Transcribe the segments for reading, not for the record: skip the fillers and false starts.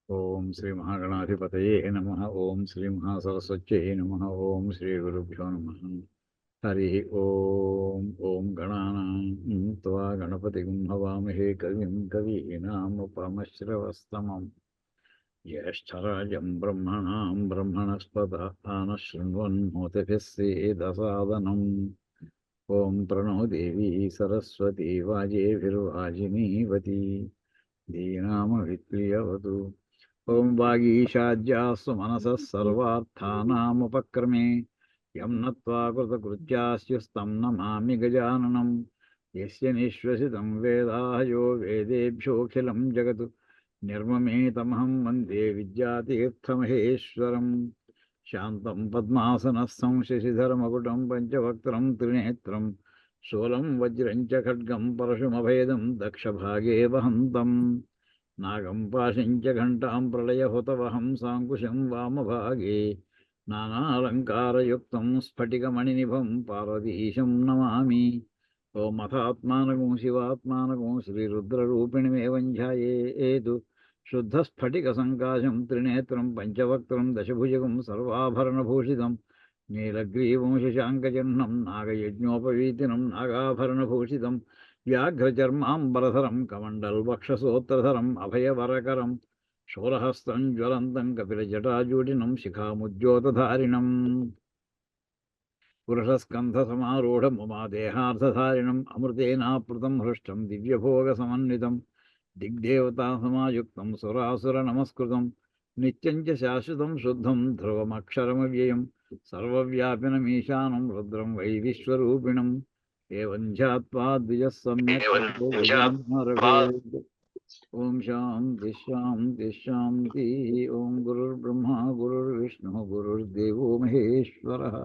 ఓం శ్రీ మహాగణాధిపతయే నమః. ఓం శ్రీ మహాసరస్వత్యై నమః. ఓం శ్రీ గురుభ్యో నమః. హరి ఓం. ఓం గణానాం త్వా గణపతిం హవామహే కవిం కవీనాముపమశ్రవస్తమం జ్యేష్ఠరాజం బ్రహ్మణాం బ్రహ్మణస్పద ఆనశృణ్వన్నోతిభిः సేదసాదనం. ఓం ప్రణో దేవీ సరస్వతీ వాజేభిర్వాజినీవతి ధీనామవిక్రియవతు. ఓం వాగీషాద్యాస్సు మనసः సర్వార్థానాముపక్రమే యం నత్వా కృతకృత్యాస్యుస్తం నమామి గజాననం. యస్య నిశ్వసితం వేదాయో వేదేభ్యోऽఖిలం జగత్ నిర్మమేతమహం వందే విద్యాతీర్థమహేశ్వరం. శాంతం పద్మాసనస్థం శశిధరమకుటం పంచవక్త్రం త్రినేత్రం శూలం వజ్రం చ ఖడ్గం పరశుమభేదం దక్షభాగే వహంతం నాగం పాశం చ ఘంటాం ప్రళయహుతవహం సాంకుశం వామభాగే నానాలంకారయుక్తం స్ఫటికమణినిభం పార్వతీశం నమామి. ఓం అథాత్మానకం శివాత్మానకం శ్రీరుద్రరూపిణిమేవం ధ్యాయేతు శుద్ధస్ఫటికసంకాశం త్రినేత్రం పంచవక్త్రం దశభుజగం సర్వాభరణభూషితం నీలగ్రీవం శశాంకచర్ణం నాగయజ్ఞోపవీతినం నాగాభరణభూషితం వ్యాఘ్రచర్మాంబరధరం కమండల్వక్షసోత్రధరం అభయవరకరం శూలహస్తం జ్వలంతం కపిలజటాజూటినం శిఖాముజ్యోతధారిణం పురుషస్కంధసమారూఢం ఉమాదేహార్థధారిణం అమృతేనాపృతం హృష్టం దివ్యభోగసమన్వితం దిగ్దేవతాసమాయుక్తం సురాసురనమస్కృతం నిత్యం చ శాశ్వతం శుద్ధం ధ్రువమక్షరమవ్యయం సర్వవ్యాపినమీశానం రుద్రం వై విశ్వరూపిణం. ఏవం ధ్యాత్వా ద్విజः సమ్యక్ రఘువేద్. ఓం శాంతి శాంతి శాంతి. ఓం గురుర్బ్రహ్మ గురుర్విష్ణు గురుర్దేవో మహేశ్వరః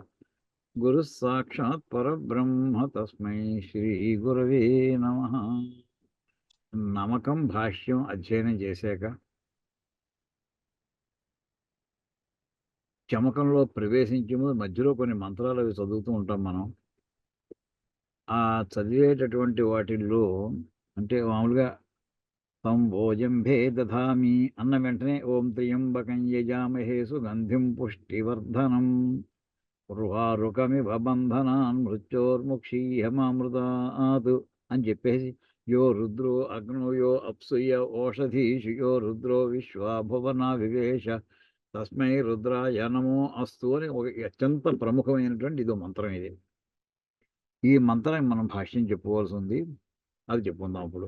గురుః సాక్షాత్ పరబ్రహ్మ తస్మై శ్రీ గురవే నమః. నమకం భాష్యం అధ్యయనం చేశాక చమకంలో ప్రవేశించే ముందు మధ్యలో కొన్ని మంత్రాలు అవి చదువుతూ ఉంటాం మనం. ఆ చదివేటటువంటి వాటిల్లో అంటే మామూలుగా తం భోజంభే దధామి అన్న వెంటనే ఓం త్ర్యంబకం యజామహే సుగంధిం పుష్టివర్ధనం ఉర్వారుకమివ బంధనాన్ మృత్యోర్ముక్షీయమామృతాత్ అని చెప్పేసి యో రుద్రో అగ్నో యో అప్సుయ ఓషధీషు యో రుద్రో విశ్వాభువన వివేశ తస్మై రుద్రాయ నమో అస్తు అని ఒక అత్యంత ప్రముఖమైనటువంటి ఇదో మంత్రం. ఇది ఈ మంత్రం మనం భాష్యం చెప్పుకోవాల్సి ఉంది. అది చెప్పుకుందాం. ఇప్పుడు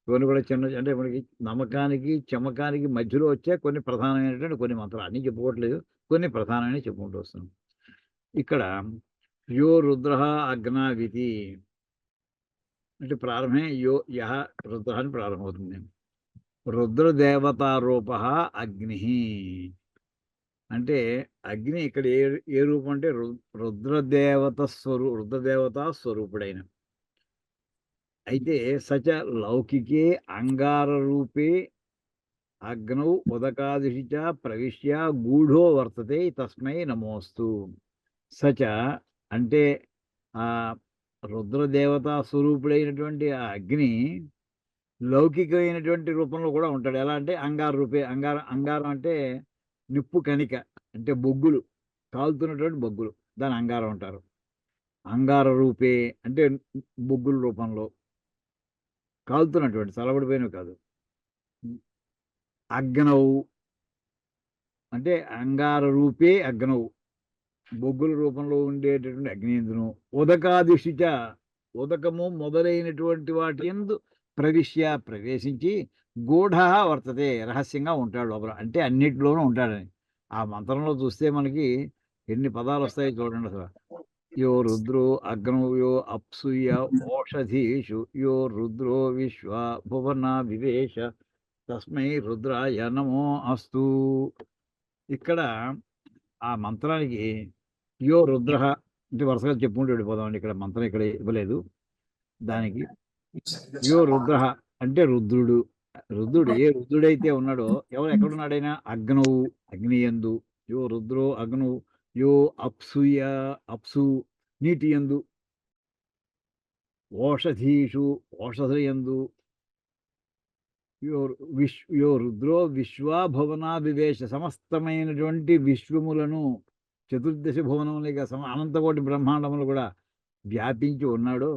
ఇవన్నీ కూడా చిన్న అంటే మనకి నమ్మకానికి చమకానికి మధ్యలో వచ్చే కొన్ని ప్రధానమైనటువంటి కొన్ని మంత్రాలు అన్నీ చెప్పుకోవట్లేదు, కొన్ని ప్రధానమైన చెప్పుకుంటూ వస్తున్నాం. ఇక్కడ యో రుద్ర అగ్నావితి అంటే ప్రారంభమే యో యహ రుద్ర అని ప్రారంభమవుతుంది. రుద్రదేవతారూప అగ్ని అంటే అగ్ని ఇక్కడ ఏ రూపం అంటే రుద్రదేవతా స్వరూపుడైన. అయితే సచ లౌకికే అంగార రూపే అగ్నౌ ఉదకాదిషి చ ప్రవిశ్య గూఢో వర్తతే తస్మై నమోస్తు. సచ అంటే ఆ రుద్రదేవతా స్వరూపుడైనటువంటి ఆ అగ్ని లౌకికమైనటువంటి రూపంలో కూడా ఉంటాడు. ఎలా అంటే అంగార రూపే. అంగారం అంటే నిప్పు కణిక, అంటే బొగ్గులు, కాలుతున్నటువంటి బొగ్గులు, దాని అంగారం అంటారు. అంగార రూపే అంటే బొగ్గుల రూపంలో కాలుతున్నటువంటి, చల్లబడిపోయినవి కాదు. అగ్నవు అంటే అంగార రూపే అగ్నవు, బొగ్గుల రూపంలో ఉండేటటువంటి అగ్నేంద్రును. ఉదకాదిశిచ ఉదకము మొదలైనటువంటి వాటి యందు ప్రవేశించి గూఢ వర్తతే రహస్యంగా ఉంటాడు లోపల, అంటే అన్నిటిలోనూ ఉంటాడని. ఆ మంత్రంలో చూస్తే మనకి ఎన్ని పదాలు వస్తాయి చూడండి అసలు. యో రుద్రో అగ్నో యో అప్సూయ ఓషధీషు యో రుద్రో విశ్వ భువన వివేశ తస్మై రుద్రాయ నమో అస్తు. ఇక్కడ ఆ మంత్రానికి యో రుద్ర అంటే వరుసగా చెప్పుకుంటూ వెళ్ళిపోదామండి. ఇక్కడ మంత్రం ఇక్కడ ఇవ్వలేదు. దానికి యో రుద్ర అంటే రుద్రుడు. రుద్రుడు ఏ రుద్రుడైతే ఉన్నాడో, ఎవరు ఎక్కడున్నాడైనా అగ్నవు అగ్నియందు, యో రుద్రో అగ్ను, యో అప్సూయ అప్సు నీటి యందు, ఓషధీషు ఓషధయందు, యో రుద్రో విశ్వాభువనా వివేశ, సమస్తమైనటువంటి విశ్వములను, చతుర్దశ భువనములుగా అనంతకోటి బ్రహ్మాండములు కూడా వ్యాపించి ఉన్నాడు.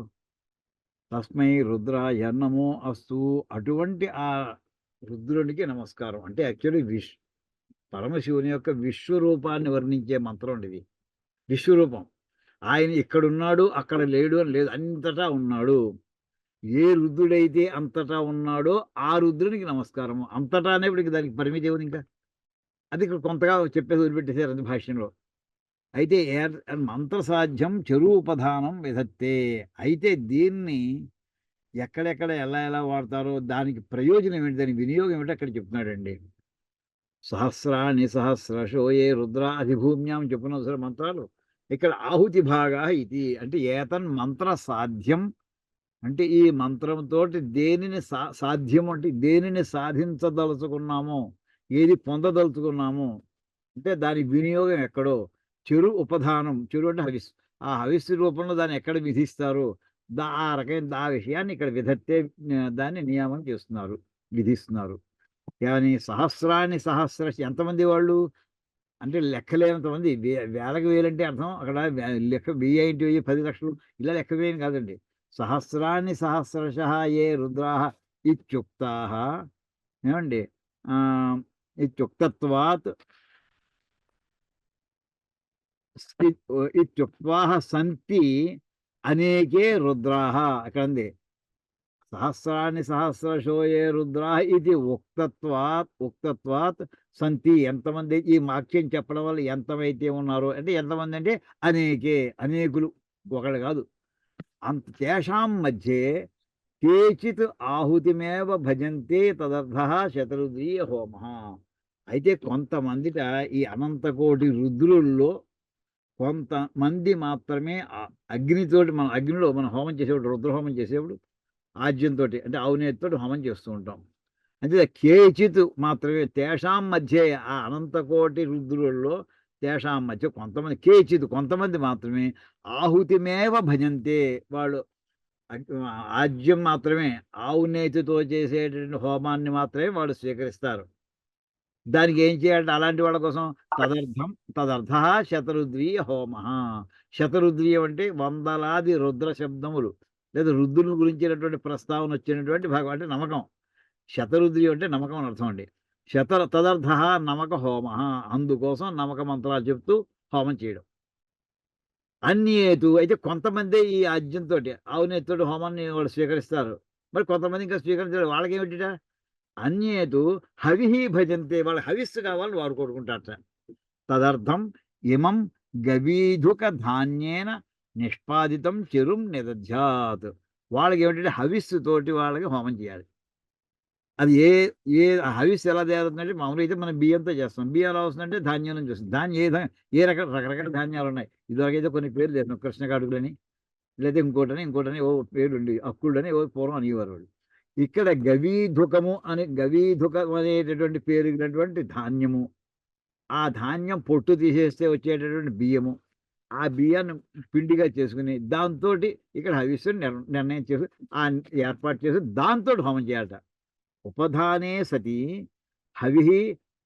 తస్మై రుద్రాయ నమో అస్తు. అటువంటి ఆ రుద్రునికి నమస్కారం. అంటే యాక్చువల్లీ పరమశివుని యొక్క విశ్వరూపాన్ని వర్ణించే మంత్రం అండి ఇది. విశ్వరూపం. ఆయన ఇక్కడున్నాడు, అక్కడ లేడు అని లేదు, అంతటా ఉన్నాడు. ఏ రుద్రుడైతే అంతటా ఉన్నాడో ఆ రుద్రునికి నమస్కారము. అంతటా అనేప్పటికి దానికి పరిమితి ఏముంది ఇంకా? అది ఇక్కడ కొంతగా చెప్పేసి వదిలిపెట్టేశారు అది భాష్యంలో. అయితే మంత్రసాధ్యం చెరూపధానం విధత్తే. అయితే దీన్ని ఎక్కడెక్కడ ఎలా ఎలా వాడతారో, దానికి ప్రయోజనం ఏంటి, దాని వినియోగం ఏమిటి అక్కడ చెప్తున్నాడండి. సహస్రాణి సహస్రశో ఏ రుద్ర అధిభూమ్యాం చెప్పున్న సరే మంత్రాలు. ఇక్కడ ఆహుతి భాగా ఇది అంటే ఏతన్ మంత్ర సాధ్యం, అంటే ఈ మంత్రంతో దేనిని సాధ్యం అంటే దేనిని సాధించదలుచుకున్నామో, ఏది పొందదలుచుకున్నామో, అంటే దాని వినియోగం ఎక్కడో. చెరు ఉపధానం, చెరు అంటే హవిస్సు. ఆ హవిస్సు రూపంలో దాన్ని ఎక్కడ విధిస్తారు, ఆ రకమైన ఆ విషయాన్ని ఇక్కడ విధత్తే దాన్ని నియామం చేస్తున్నారు, విధిస్తున్నారు. కానీ సహస్రాన్ని సహస్ర ఎంతమంది వాళ్ళు అంటే లెక్కలేనంత మంది, వేలకు వేలంటే అర్థం అక్కడ లెక్క 1000 ఇంటి 1000 10 లక్షలు ఇలా లెక్క వేయని కాదండి. సహస్రాన్ని సహస్రశః ఏ రుద్రాః ఇత్యుక్తాః. ఏమండి? ఇత్యుక్తత్వాత్ ఇత్యుక్త్వాః సంతి అనేకే రుద్రాః. అక్కడ ఉంది సహస్రాన్ని సహస్రశో ఏ రుద్రాః ఇది ఉక్తత్వాత్ సంతి. ఎంతమంది ఈ వాక్యం చెప్పడం వల్ల ఎంతమైతే ఉన్నారో, అంటే ఎంతమంది అంటే అనేకే, అనేకులు, ఒకళ్ళు కాదు. అంత తేషాం మధ్యే కేచిత్ ఆహుతిమేవ భజంతే తదర్థః శతరుద్రీయ హోమః. అయితే కొంతమందిట ఈ అనంతకోటి రుద్రుల్లో కొంతమంది మాత్రమే అగ్నితోటి, మనం అగ్నిలో మనం హోమం చేసేప్పుడు, రుద్రహోమం చేసేప్పుడు ఆజ్యంతో అంటే అవినేతితో హోమం చేస్తూ ఉంటాం. అంటే కేచిత్ మాత్రమే, తేషాం మధ్య, ఆ అనంతకోటి రుద్రుల్లో తేషాం మధ్య కొంతమంది, కేచిత్ కొంతమంది మాత్రమే ఆహుతిమేవ భజంతే, వాళ్ళు ఆజ్యం మాత్రమే, ఆవు నేతితో చేసేటువంటి హోమాన్ని మాత్రమే వాళ్ళు స్వీకరిస్తారు. దానికి ఏం చేయాలంటే అలాంటి వాళ్ళ కోసం తదర్థ శతరుద్రీయ హోమ. శతరుద్రీయం అంటే వందలాది రుద్ర శబ్దములు లేదా రుద్రుల గురించినటువంటి ప్రస్తావన వచ్చినటువంటి భాగం అంటే నమ్మకం. శతరుద్రీయం అంటే నమ్మకం అని అర్థం అండి. తదర్థ నమక హోమ, అందుకోసం నమ్మక మంత్రాలు చెప్తూ హోమం చేయడం. అన్యేతు అయితే కొంతమంది ఈ ఆజ్యంతో ఆవునేతితో హోమాన్ని వాళ్ళు స్వీకరిస్తారు. మరి కొంతమంది ఇంకా స్వీకరించారు, వాళ్ళకేమిటిట అన్యేతు హవిహి భజంతే, వాళ్ళ హవిస్సు కావాలని వారు కోరుకుంటారట. తదర్థం ఇమం గవీధుక ధాన్యేన నిష్పాదితం చెరుం నిదధ్యాత్. వాళ్ళకి ఏమిటంటే హవిస్సు తోటి వాళ్ళకి హోమం చేయాలి. అది ఏ ఏ హవిస్సు ఎలా తయారవుతుందంటే, మామూలుగా అయితే మనం బియ్యంతో చేస్తాం. బియ్యం ఎలా వస్తుందంటే ధాన్యం నుంచి వస్తుంది. ధాన్యం ఏ రకరకాల ధాన్యాలు ఉన్నాయి. ఇదివరకైతే కొన్ని పేర్లు చేస్తాం, కృష్ణ కాడుగులని, లేదా ఇంకోటని ఓ పేరుండి, అక్కుళ్ళని ఓ పూర్వం అనేవారు వాళ్ళు. ఇక్కడ గవీధుకం అనేటటువంటి పేరుగినటువంటి ధాన్యము, ఆ ధాన్యం పొట్టు తీసేస్తే వచ్చేటటువంటి బియ్యము, ఆ బియ్యాన్ని పిండిగా చేసుకుని దాంతోటి ఇక్కడ హవిస్సుని నిర్ణయం చేసి ఏర్పాటు చేసి దాంతో హోమం చేయాలట. ఉపధానే సతి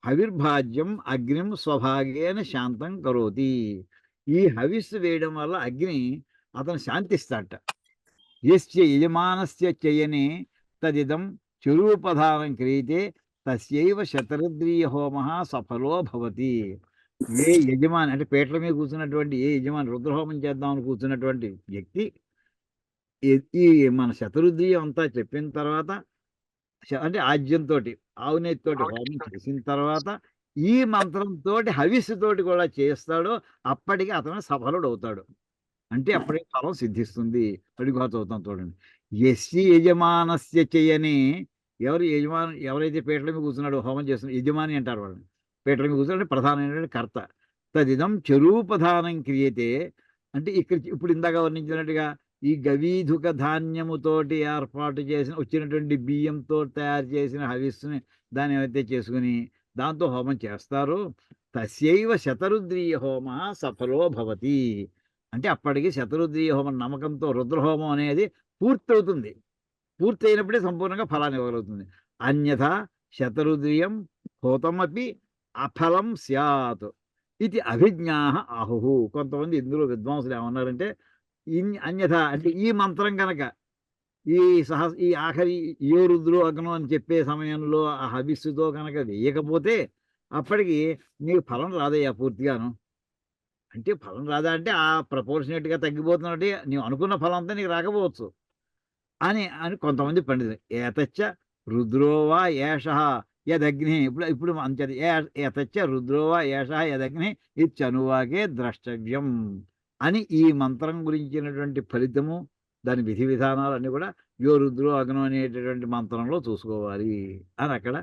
హవిర్భాజ్యం అగ్నిం స్వభాగేన శాంతం కరోతి. ఈ హవిస్సు వేయడం వల్ల అగ్ని అతను శాంతిస్తాడట. యస్య యజమానస్య చయనే తదిదం చెరూపధానం క్రియతే తస్యైవ శతరుద్రీయ హోమ సఫలో భవతి. ఏ యజమాని అంటే పీటల మీద కూర్చున్నటువంటి ఏ యజమాని రుద్రహోమం చేద్దామని కూర్చున్నటువంటి వ్యక్తి ఈ మన శతరుద్రీయం అంతా చెప్పిన తర్వాత, అంటే ఆజ్యంతో ఆవునేతితో హోమం చేసిన తర్వాత ఈ మంత్రంతో హవిస్సుతోటి కూడా చేస్తాడో అప్పటికి అతను సఫలుడు అవుతాడు. అంటే అప్పటికి ఫలం సిద్ధిస్తుంది. పడిఘాత అవుతాం చూడండి. యస్య యజమానస్య చేయని, ఎవరైతే పీటల మీద కూర్చున్నాడో హోమం చేస్తున్నాడు, యజమాని అంటారు వాళ్ళని. పీటల మీద కూర్చున్నాడు ప్రధానమైనటువంటి కర్త. తదిదం చెరూపధానం క్రియతే, అంటే ఇక్కడ ఇప్పుడు ఇందాక వర్ణించినట్టుగా ఈ గవీధుక ధాన్యముతోటి ఏర్పాటు చేసిన వచ్చినటువంటి బియ్యంతో తయారు చేసిన హవిస్సుని దాన్ని ఏవైతే చేసుకుని దాంతో హోమం చేస్తారో తస్యైవ శతరుద్రీయ హోమ సఫలో భవతి. అంటే అప్పటికి శతరుద్రీయ హోమం నమ్మకంతో రుద్రహోమం అనేది పూర్తవుతుంది. పూర్తి అయినప్పుడే సంపూర్ణంగా ఫలాన్ని ఇవ్వగలుగుతుంది. అన్యథా శతరుద్రియం హోతమపి అఫలం స్యాత్ ఇది అభిజ్ఞా ఆహు. కొంతమంది ఇందులో విద్వాంసులు ఏమన్నారంటే అన్యథ అంటే ఈ మంత్రం కనుక ఈ ఆఖరి ఏ రుద్రో అగ్నం అని చెప్పే సమయంలో ఆ హవిస్సుతో కనుక వేయకపోతే అప్పటికి నీకు ఫలం రాదయ్యా పూర్తిగాను. అంటే ఫలం రాదా అంటే ఆ ప్రపోర్షనేట్గా తగ్గిపోతున్నట్టు నీవు అనుకున్న ఫలం అంతా నీకు రాకపోవచ్చు అని అని కొంతమంది పండితులు. ఏతచ్చ రుద్రోవా ఏష యదగ్ని. ఇప్పుడు ఇప్పుడు అంతే. ఏతచ్చ రుద్రోవా ఏష యదగ్ని ఇత్యనువాకే ద్రష్టవ్యం అని ఈ మంత్రం గురించినటువంటి ఫలితము దాని విధి విధానాలు అన్నీ కూడా యో రుద్రో అగ్నం అనేటటువంటి మంత్రంలో చూసుకోవాలి అని అక్కడ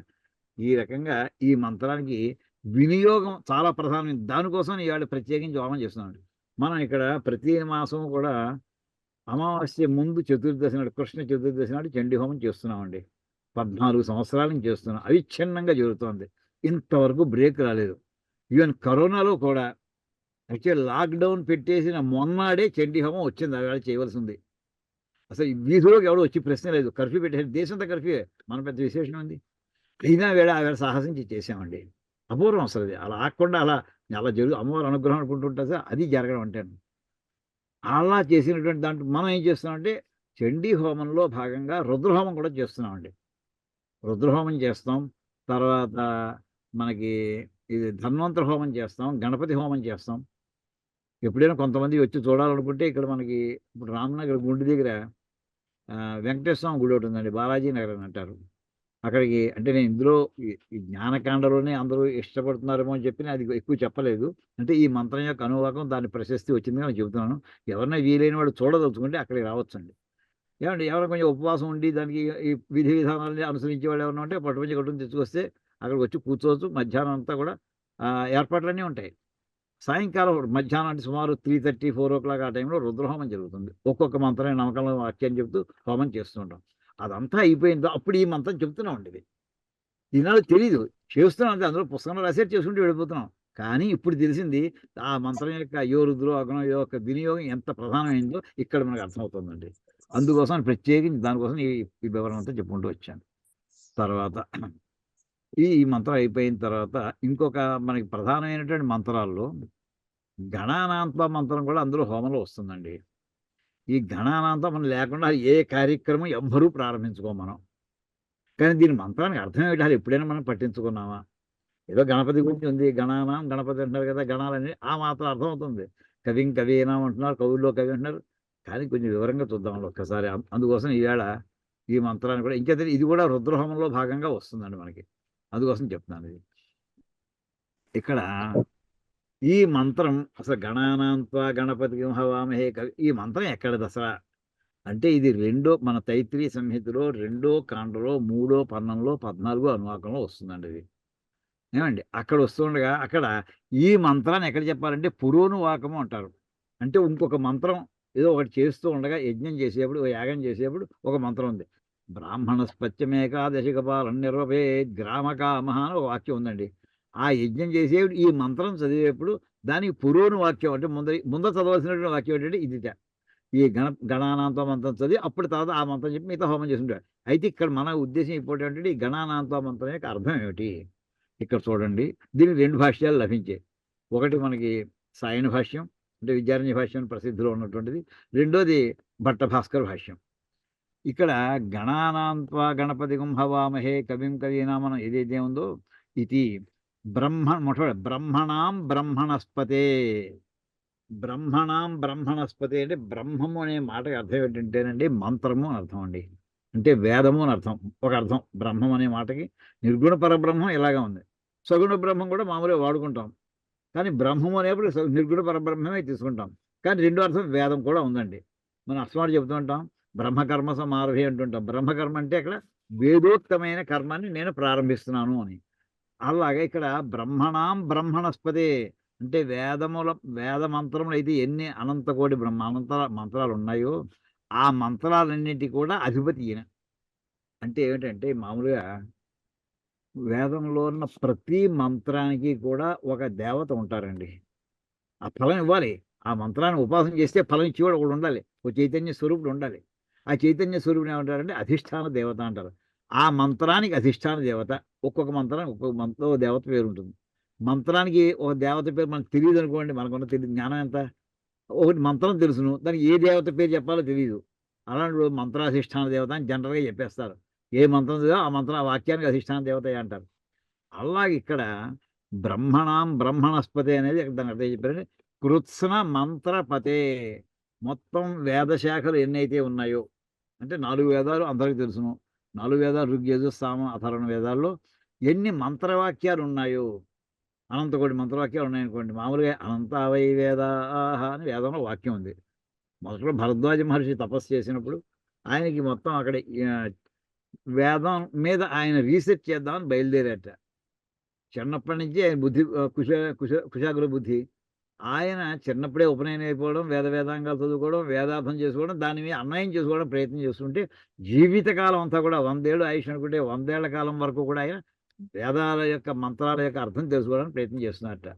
ఈ రకంగా ఈ మంత్రానికి వినియోగం చాలా ప్రధానమైంది. దానికోసం ఇవాళ ప్రత్యేకించి హోమం చేస్తున్నామండి. మనం ఇక్కడ ప్రతి మాసం కూడా అమావాస్య ముందు చతుర్దశి నాడు, కృష్ణ చతుర్దశి నాడు చండీ హోమం చేస్తున్నామండి. 14 సంవత్సరాల నుంచి చేస్తున్నాం. అవిచ్ఛిన్నంగా జరుగుతోంది. ఇంతవరకు బ్రేక్ రాలేదు. ఈవెన్ కరోనాలో కూడా యాక్చువల్ లాక్డౌన్ పెట్టేసిన మొన్నాడే చండీ హోమం వచ్చింది. ఆవేళ చేయవలసింది. అసలు ఈ వీధిలోకి ఎవడో వచ్చి ప్రశ్న లేదు. కర్ఫ్యూ పెట్టేసి దేశంతో కర్ఫ్యూ. మన పెద్ద విశేషం ఉంది. అయినా ఆవేళ సాహసించి చేసామండి. అపూర్వం అసలు అది. అలా ఆగకుండా అలా అమ్మవారి అనుగ్రహం అనుకుంటుంటా సార్ అది జరగడం అంటాను. అలా చేసినటువంటి దాంట్లో మనం ఏం చేస్తున్నామంటే చండీ హోమంలో భాగంగా రుద్రహోమం కూడా చేస్తున్నామండి. రుద్రహోమం చేస్తాం. తర్వాత మనకి ఇది ధన్వంతర హోమం చేస్తాం. గణపతి హోమం చేస్తాం. ఎప్పుడైనా కొంతమంది వచ్చి చూడాలనుకుంటే ఇక్కడ మనకి ఇప్పుడు రామనగర్ గుండి దగ్గర వెంకటేశ్వర స్వామి గుడి ఒకటి ఉందండి. బాలాజీ నగర్ అని అంటారు. అక్కడికి అంటే నేను ఇందులో ఈ జ్ఞానకాండలోనే అందరూ ఇష్టపడుతున్నారేమో అని చెప్పి అది ఎక్కువ చెప్పలేదు. అంటే ఈ మంత్రం యొక్క అనువాకం దాని ప్రశస్తి వచ్చిందని నేను చెబుతున్నాను. ఎవరైనా వీలైన వాడు చూడదలుచుకుంటే అక్కడికి రావచ్చండి. ఏమండి ఎవరైనా కొంచెం ఉపవాసం ఉండి దానికి ఈ విధి విధానాలని అనుసరించే వాళ్ళు ఎవరైనా ఉంటే పట్టుపంచి కట్టుకుని తెచ్చుకొస్తే అక్కడికి వచ్చి కూర్చోవచ్చు. మధ్యాహ్నం అంతా కూడా ఏర్పాట్లన్నీ ఉంటాయి. సాయంకాలం మధ్యాహ్నం అంటే సుమారు 3:30, 4 ఆ టైంలో రుద్రహోమం జరుగుతుంది. ఒక్కొక్క మంత్రమే నమ్మకంలో వాక్యం చెప్తూ హోమం చేస్తుంటాం. అదంతా అయిపోయిందో అప్పుడు ఈ మంత్రం చెప్తున్నామండి ఇది. ఈనాడు తెలీదు. చేస్తున్నాం అంతే. అందులో పుస్తకంలో రాసేది చేసుకుంటూ వెళ్ళిపోతున్నాం. కానీ ఇప్పుడు తెలిసింది ఆ మంత్రం యొక్క యో రుద్రో అగ్నో యొక్క వినియోగం ఎంత ప్రధానమైందో ఇక్కడ మనకు అర్థమవుతుందండి. అందుకోసం ప్రత్యేకించి దానికోసం ఈ ఈ వివరణ అంతా చెప్పుకుంటూ వచ్చాను. తర్వాత ఈ మంత్రం అయిపోయిన తర్వాత ఇంకొక మనకి ప్రధానమైనటువంటి మంత్రాల్లో గణానాంత మంత్రం కూడా అందులో హోమంలో వస్తుందండి. ఈ గణానాంతం మనం లేకుండా ఏ కార్యక్రమం ఎవ్వరూ ప్రారంభించుకోం మనం. కానీ దీని మంత్రానికి అర్థం ఏమిటి? అసలు ఎప్పుడైనా మనం పట్టించుకున్నామా? ఏదో గణపతి గురించి ఉంది. గణానాం గణపతి అంటున్నారు కదా! గణాలని ఆ మాత్రం అర్థమవుతుంది. కవిం కవీనాం అంటున్నారు. కవుల్లో కవి అంటున్నారు. కానీ కొంచెం వివరంగా చూద్దామండి ఒక్కసారి. అందుకోసం ఈవేళ ఈ మంత్రాన్ని కూడా ఇంకైతే ఇది కూడా రుద్రహోమంలో భాగంగా వస్తుందండి మనకి. అందుకోసం చెప్తున్నాను ఇది. ఇక్కడ ఈ మంత్రం అసలు గణానాంత్వా గణపతిం హవామహే ఈ మంత్రం ఎక్కడిది అసల? అంటే ఇది మన తైత్రీయ సంహితలో 2వ కాండలో 3వ పన్నంలో 14వ అనువాకంలో వస్తుందండి ఇది. ఏమండి? అక్కడ వస్తుండగా అక్కడ ఈ మంత్రాన్ని ఎక్కడ చెప్పాలంటే పురోనువాకము అంటారు. అంటే ఇంకొక మంత్రం ఏదో ఒకటి చేస్తూ ఉండగా యజ్ఞం చేసేప్పుడు, యాగం చేసేప్పుడు ఒక మంత్రం ఉంది. బ్రాహ్మణస్పత్యమేకాదశికపాలం నిర్వపేత్ గ్రామకామః అని ఒక వాక్యం ఉందండి. ఆ యజ్ఞం చేసేప్పుడు ఈ మంత్రం చదివేప్పుడు దానికి పురోను వాక్యం అంటే ముందర చదవాల్సినటువంటి వాక్యం ఏంటంటే ఇదిట. ఈ గణానాంతో మంత్రం చదివి అప్పుడు తర్వాత ఆ మంత్రం చెప్పి మిగతా హోమం చేసుకుంటాడు. అయితే ఇక్కడ మన ఉద్దేశం ఇప్పుడు ఏంటంటే ఈ గణానాంతో మంత్రం యొక్క అర్థం ఏమిటి? ఇక్కడ చూడండి. దీనికి 2 భాష్యాలు లభించాయి. ఒకటి మనకి సాయణ భాష్యం అంటే విద్యారణ్య భాష్యం ప్రసిద్ధిలో ఉన్నటువంటిది. రెండోది భట్ట భాస్కర్ భాష్యం. ఇక్కడ గణానాంత్వా గణపతిం హవామహే కవిం కవీనామనం ఏదైతే ఉందో ఇది బ్రహ్మణాం బ్రహ్మణస్పతే. బ్రహ్మణాం బ్రహ్మణస్పతి అంటే బ్రహ్మము అనే మాటకి అర్థం ఏంటంటేనండి మంత్రము అని అర్థం అండి. అంటే వేదము అని అర్థం. ఒక అర్థం బ్రహ్మం అనే మాటకి నిర్గుణ పరబ్రహ్మం ఇలాగా ఉంది. సగుణ బ్రహ్మం కూడా మామూలుగా వాడుకుంటాం. కానీ బ్రహ్మం అనేప్పుడు నిర్గుణ పరబ్రహ్మమే తీసుకుంటాం. కానీ రెండో అర్థం వేదం కూడా ఉందండి. మనం అస్మాడు చెబుతూ ఉంటాం బ్రహ్మకర్మ సమారభి అంటుంటాం. బ్రహ్మకర్మ అంటే అక్కడ వేదోక్తమైన కర్మాన్ని నేను ప్రారంభిస్తున్నాను అని. అలాగే ఇక్కడ బ్రహ్మణాం బ్రహ్మణస్పదే అంటే వేద మంత్రములు అయితే ఎన్ని అనంత కోటి అనంత మంత్రాలు ఉన్నాయో ఆ మంత్రాలన్నింటి కూడా అధిపతి ఈయన. అంటే ఏమిటంటే మామూలుగా వేదంలో ఉన్న ప్రతి మంత్రానికి కూడా ఒక దేవత ఉంటారండి. ఆ ఫలం ఇవ్వాలి. ఆ మంత్రాన్ని ఉపాసన చేస్తే ఫలం ఇచ్చేవాడు ఒకడు ఉండాలి. ఓ చైతన్య స్వరూపుడు ఉండాలి. ఆ చైతన్య స్వరూపుడు ఏమంటారంటే అధిష్టాన దేవత అంటారు. ఆ మంత్రానికి అధిష్టాన దేవత. ఒక్కొక్క మంత్రానికి ఒక్కొక్క మంత్రం దేవత పేరు ఉంటుంది. మంత్రానికి ఒక దేవత పేరు మనకు తెలియదు అనుకోండి, మనకున్న తెలియదు జ్ఞానం ఎంత. ఒకటి మంత్రం తెలుసును, దానికి ఏ దేవత పేరు చెప్పాలో తెలియదు. అలాంటి మంత్రాధిష్టాన దేవత అని జనరల్గా చెప్పేస్తారు. ఏ మంత్రం చదివో ఆ మంత్రం ఆ వాక్యానికి అధిష్టాన దేవత అంటారు. అలాగే ఇక్కడ బ్రహ్మణాం బ్రహ్మణస్పతి అనేది దాని అర్థం చెప్పారంటే కృత్స్న మంత్రపతే. మొత్తం వేదశాఖలు ఎన్నైతే ఉన్నాయో, అంటే 4 వేదాలు అందరికీ తెలుసును. 4 వేదాలు ఋగ్వేద సామ అథర్వణ వేదాల్లో ఎన్ని మంత్రవాక్యాలు ఉన్నాయో, అనంతకోటి మంత్రవాక్యాలు ఉన్నాయనుకోండి. మామూలుగా అనంతావై వేదాహ అని వేదంలో వాక్యం ఉంది. మొదట్లో భరద్వాజ మహర్షి తపస్సు చేసినప్పుడు ఆయనకి మొత్తం అక్కడ వేదం మీద ఆయన రీసెర్చ్ చేద్దామని బయలుదేరాట. చిన్నప్పటి నుంచి ఆయన బుద్ధి కుశాగ్ర బుద్ధి. ఆయన చిన్నప్పుడే ఉపనయనం అయిపోవడం, వేదాంగాలు చదువుకోవడం, వేదార్థం చేసుకోవడం, దాని మీద అన్వయం చేసుకోవడం ప్రయత్నం చేస్తుంటే జీవితకాలం అంతా కూడా 100 ఏళ్ళు ఆయుష్ అనుకుంటే 100 ఏళ్ల కాలం వరకు కూడా ఆయన వేదాల యొక్క మంత్రాల యొక్క అర్థం తెలుసుకోవడానికి ప్రయత్నం చేస్తున్నారట.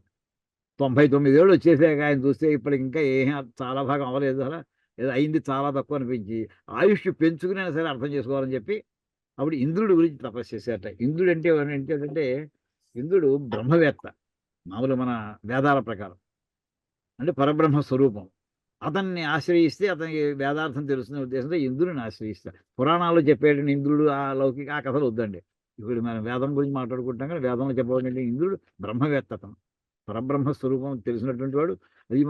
99 ఏళ్ళు వచ్చేసాక ఆయన చూస్తే ఇప్పటికి ఇంకా ఏం చాలా భాగం అవ్వలేదు. అలా ఏదో అయింది చాలా తక్కువ అనిపించి ఆయుష్ పెంచుకునైనా సరే అర్థం చేసుకోవాలని చెప్పి అప్పుడు ఇంద్రుడి గురించి తపస్సు చేశారట. ఇంద్రుడు అంటే ఏంటంటే ఇంద్రుడు బ్రహ్మవేత్త. మామూలు మన వేదాల ప్రకారం అంటే పరబ్రహ్మ స్వరూపం. అతన్ని ఆశ్రయిస్తే అతనికి వేదార్థం తెలుస్తున్న ఉద్దేశంతో ఇంద్రుడిని ఆశ్రయిస్తారు. పురాణాల్లో చెప్పేటువంటి ఇంద్రుడు ఆ లౌకిక ఆ కథలు వద్దండి. ఇప్పుడు మనం వేదం గురించి మాట్లాడుకుంటాం కానీ వేదంలో చెప్పబడిన ఇంద్రుడు బ్రహ్మవేత్త. అతను పరబ్రహ్మ స్వరూపం తెలిసినటువంటి వాడు. అది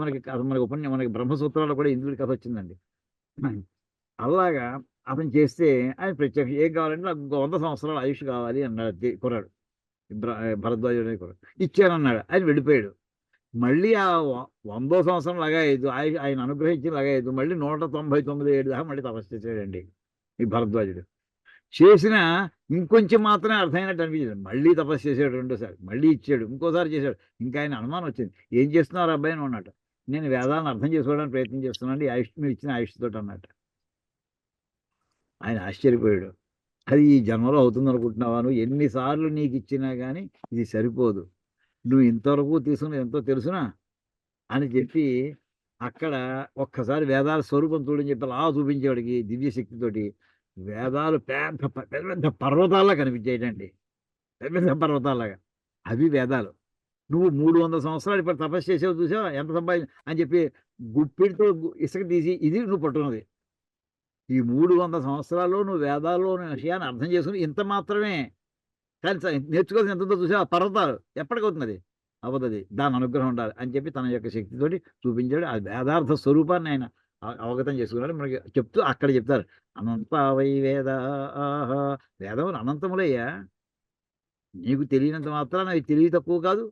మనకి బ్రహ్మసూత్రాల్లో కూడా ఇంద్రుడి కథ వచ్చిందండి. అలాగా అతను చేస్తే ఆయన ప్రత్యక్ష ఏం కావాలంటే నాకు 100 సంవత్సరాల ఆయుష్ కావాలి అన్నాడు కుర్రాడు. భరద్వాజుడు కుర్రాడు ఇచ్చానన్నాడు. ఆయన వెళ్ళిపోయాడు. మళ్ళీ ఆ 100వ సంవత్సరం లగాయదు ఆయన అనుగ్రహించి లగాయదు. మళ్ళీ 199 ఏడు దాకా మళ్ళీ తపస్సు చేశాడండి ఈ భరద్వాజుడు. చేసిన ఇంకొంచెం మాత్రమే అర్థమైనట్టు అనిపించింది. మళ్ళీ తపస్సు చేసాడు రెండోసారి, మళ్ళీ ఇచ్చాడు, ఇంకోసారి చేశాడు. ఇంకా ఆయన అనుమానం వచ్చింది, ఏం చేస్తున్నారు అబ్బాయి అని అన్నట్టు. నేను వేదాలను అర్థం చేసుకోవడానికి ప్రయత్నం చేస్తున్నాను, ఆయుష్ మీరు ఇచ్చిన ఆయుష్తో అన్నట్టు. ఆయన ఆశ్చర్యపోయాడు. అది ఈ జన్మలో అవుతుంది అనుకుంటున్నావా? నువ్వు ఎన్నిసార్లు నీకు ఇచ్చినా కానీ ఇది సరిపోదు, నువ్వు ఇంతవరకు తీసుకుని ఎంతో తెలుసునా అని చెప్పి అక్కడ ఒక్కసారి వేదాల స్వరూపం చూడని చెప్పి అలా చూపించేవాడికి దివ్యశక్తితోటి వేదాలు పెద్ద పెద్ద పర్వతాల్లా కనిపించేయటండి. పెద్ద పెద్ద పర్వతాల్లాగా అవి వేదాలు. నువ్వు 300 సంవత్సరాలు ఇప్పుడు తపస్సు చేసావు, చూసావా ఎంత సంపాదించి అని చెప్పి గుప్పిడితో ఇసుక తీసి ఇది నువ్వు పట్టుకున్నది. ఈ 300 సంవత్సరాల్లో నువ్వు వేదాల్లో విషయాన్ని అర్థం చేసుకుని ఇంత మాత్రమే. కానీ నేర్చుకోవాల్సిన ఎంతో చూసావా పర్వతాలు ఎప్పటికవుతున్నది అవ్వదు, దాని అనుగ్రహం ఉండాలి అని చెప్పి తన యొక్క శక్తితోటి చూపించాడు. ఆ వేదార్థ స్వరూపాన్ని ఆయన అవగతం చేసుకున్నాడు. మనకి చెప్తూ అక్కడ చెప్తారు అనంతావై వేద. వేదములు అనంతములయ్యా, నీకు తెలియనంత మాత్రాన అవి తెలివి తక్కువ కాదు,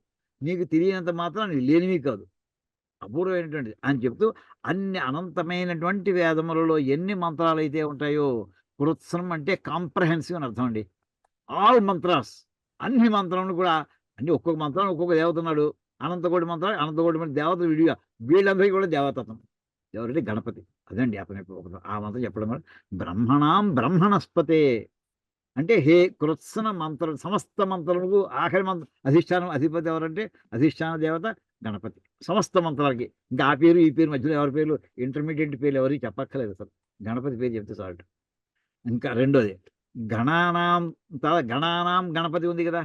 నీకు తెలియనంత మాత్రాన అవి లేనివి కాదు, అపూర్వమైనటువంటిది అని చెప్తూ అన్ని అనంతమైనటువంటి వేదములలో ఎన్ని మంత్రాలు అయితే ఉంటాయో, కృత్స్నం అంటే కాంప్రహెన్సివ్ అని అర్థం అండి. ఆల్ మంత్రాస్, అన్ని మంత్రములు కూడా అన్ని ఒక్కొక్క మంత్రం ఒక్కొక్క దేవత ఉన్నాడు. అనంతకోటి మంత్రాలు అనంతకోటి మంది దేవతలు విడిగా, వీళ్ళందరికీ కూడా దేవతత్వం ఎవరంటే గణపతి. అదండి అతని ఆ మంత్రం చెప్పడం వల్ల బ్రహ్మణాం బ్రహ్మణస్పతే అంటే హే కృత్స్న మంత్ర సమస్త మంత్రములకు ఆఖరి మంత్రం అధిష్టానం అధిపతి ఎవరంటే అధిష్టాన దేవత గణపతి. సమస్త మంత్రాలకి ఇంకా ఆ పేరు ఈ పేరు మధ్యలో ఎవరి పేర్లు ఇంటర్మీడియట్ పేర్లు ఎవరికి చెప్పక్కర్లేదు అసలు, గణపతి పేరు చెప్తే చాలు. ఇంకా రెండోది గణానాం గణపతి ఉంది కదా,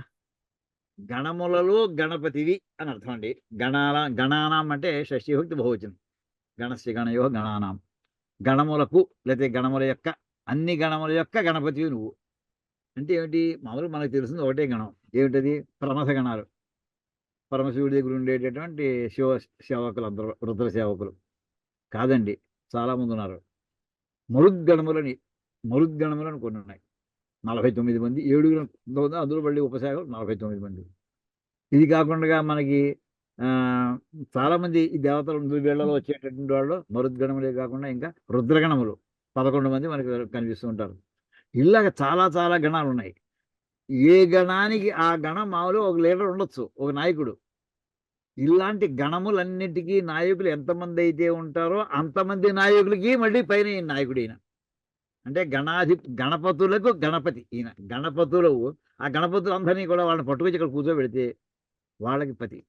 గణములలో గణపతివి అని అర్థం అండి. గణానాం అంటే షష్ఠీభక్తి బహువచనం. గణస్య గణయో గణానాం, గణములకు లేకపోతే గణముల యొక్క అన్ని గణముల యొక్క గణపతివి నువ్వు. అంటే ఏమిటి? మామూలుగా మనకు తెలిసింది ఒకటే గణం, ఏమిటది? ప్రమథ గణాలు. పరమశివుడి దగ్గర ఉండేటటువంటి సేవకులు అందరూ రుద్ర సేవకులు కాదండి, చాలామంది ఉన్నారు. మరుద్గణములని కొన్ని ఉన్నాయి, 49 మంది. 7 అందులో మళ్ళీ ఉపశాఖలు 49 మంది. ఇది కాకుండా మనకి చాలామంది ఈ దేవతలు వీళ్ళలో వచ్చేటటువంటి వాళ్ళు మరుద్గణములే కాకుండా ఇంకా రుద్రగణములు 11 మంది మనకి కనిపిస్తూ ఉంటారు. ఇలాగ చాలా చాలా గణాలు ఉన్నాయి. ఏ గణానికి ఆ గణం మామూలు ఒక లీడర్ ఉండొచ్చు, ఒక నాయకుడు. ఇలాంటి గణములన్నిటికీ నాయకులు ఎంతమంది అయితే ఉంటారో అంతమంది నాయకులకి మళ్ళీ పైన నాయకుడు ఈయన. అంటే గణపతులకు గణపతి ఈయన. గణపతులు ఆ గణపతులు అందరినీ కూడా వాళ్ళని పట్టుకొచ్చి ఇక్కడ కూర్చోబెడితే వాళ్ళకి పతి.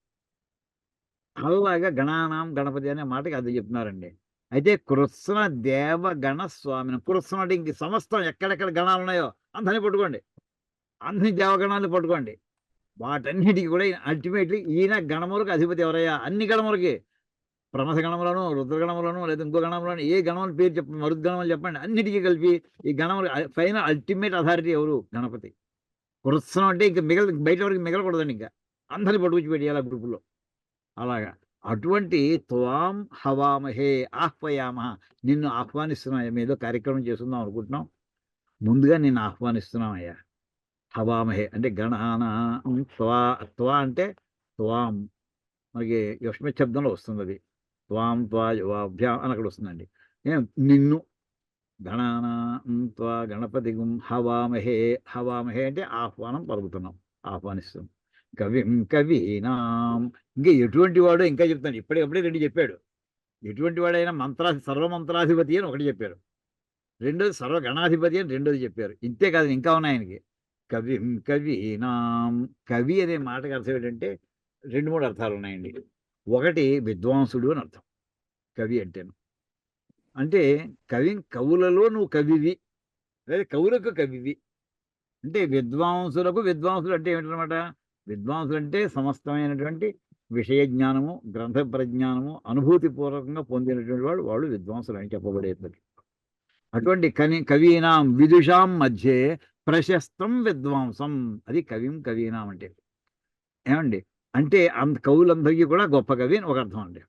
అలాగా గణానాం గణపతి అనే మాటకి అది చెప్తున్నారండి. అయితే కృత్స్న దేవగణ స్వామిని, కృత్స్న అంటే ఇంక సమస్తం ఎక్కడెక్కడ గణాలు ఉన్నాయో అందరినీ పట్టుకోండి, అన్ని దేవగణాన్ని పట్టుకోండి. వాటన్నిటికీ కూడా అల్టిమేట్లీ ఈయన గణములకు అధిపతి ఎవరయ్యా? అన్ని గణములకి, ప్రమథ గణములను, రుద్రగణములను, లేదా ఇంకో గణములను, ఏ గణముల పేరు చెప్పండి, మరుద్గణములు చెప్పండి, అన్నిటికీ కలిపి ఈ గణములు ఫైనల్ అల్టిమేట్ అథారిటీ ఎవరు? గణపతి. కృత్సనం అంటే ఇంకా బయట వరకు మిగలకూడదండి, ఇంకా అందరిని పట్టుకొచ్చి పెట్టేయాలి గ్రూపులో. అలాగా అటువంటి త్వాం హవామహే ఆహ్వయామ, నిన్ను ఆహ్వానిస్తున్నాం, ఏదో కార్యక్రమం చేస్తుందాం అనుకుంటున్నాం, ముందుగా నిన్ను ఆహ్వానిస్తున్నాం అయ్యా. హవామహే అంటే గణాన త్వా, త్వా అంటే త్వాం, మనకి యుష్మ శబ్దంలో వస్తుంది అది. త్వాం త్వా యువాభ్యాం అని అక్కడ వస్తుందండి. నిన్ను గణాన త్వా గణపతిగుం హవామహే, హవామహే అంటే ఆహ్వానం పలుకుతున్నాం, ఆహ్వానిస్తున్నాం. కవిం కవీనాం, ఇంకా ఎటువంటి వాడు ఇంకా చెప్తాను, ఇప్పటికప్పుడే రెండు చెప్పాడు. ఎటువంటి వాడైనా సర్వమంత్రాధిపతి అని ఒకటి చెప్పారు, రెండోది సర్వగణాధిపతి అని రెండోది చెప్పారు. ఇంతే కాదు, ఇంకా ఉన్నాయి ఆయనకి. కవిం కవీనాం, కవి అనే మాటకి అర్థం ఏంటంటే రెండు మూడు అర్థాలు ఉన్నాయండి. ఒకటి విద్వాంసుడు అని అర్థం కవి అంటేను. అంటే కవులలో నువ్వు కవివి, లేదా కవులకు కవివి. అంటే విద్వాంసుడు అంటే ఏమిటనమాట? విద్వాంసులు అంటే సమస్తమైనటువంటి విషయ జ్ఞానము, గ్రంథ ప్రజ్ఞానము అనుభూతిపూర్వకంగా పొందినటువంటి వాళ్ళు విద్వాంసులు అని చెప్పబడేది. అటువంటి కవీనాం విదుషాం మధ్యే ప్రశస్తం విద్వాంసం, అది కవిం కవీనాం అంటే. ఏమండి అంటే కవులందరికీ కూడా గొప్ప కవి అని ఒక అర్థం అండి.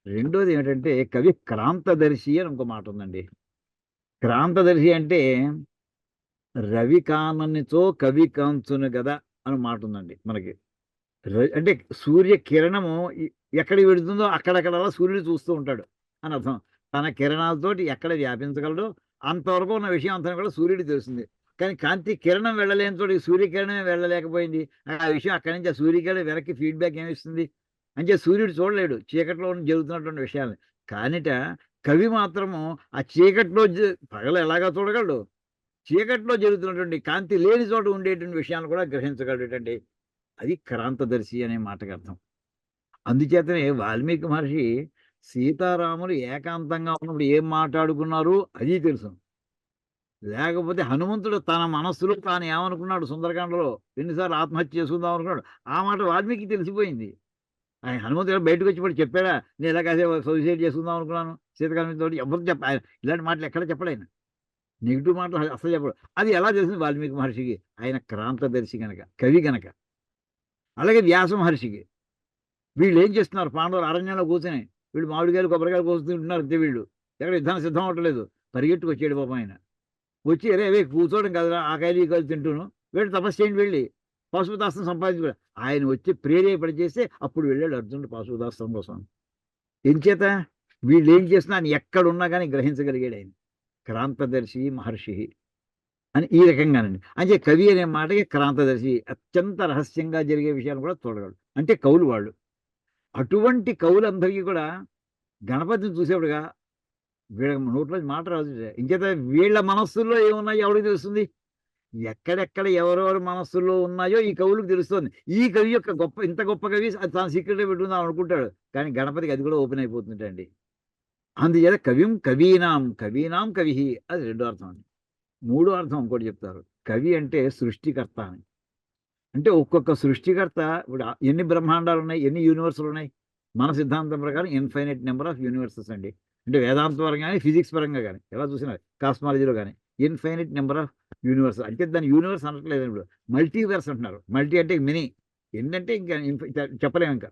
రెండోది ఏమిటంటే కవి క్రాంతదర్శి అని ఇంకో మాట ఉందండి. క్రాంతదర్శి అంటే రవి కాననితో కవి కాంచును కదా అని మాట ఉందండి మనకి. అంటే సూర్య కిరణము ఎక్కడికి వెడుతుందో అక్కడక్కడలా సూర్యుడు చూస్తూ ఉంటాడు అని అర్థం. తన కిరణాలతోటి ఎక్కడ వ్యాపించగలడో అంతవరకు ఉన్న విషయం అంతా కూడా సూర్యుడికి తెలుస్తుంది. కానీ కాంతి కిరణం వెళ్ళలేని తోటి సూర్యకిరణమే వెళ్ళలేకపోయింది. ఆ విషయం అక్కడి నుంచి ఆ సూర్యకిరణం వెనక్కి ఫీడ్బ్యాక్ ఏమిస్తుంది అంటే సూర్యుడు చూడలేడు చీకట్లో జరుగుతున్నటువంటి విషయాలు. కానిట కవి మాత్రము ఆ చీకట్లో పగలు ఎలాగా చూడగలడు, చీకట్లో జరుగుతున్నటువంటి కాంతి లేని చోట ఉండేటువంటి విషయాన్ని కూడా గ్రహించగలటండి. అది క్రాంతదర్శి అనే మాటకు అర్థం. అందుచేతనే వాల్మీకి మహర్షి సీతారాములు ఏకాంతంగా ఉన్నప్పుడు ఏం మాట్లాడుకున్నారు అది తెలుసు. లేకపోతే హనుమంతుడు తన మనస్సులో తాను ఏమనుకున్నాడు సుందరకాండలో, ఎన్నిసార్లు ఆత్మహత్య చేసుకుందాం అనుకున్నాడు, ఆ మాట వాల్మీకి తెలిసిపోయింది. ఆయన హనుమంతుడు బయటకు వచ్చి చెప్పాడా, నేను ఇలా కాసేపు సూసైడ్ చేసుకుందాం అనుకున్నాను సీతకాలంతో, ఎవరు ఆయన ఇలాంటి మాటలు ఎక్కడ చెప్పడు. ఆయన నెగిటివ్ మాటలు అసలు చెప్పడు. అది ఎలా తెలిసింది వాల్మీకి మహర్షికి? ఆయన క్రాంతదర్శి గనక, కవి గనక. అలాగే వ్యాస మహర్షికి, వీళ్ళు ఏం చేస్తున్నారు పాండవులు అరణ్యంలో కూర్చొని, వీళ్ళు మామిడికాయలు కొబ్బరికాయలు కోసుకుంటున్నారు అంతే, వీళ్ళు ఎక్కడ యుద్ధానికి సిద్ధం అవ్వట్లేదు. పరిగెట్టుకు వచ్చాడు పాపం ఆయన. వచ్చి అరే కూర్చోవడం కదరా, ఆ కాయలు ఈ కాయలు తింటూను, వీళ్ళు తపస్సు చేయండి వెళ్ళి పాశుపతాస్త్రం సంపాదించుకోవాలి. ఆయన వచ్చి ప్రేరేపణ చేస్తే అప్పుడు వెళ్ళాడు అర్జునుడు పాశుపతాస్త్రం కోసం. ఎంచేత వీళ్ళు ఏం చేస్తున్నా ఆయన ఎక్కడున్నా కానీ గ్రహించగలిగాడు ఆయన. క్రాంతదర్శి మహర్షి అని ఈ రకంగానండి. అంటే కవి అనే మాటకి క్రాంతదర్శి, అత్యంత రహస్యంగా జరిగే విషయాలు కూడా చూడగలడు. అంటే కవులు వాళ్ళు. అటువంటి కవులందరికీ కూడా గణపతిని చూసేప్పుడుగా వీళ్ళ నోట్లో మాట రాదు. ఇంకేత వీళ్ళ మనస్సుల్లో ఏమున్నాయో ఎవరికి తెలుస్తుంది? ఎక్కడెక్కడ ఎవరెవరి మనస్సుల్లో ఉన్నాయో ఈ కవులకు తెలుస్తుంది. ఈ కవి యొక్క ఇంత గొప్ప కవి తాను సీక్రెట్గా పెట్టుకుందాం అనుకుంటాడు, కానీ గణపతికి అది కూడా ఓపెన్ అయిపోతుందండి. అందుచేత కవిం కవీనాం, కవీనాం కవి, అది రెండో అర్థం అండి. మూడో అర్థం ఇంకోటి చెప్తారు, కవి అంటే సృష్టికర్త అని. అంటే ఒక్కొక్క సృష్టికర్త, ఇప్పుడు ఎన్ని బ్రహ్మాండాలు ఉన్నాయి, ఎన్ని యూనివర్సులు ఉన్నాయి? మన సిద్ధాంతం ప్రకారం ఇన్ఫైనైట్ నెంబర్ ఆఫ్ యూనివర్సెస్ అండి. అంటే వేదాంత పరంగా కానీ ఫిజిక్స్ పరంగా కానీ ఎలా చూసినా, కాస్మాలజీలో కానీ ఇన్ఫైనైట్ నెంబర్ ఆఫ్ యూనివర్స్. అంటే దాని యూనివర్స్ అనట్లేదు, ఇప్పుడు మల్టీవర్స్ అంటున్నారు. మల్టీ అంటే మినీ, ఏంటంటే ఇంకా చెప్పలేము. ఇంకా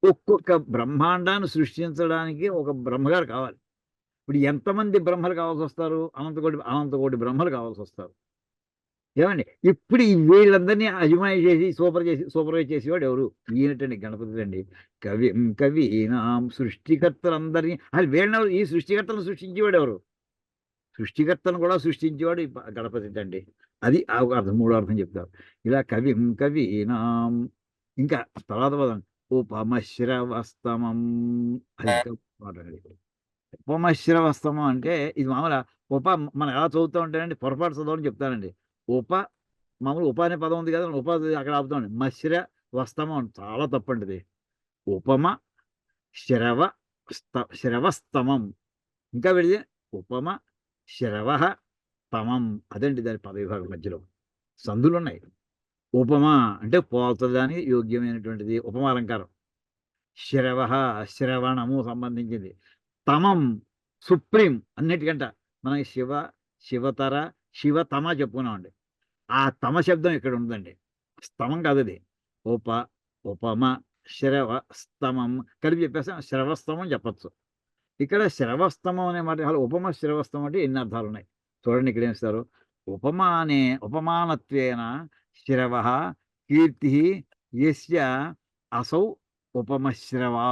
ఒక్కొక్క బ్రహ్మాండాన్ని సృష్టించడానికి ఒక బ్రహ్మగారు కావాలి. ఇప్పుడు ఎంతమంది బ్రహ్మలు కావాల్సి వస్తారు? అనంతకోటి బ్రహ్మలు కావాల్సి వస్తారు. ఏమండి ఇప్పుడు వీళ్ళందరినీ అజమాయి చేసి సూపర్వైజ్ చేసేవాడు ఎవరు? ఈయనటండి, గణపతి అండి. కవీనాం, సృష్టికర్తలందరినీ, అది వీళ్ళెవరు? ఈ సృష్టికర్తలను సృష్టించేవాడు ఎవరు? సృష్టికర్తను కూడా సృష్టించేవాడు గణపతి అండి. అది ఒక అర్థం, మూడో అర్థం చెప్తారు. ఇలా కవీనాం. ఇంకా తర్వాత పదం ఉపమశ్రవస్తమం, అది మాట్లాడండి. ఉపమశ్రవస్తమం అంటే ఇది మామూలుగా మనం ఎలా చదువుతూ ఉంటానండి, పొరపాటు చదవని చెప్తానండి. మామూలు ఉప అనే పదం ఉంది కదా, ఉప అక్కడ ఆపుతామండి. మశ్ర వస్తమం చాలా తప్పండి. ఉపమ శ్రవస్తమం, ఇంకా పెడితే ఉపమ శ్రవ తమం అదండి దాని పదవిభాగం మధ్యలో సందులు ఉన్నాయి. ఉపమా అంటే పోల్చడానికి యోగ్యమైనటువంటిది ఉపమాలంకారం. శ్రవ శ్రవణము సంబంధించింది. తమం సుప్రీం అన్నిటికంట. మనకి శివతర శివతమ చెప్పుకున్నామండి. ఆ తమ శబ్దం ఇక్కడ ఉందండి. స్తమం కాదు అది. ఉప ఉపమ శ్రవ స్తమం కలిపి చెప్పేస్తాం. శ్రవస్తమం చెప్పచ్చు. ఇక్కడ శ్రవస్తమం అనే మాట ఉపమ శ్రవస్తమం అంటే ఎన్ని అర్థాలు ఉన్నాయి చూడండి. ఇక్కడ ఏమిస్తారు? ఉపమానే ఉపమానత్వేన శ్రవ కీర్తి యస్య అసౌ ఉపమశ్రవా.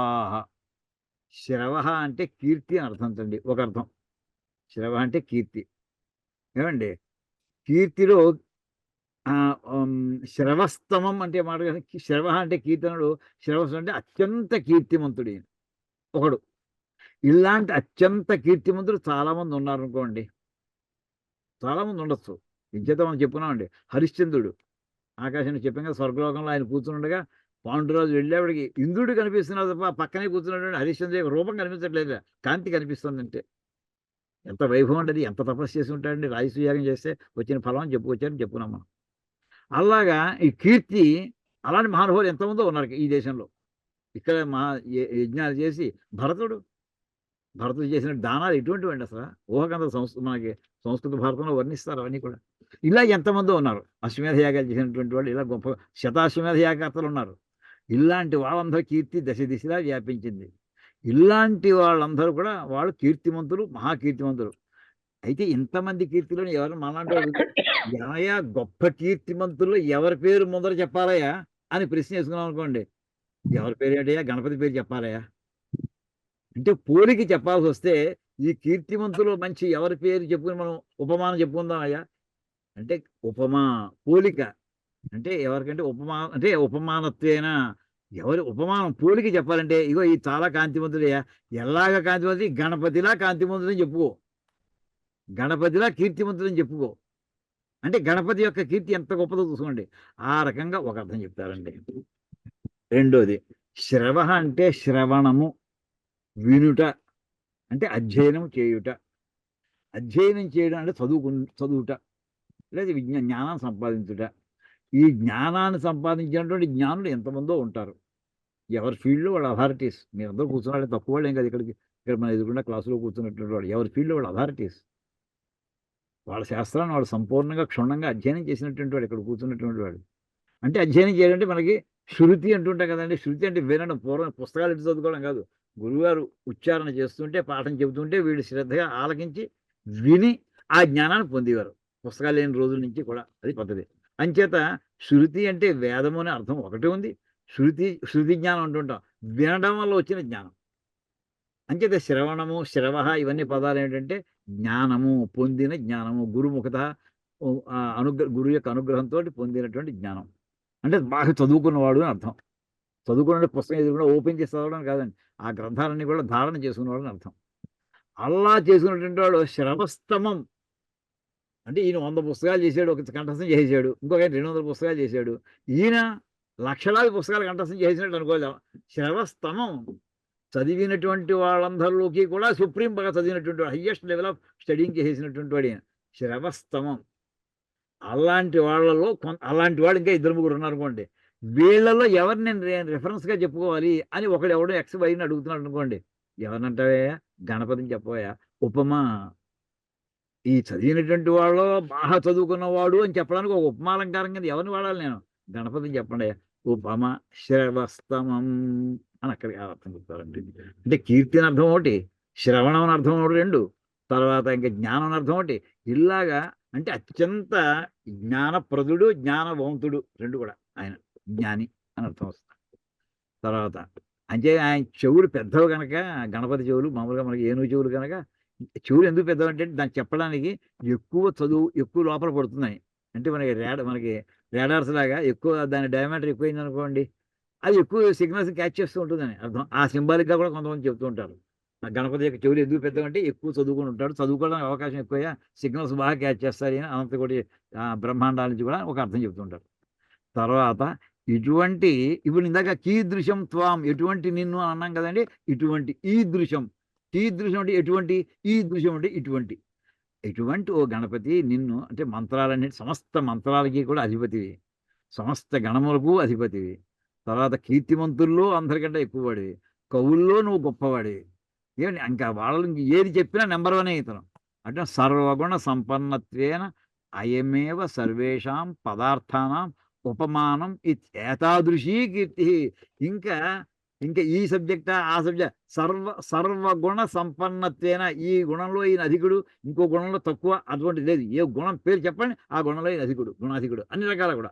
శ్రవ అంటే కీర్తి అని అర్థం అండి. ఒక అర్థం శ్రవ అంటే కీర్తి. ఏమండి కీర్తిలో శ్రవస్తమం అంటే మాట శ్రవ అంటే కీర్తనుడు. శ్రవస్తం అంటే అత్యంత కీర్తిమంతుడు ఒకడు. ఇలాంటి అత్యంత కీర్తిమంతులు చాలా మంది ఉన్నారు అనుకోండి. చాలా మంది ఉండొచ్చు. విద్యత మనం చెప్పుకున్నామండి. హరిశ్చంద్రుడు ఆకాశాన్ని చెప్పాం కదా, స్వర్గలోకంలో ఆయన కూర్చుండగా పాండురాజు వెళ్ళేవాడికి ఇంద్రుడు కనిపిస్తున్నాడు తప్ప పక్కనే కూర్చున్నటువంటి హరిశ్చంద్రుడి యొక్క రూపం కనిపించట్లేదు, కాంతి కనిపిస్తుందంటే. ఎంత వైభవం అంటే ఎంత తపస్సు చేసి ఉంటాడండి. రాజసూయాగం చేస్తే వచ్చిన ఫలం అని చెప్పుకొచ్చారని చెప్పుకున్నాం మనం. అలాగా ఈ కీర్తి అలాంటి మహానుభావులు ఎంతమందో ఉన్నారు ఈ దేశంలో. ఇక్కడ యజ్ఞాలు చేసి భరతుడు చేసిన దానాలు ఎటువంటివండి అసలు ఊహకంత మనకి సంస్కృత భారతంలో వర్ణిస్తారు అవన్నీ కూడా. ఇలా ఎంతమందో ఉన్నారు అశ్వమేధ యాగాలు చేసినటువంటి వాళ్ళు. ఇలా గొప్ప శతాశ్వమేధ యాగకర్తలు ఉన్నారు. ఇలాంటి వాళ్ళందరూ కీర్తి దశ దిశలా వ్యాపించింది. ఇలాంటి వాళ్ళందరూ కూడా వాళ్ళు కీర్తిమంతులు, మహాకీర్తిమంతులు. అయితే ఇంతమంది కీర్తిలో ఎవరు మనలాంటి వాళ్ళు ఎవరయ్యా గొప్ప కీర్తిమంతుల్లో ఎవరి పేరు ముందర చెప్పాలయ్యా అని ప్రశ్న వేసుకున్నాం అనుకోండి. ఎవరి పేరు ఏంటయ్యా? గణపతి పేరు చెప్పాలయ్యా అంటే పోలికి చెప్పాల్సి వస్తే ఈ కీర్తిమంతులు మంచి ఎవరి పేరు చెప్పుకుని మనం ఉపమానం చెప్పుకుందామయ్యా అంటే ఉపమా పోలిక అంటే ఎవరికంటే అంటే ఉపమానత్వేన ఎవరి ఉపమానం పోలికి చెప్పాలంటే ఇగో ఈ చాలా కాంతిమంతుడయ్యా. ఎలాగ కాంతిమంతుడు? గణపతిలా కాంతిమంతుడని చెప్పుకో, గణపతిలా కీర్తిమంతుడని చెప్పుకో. అంటే గణపతి యొక్క కీర్తి ఎంత గొప్పదో చూసుకోండి. ఆ రకంగా ఒక అర్థం చెప్తారండి. రెండోది శ్రవ అంటే శ్రవణము, వినుట అంటే అధ్యయనం చేయుట. అధ్యయనం చేయడం అంటే చదువుట లేదా జ్ఞానాన్ని సంపాదించుట. ఈ జ్ఞానాన్ని సంపాదించినటువంటి జ్ఞానులు ఎంతమందో ఉంటారు. ఎవరి ఫీల్డ్లో వాళ్ళ అథారిటీస్. మీరందరూ కూర్చున్నాడు తక్కువ వాళ్ళు ఏం కాదు. ఇక్కడ మన ఎదురుకుండా క్లాసులో కూర్చున్నటువంటి వాళ్ళు ఎవరి ఫీల్డ్లో వాళ్ళ అథారిటీస్. వాళ్ళ శాస్త్రాన్ని వాళ్ళు సంపూర్ణంగా క్షుణ్ణంగా అధ్యయనం చేసినటువంటి వాడు ఇక్కడ కూర్చున్నటువంటి వాడు. అంటే అధ్యయనం చేయాలంటే మనకి శృతి అంటుంటాం కదండి. శృతి అంటే వినడం. పూర్వం పుస్తకాలు ఎటు చదువుకోవడం కాదు. గురువుగారు ఉచ్చారణ చేస్తుంటే పాఠం చెబుతుంటే వీళ్ళు శ్రద్ధగా ఆలకించి విని ఆ జ్ఞానాన్ని పొందేవారు. పుస్తకాలు లేని రోజుల నుంచి కూడా అది పద్ధతి. అంచేత శృతి అంటే వేదము అనే అర్థం ఒకటి ఉంది. శృతి జ్ఞానం అంటుంటాం, వినడం వల్ల వచ్చిన జ్ఞానం. అంచేత శ్రవణము శ్రవ ఇవన్నీ పదాలు ఏంటంటే జ్ఞానము, పొందిన జ్ఞానము, గురుముఖత గురువు యొక్క అనుగ్రహంతో పొందినటువంటి జ్ఞానం. అంటే బాగా చదువుకున్నవాడు అని అర్థం. చదువుకున్న పుస్తకం ఎదురుకుండా ఓపెన్ చేసి చదవడం కాదండి. ఆ గ్రంథాలన్నీ కూడా ధారణ చేసుకున్నవాడు అని అర్థం. అలా చేసుకున్నటువంటి వాడు శ్రవస్తమం అంటే ఈయన 100 పుస్తకాలు చేశాడు, ఒక కంఠస్థం చేసాడు. ఇంకొక 200 పుస్తకాలు చేశాడు. ఈయన లక్షలాది పుస్తకాలు కంఠస్థం చేసినట్టు అనుకోలేం. శ్రవస్తమం చదివినటువంటి వాళ్ళందరిలోకి కూడా సుప్రీం బాగా చదివినటువంటి వాడు, హయ్యెస్ట్ లెవెల్ ఆఫ్ స్టడీయింగ్ చేసినటువంటి వాడు ఈయన శ్రవస్తమం. అలాంటి వాళ్ళలో అలాంటి వాడు ఇంకా 2-3 ఉన్నారు అనుకోండి. వీళ్ళలో ఎవరిని నేను రిఫరెన్స్గా చెప్పుకోవాలి అని ఎవడో ఎక్స్ వైని అడుగుతున్నాడు అనుకోండి. ఎవరినంటావే? గణపతిని చెప్పవయ్యా. ఉపమా ఈ చదివినటువంటి వాళ్ళు బాగా చదువుకున్నవాడు అని చెప్పడానికి ఒక ఉపమాలంకారం కింద ఎవరిని వాడాలి నేను? గణపతిని చెప్పండి. ఉపమ శ్రవస్తమం అని అక్కడికి అర్థం చెప్తారండి. అంటే కీర్తి అని అర్థం ఒకటి, శ్రవణం అని అర్థం ఒకటి, 2 తర్వాత ఇంకా జ్ఞానం అని అర్థం ఒకటి. ఇలాగా అంటే అత్యంత జ్ఞానప్రదుడు, జ్ఞానవంతుడు 2 కూడా ఆయన జ్ఞాని అని అర్థం వస్తుంది. తర్వాత అంటే ఆయన చెవులు పెద్దవి కనుక, గణపతి చెవులు మామూలుగా మనకి ఏనుగు చెవులు కనుక చెవులు ఎందుకు పెద్దవి అంటే దాన్ని చెప్పడానికి ఎక్కువ చదువు ఎక్కువ లోపల పడుతున్నాయి. అంటే మనకి రాడార్స్ లాగా ఎక్కువ దాని డయామీటర్ ఎక్కువైంది అనుకోండి, అది ఎక్కువ సిగ్నల్స్ క్యాచ్ చేస్తూ ఉంటుందని అర్థం. ఆ సింబాలిక్గా కూడా కొంతమంది చెప్తూ ఉంటారు. గణపతి యొక్క చెవులు ఎందుకు పెద్దగా అంటే ఎక్కువ చదువుకుని ఉంటాడు, చదువుకోవడానికి అవకాశం ఎక్కువగా, సిగ్నల్స్ బాగా క్యాచ్ చేస్తాయి అని అనంతకోటి బ్రహ్మాండాల నుంచి కూడా ఒక అర్థం చెప్తుంటారు. తర్వాత ఇటువంటి ఇప్పుడు ఇందాక కీదృశం త్వాం ఎటువంటి నిన్ను అని అన్నాం కదండి. ఇటువంటి ఈదృశం, కీదృశం అంటే ఎటువంటి, ఈదృశం అంటే ఇటువంటి. ఇటువంటి ఓ గణపతి నిన్ను అంటే మంత్రాలన్నీ సమస్త మంత్రాలకి కూడా అధిపతివి, సమస్త గణములకు అధిపతివి, తర్వాత కీర్తిమంతుల్లో అందరికంటే ఎక్కువవాడివి, కవుల్లో నువ్వు గొప్పవాడివి. ఏమండి ఇంకా వాళ్ళు ఏది చెప్పినా నెంబర్ వన్ ఇతను. అంటే సర్వగుణ సంపన్నత్వేన అయమేవ సర్వేషాం పదార్థానాం ఉపమానం ఏతాదృశీ కీర్తి. ఇంకా ఇంకా ఈ సబ్జెక్టా ఆ సబ్జెక్ట్ సర్వగుణ సంపన్నత్వేన, ఈ గుణంలో ఈయన అధికుడు, ఇంకో గుణంలో తక్కువ, అటువంటిది లేదు. ఏ గుణం పేరు చెప్పండి, ఆ గుణంలో ఈయన అధికుడు, గుణాధికుడు, అన్ని రకాల కూడా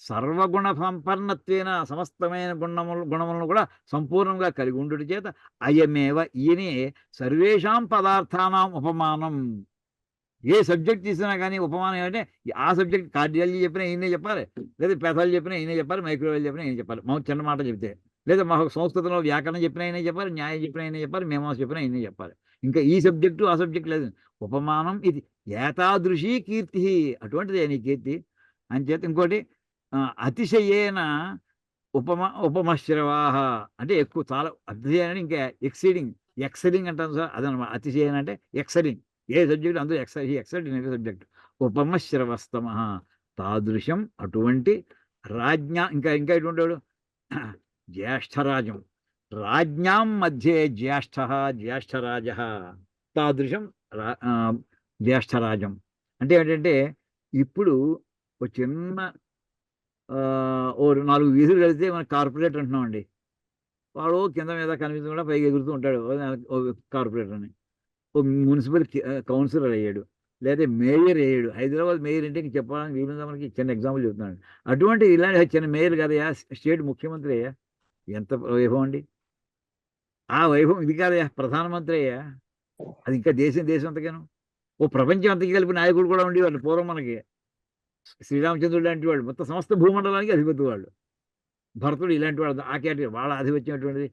సర్వగుణ సంపన్నత్వేన, సమస్తమైన గుణములను కూడా సంపూర్ణంగా కలిగి ఉండుట చేత అయమేవ ఈయనే సర్వేషాం పదార్థానాం ఉపమానం. ఏ సబ్జెక్ట్ తీసినా కానీ ఉపమానం ఏమంటే ఆ సబ్జెక్ట్ కార్డియాలజీ చెప్పినా ఈయనే చెప్పాలి, లేదా పెథాలజీ చెప్పినా ఈయనే చెప్పాలి, మైక్రోవేల్ చెప్పినా ఈయన చెప్పాలి, చిన్న మాట చెప్తే, లేదా మా సంస్కృతంలో వ్యాకరణం చెప్పినా ఈయనే చెప్పాలి, న్యాయం చెప్పినా ఈయనే చెప్పాలి, మీమాంస చెప్పినా ఈయనే చెప్పాలి. ఇంకా ఈ సబ్జెక్టు ఆ సబ్జెక్ట్ లేదు, ఉపమానం ఇది ఏతాదృశీ కీర్తి, అటువంటిదే నీ కీర్తి. అంచేత ఇంకోటి అతిశయేన ఉపమశ్రవాహ, అంటే ఎక్కువ, చాలా అతిశయన, ఇంకా ఎక్సెలింగ్ అంటారు సార్, అదనమాట. అతిశయన అంటే ఎక్సెలింగ్, ఏ సబ్జెక్ట్ అందరూ ఎక్సెల్డ్ ఇన్ సబ్జెక్ట్. ఉపమశ్రవస్తమ తాదృశం, అటువంటి రాజ్ఞ, ఇంకా ఇంకా ఎటువంటి వాడు జ్యేష్ఠరాజం, రాజ్ఞాం మధ్యే జ్యేష్ఠరాజ తాదృశం జ్యేష్ఠరాజం. అంటే ఏంటంటే ఇప్పుడు ఒక చిన్న ఓ 4 వీధులు వెళితే మన కార్పొరేటర్ అంటున్నామండి, వాడు కింద మీద కనిపించకుండా పైకి ఎగురుతూ ఉంటాడు కార్పొరేటర్ అని. ఓ మున్సిపల్ కౌన్సిలర్ అయ్యాడు, లేదా మేయర్ అయ్యాడు. హైదరాబాద్ మేయర్ అంటే ఇంక చెప్పాలని వీలుందా మనకి, చిన్న ఎగ్జాంపుల్ చెప్తున్నాను. అటువంటి ఇలాంటి చిన్న మేయర్ కదయా స్టేట్ ముఖ్యమంత్రి అయ్యా, ఎంత వైభవం అండి. ఆ వైభవం ఇది కాదయా ప్రధానమంత్రి అయ్యా, అది ఇంకా దేశం అంతగాను. ఓ ప్రపంచం అంతకి కలిపి నాయకుడు కూడా ఉండేవాళ్ళు పూర్వం మనకి. శ్రీరామచంద్రుడు లాంటి వాడు మొత్తం సమస్త భూమండలానికి అధిపతి వాళ్ళు. భరతుడు ఇలాంటి వాడు, ఆ కేటగిరీ వాళ్ళ ఆధిపత్యం అటువంటిది.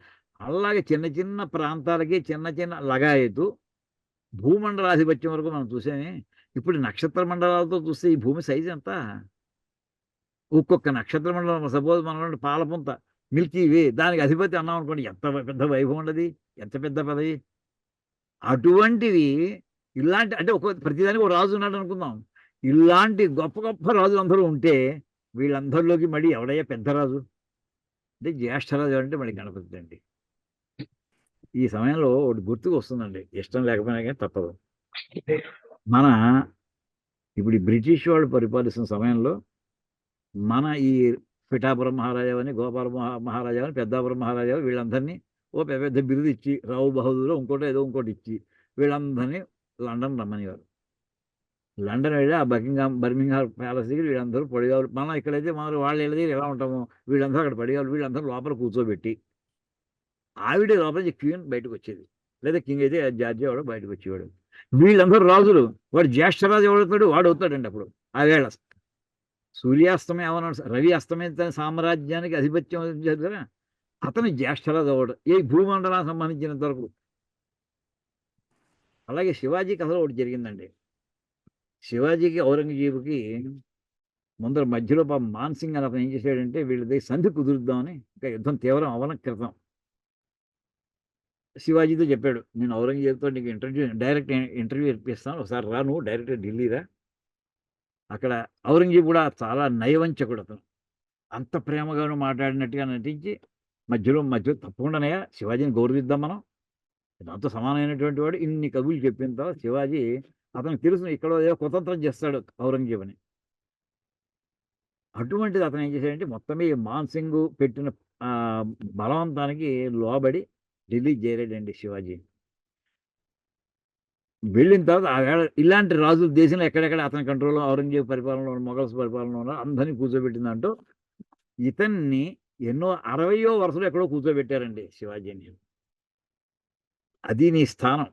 అలాగే చిన్న చిన్న ప్రాంతాలకి చిన్న లగాయతు భూమండలాధిపత్యం వరకు మనం చూసామే. ఇప్పుడు నక్షత్ర మండలాలతో చూస్తే ఈ భూమి సైజు ఎంత, ఒక్కొక్క నక్షత్ర మండలం, సపోజ్ మనం పాలపుంత మిల్కీ వే, దానికి అధిపతి అన్నాం అనుకోండి, ఎంత పెద్ద వైభవం ఉండదు, ఎంత పెద్ద పదవి. అటువంటివి ఇలాంటి, అంటే ప్రతిదానికి ఒక రాజు ఉన్నాడు అనుకుందాం, ఇలాంటి గొప్ప గొప్ప రాజులు అందరూ ఉంటే వీళ్ళందరిలోకి మళ్ళీ ఎవడయ్యా పెద్ద రాజు అంటే జ్యేష్ఠరాజు అంటే మళ్ళీ గణపతి అండి. ఈ సమయంలో ఒకటి గుర్తుకు వస్తుందండి, ఇష్టం లేకపోయినా కానీ తప్పదు. మన ఇప్పుడు ఈ బ్రిటిష్ వాళ్ళు పరిపాలిస్తున్న సమయంలో మన ఈ పిఠాపురం మహారాజా అని, గోపాల మహారాజా అని, పెద్దాపురం మహారాజా, వీళ్ళందరినీ ఓ పెద్ద బిరుదు ఇచ్చి, రావు బహదూరు ఇంకోటి ఏదో ఇంకోటి ఇచ్చి వీళ్ళందరినీ లండన్ రమ్మనేవారు. లండన్ వెళ్ళి ఆ బర్మింగ్హామ్ ప్యాలెస్ దగ్గర వీళ్ళందరూ పడిగాలు, మనం ఇక్కడైతే మనం వాళ్ళ ఇళ్ళ దగ్గర ఎలా ఉంటామో వీళ్ళందరూ అక్కడ పడిగాలు, వీళ్ళందరూ లోపల కూర్చోబెట్టి ఆవిడే లోపల క్వీన్ బయటకు వచ్చేది, లేదా కింగ్ అయితే జార్జి వాడు బయటకు వచ్చేవాడు. వీళ్ళందరూ రాజులు, వాడు జ్యేష్ఠరాజు ఎవడవుతాడు, వాడు అవుతాడండి అప్పుడు. ఆ వేళ సూర్యాస్తమయం అవన రవి అస్తమయ సామ్రాజ్యానికి ఆధిపత్యం కదా, అతను జ్యేష్ఠరాజు అవడు ఈ భూమండలానికి సంబంధించినంత వరకు. అలాగే శివాజీ కథలో ఒకటి జరిగిందండి. శివాజీకి ఔరంగజేబుకి ముందర మధ్యలో మాన్ సింగ్ అని అతను ఏం చేశాడంటే, వీళ్ళది సంధి కుదురుద్దామని, ఇంకా యుద్ధం తీవ్రం అవన క్రితం శివాజీతో చెప్పాడు, నేను ఔరంగజేబుతో నీకు డైరెక్ట్ ఇంటర్వ్యూ ఇప్పిస్తాను, ఒకసారి రా, నువ్వు డైరెక్ట్ ఢిల్లీ రా. అక్కడ ఔరంగజేబు కూడా చాలా నయవంచకుడు, అతను అంత ప్రేమగాను మాట్లాడినట్టుగా నటించి మధ్యలో తప్పకుండానే శివాజీని గౌరవిద్దాం మనం, దాంతో సమానమైనటువంటి వాడు, ఇన్ని కబుర్లు చెప్పిన తర్వాత శివాజీ, అతనికి తెలుసు ఇక్కడ ఏదో కుతంత్రం చేస్తాడు ఔరంగజేబు అని. అటువంటిది అతను ఏం చేశాడంటే, మొత్తమే మాన్ సింగ్ పెట్టిన బలవంతానికి లోబడి ఢిల్లీ చేరాడండి శివాజీ. వెళ్ళిన తర్వాత ఆ వేళ ఇలాంటి రాజులు దేశంలో ఎక్కడెక్కడ అతని కంట్రోల్లో, ఔరంగజేబు పరిపాలనలో, మొఘల్స్ పరిపాలనలో అందరినీ కూర్చోబెట్టిందంటూ ఇతన్ని ఎన్నో 60వ వరుసలో ఎక్కడో కూర్చోబెట్టారండి శివాజీని. అది నీ స్థానం,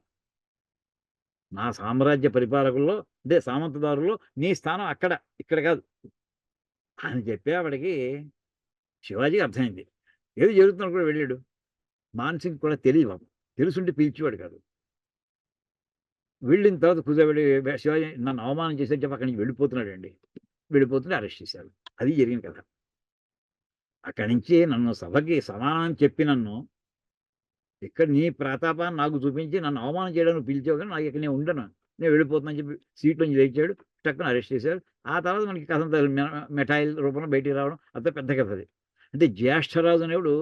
నా సామ్రాజ్య పరిపాలకుల్లో, అంటే సామంతదారుల్లో నీ స్థానం అక్కడ, ఇక్కడ కాదు అని చెప్పేవాడికి శివాజీకి అర్థమైంది. ఏది జరుగుతున్నా కూడా వెళ్ళాడు. మాన్ సింగ్ కూడా తెలియదు, తెలుసుంటే పిలిచేవాడు కాదు. వెళ్ళిన తర్వాత కూర్చోబెట్టి శివాజీ నన్ను అవమానం చేసేది చెప్పి అక్కడి నుంచి వెళ్ళిపోతున్నాడండి. వెళ్ళిపోతుంటే అరెస్ట్ చేశారు. అది జరిగింది కదా. అక్కడి నుంచి నన్ను సభకి సమానం చెప్పి, నన్ను ఇక్కడ నీ ప్రతాపాన్ని నాకు చూపించి నన్ను అవమానం చేయడానికి పిలిచావు, కానీ నాకు ఇక్కడ నేను ఉండను. నేను వెళ్ళిపోతున్నాను చెప్పి సీట్ నుంచి లేచాడు, టక్కున అరెస్ట్ చేశారు. ఆ తర్వాత మనకి కథ అంతా మెటాయిల్ రూపంలో బయటికి రావడం అంత పెద్ద కథ అది. అంటే జ్యేష్ఠరాజు అనేవాడు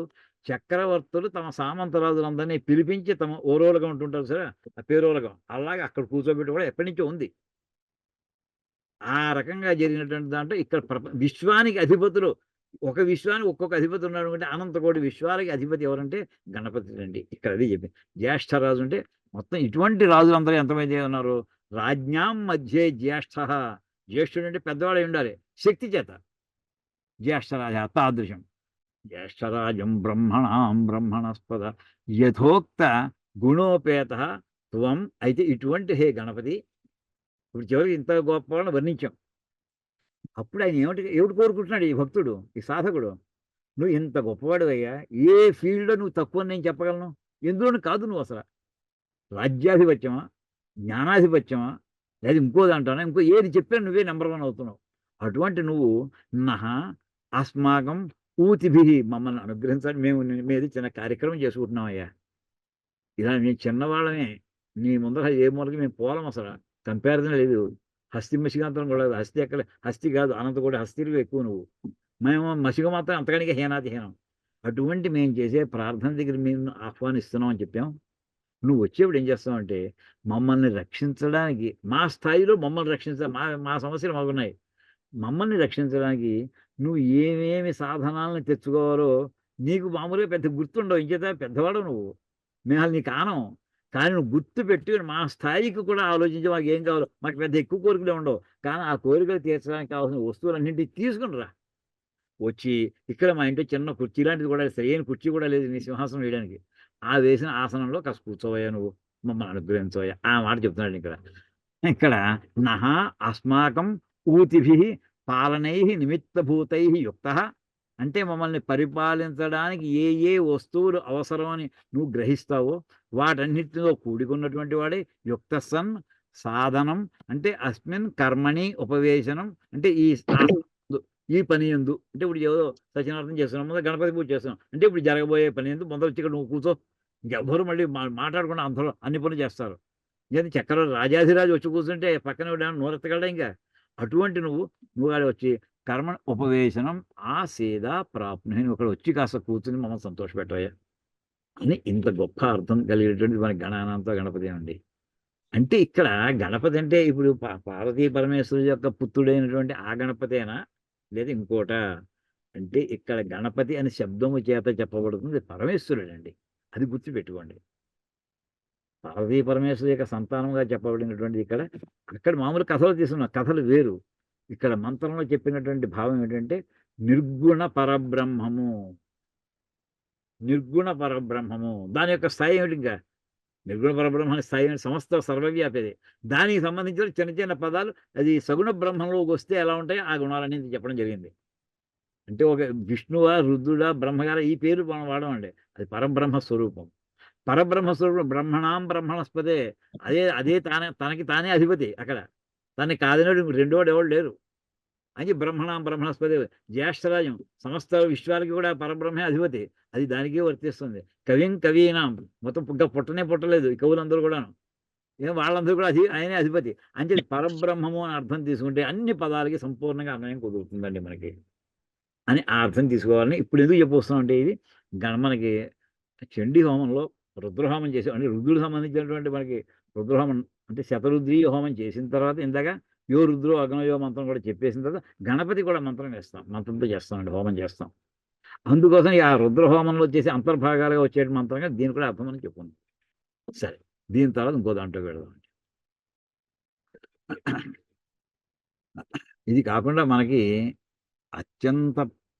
చక్రవర్తులు తమ సామంతరాజులందరినీ పిలిపించి తమ ఓరోలగా ఉంటుంటారు సరే, ఆ పేరోలగం అలాగే అక్కడ కూర్చోబెట్టి కూడా ఎప్పటి నుంచో ఉంది. ఆ రకంగా జరిగినటువంటి దాంట్లో ఇక్కడ విశ్వానికి అధిపతులు, ఒక విశ్వానికి ఒక్కొక్క అధిపతి ఉన్నాడు అంటే అనంత కోటి విశ్వాలకి అధిపతి ఎవరంటే గణపతి అండి. ఇక్కడ అది చెప్పి జ్యేష్ఠరాజు అంటే మొత్తం ఇటువంటి రాజులందరూ ఎంతమంది ఉన్నారు? రాజ్ఞాం మధ్యే జ్యేష్ఠ, జ్యేష్ఠుడు అంటే పెద్దవాడు అయి ఉండాలి శక్తి చేత. జ్యేష్ఠరాజ తాదృశం జ్యేష్ఠరాజం బ్రహ్మణాం బ్రహ్మణస్పద యథోక్త గుణోపేత త్వం. అయితే ఇటువంటి హే గణపతి, ఇప్పుడు చివరికి ఇంత గొప్ప వాళ్ళని వర్ణించాం. అప్పుడు ఆయన ఏమిటి కోరుకుంటున్నాడు ఈ భక్తుడు, ఈ సాధకుడు? నువ్వు ఇంత గొప్పవాడు అయ్యా, ఏ ఫీల్డ్లో నువ్వు తక్కువ నేను చెప్పగలను? ఎందులోని కాదు నువ్వు అసలు రాజ్యాధిపత్యమా, జ్ఞానాధిపత్యమా, లేదా ఇంకో దాంట్లోనా, ఇంకో ఏది చెప్పాను నువ్వే నెంబర్ 1 అవుతున్నావు. అటువంటి నువ్వు నహ అస్మాకం ఊతిభి, మమ్మల్ని అనుగ్రహించాలి, మేము నీ మీద చిన్న కార్యక్రమం చేసుకుంటున్నామయ్యా. ఇలా మేము చిన్నవాళ్ళమే, నీ ముందర ఏ మూలకి మేము పోలం, అసలు కంపారిజన్ లేదు. హస్తి మసిగాంతరం కూడా లేదు. హస్తి ఎక్కడ, హస్తి కాదు అనంత కూడా, హస్తిలు ఎక్కువ నువ్వు, మేము మసిగ మాత్రం అంతకనికే హీనాతిహీనం. అటువంటి మేము చేసే ప్రార్థన దగ్గర మేము ఆహ్వానిస్తున్నాం అని చెప్పాం. నువ్వు వచ్చేప్పుడు ఏం చేస్తావంటే మమ్మల్ని రక్షించడానికి, మా స్థాయిలో మమ్మల్ని రక్షించాలి, మా సమస్యలు మాకున్నాయి, మమ్మల్ని రక్షించడానికి నువ్వు ఏమేమి సాధనాలను తెచ్చుకోవాలో నీకు మామూలుగా పెద్ద గుర్తుండవు. ఇంకేత పెద్దవాడు నువ్వు, మేము నీకు ఆనం. కానీ నువ్వు గుర్తు పెట్టుకుని మా స్థాయికి కూడా ఆలోచించి మాకు ఏం కావాలో, మాకు పెద్ద ఎక్కువ కోరికలే ఉండవు, కానీ ఆ కోరికలు తీర్చడానికి కావాల్సిన వస్తువులన్నింటినీ తీసుకుని రా. వచ్చి ఇక్కడ మా ఇంట్లో చిన్న కుర్చీ లాంటిది కూడా, సరైన కుర్చీ కూడా లేదు నీ సింహాసనం వేయడానికి, ఆ వేసిన ఆసనంలో కాస్త కూర్చోవయ్యా, నువ్వు మమ్మల్ని అనుగ్రహించవయ్యా. ఆ మాట చెప్తున్నాడు ఇక్కడ. ఇక్కడ నహ అస్మాకం ఊతిభి పాలనై నిమిత్తభూతై యుక్త, అంటే మమ్మల్ని పరిపాలించడానికి ఏ ఏ వస్తువులు అవసరమని నువ్వు గ్రహిస్తావో వాటన్నిటిలో కూడుకున్నటువంటి వాడే యుక్త సన్ సాధనం, అంటే అస్మిన్ కర్మణి ఉపవేశనం, అంటే ఈ పని ఎందు, అంటే ఇప్పుడు ఏదో సత్యనారాయణ చేస్తున్నాం, ముందు గణపతి పూజ చేస్తున్నాం అంటే ఇప్పుడు జరగబోయే పని ఎందు ముందర వచ్చి ఇక్కడ నువ్వు కూర్చో, ఇంకెవ్వరు మళ్ళీ మాట్లాడకుండా అందరూ అన్ని పనులు చేస్తారు. ఇంకా చక్రవర్తి రాజాధిరాజు వచ్చి కూర్చుంటే పక్కన నోరెత్తగలడా? ఇంకా అటువంటి నువ్వు వచ్చి కర్మ ఉపవేశనం ఆ సేద ప్రాప్ను, ఒకడు వచ్చి కాస్త కూర్చుని మమ్మల్ని సంతోషపెట్టవయ్యా అని ఇంత గొప్ప అర్థం కలిగేటువంటి మన గణానంతో గణపతి అండి. అంటే ఇక్కడ గణపతి అంటే ఇప్పుడు పార్వతీ పరమేశ్వరు యొక్క పుత్రుడైనటువంటి ఆ గణపతేనా లేదా ఇంకోట అంటే ఇక్కడ గణపతి అనే శబ్దము చేత చెప్పబడుతుంది పరమేశ్వరుడు అండి. అది గుర్తుపెట్టుకోండి. పార్వతీ పరమేశ్వరు యొక్క సంతానంగా చెప్పబడినటువంటి ఇక్కడ, అక్కడ మామూలు కథలు తీసుకున్న కథలు వేరు. ఇక్కడ మంత్రంలో చెప్పినటువంటి భావం ఏంటంటే నిర్గుణ పరబ్రహ్మము, నిర్గుణ పరబ్రహ్మము. దాని యొక్క స్థాయి ఏమిటి? ఇంకా నిర్గుణ పరబ్రహ్మ స్థాయి సమస్త సర్వవ్యాపేది. దానికి సంబంధించిన చిన్న చిన్న పదాలు అది సగుణ బ్రహ్మంలోకి వస్తే ఎలా ఉంటాయో ఆ గుణాలన్నీ చెప్పడం జరిగింది. అంటే ఒక విష్ణువా, రుద్రుడా, బ్రహ్మగార ఈ పేరు మనం వాడమండి, అది పరబ్రహ్మ స్వరూపం. పరబ్రహ్మ స్వరూపం బ్రహ్మణాం బ్రహ్మణస్పదే, అదే తనకి తానే అధిపతి. అక్కడ తనకి కాదనోడు రెండోడు ఎవరు లేరు అని బ్రహ్మణాం బ్రహ్మణస్పదే. జ్యేష్ఠరాజం సమస్త విశ్వాలకి కూడా పరబ్రహ్మే అధిపతి, అది దానికే వర్తిస్తుంది. కవిం కవీనాం, మొత్తం పుట్టనే పుట్టలేదు ఈ కవులందరూ కూడాను, వాళ్ళందరూ కూడా ఆయనే అధిపతి. అంటే పరబ్రహ్మము అని అర్థం తీసుకుంటే అన్ని పదాలకి సంపూర్ణంగా అన్వయం కుదురుతుందండి మనకి అని ఆ అర్థం తీసుకోవాలని ఇప్పుడు ఎందుకు చెప్పొస్తున్నాం అంటే, ఇది మనకి చండీ హోమంలో రుద్రహోమం చేసాం అంటే రుద్రుడు సంబంధించినటువంటి మనకి రుద్రహోమం అంటే శతరుద్రీయ హోమం చేసిన తర్వాత ఇందాక యో రుద్రో అగ్నయో మంత్రం కూడా చెప్పేసిన తర్వాత గణపతి కూడా మంత్రం వేస్తాం, మంత్రంతో చేస్తామండి, హోమం చేస్తాం. అందుకోసం ఆ రుద్రహోమంలో చేసే అంతర్భాగాలుగా వచ్చే మంత్రంగా దీని కూడా అర్థం అని చెప్పుకుంది. సరే, దీని తర్వాత ఇంకో దాంట్లో వెళదాం. ఇది కాకుండా మనకి అత్యంత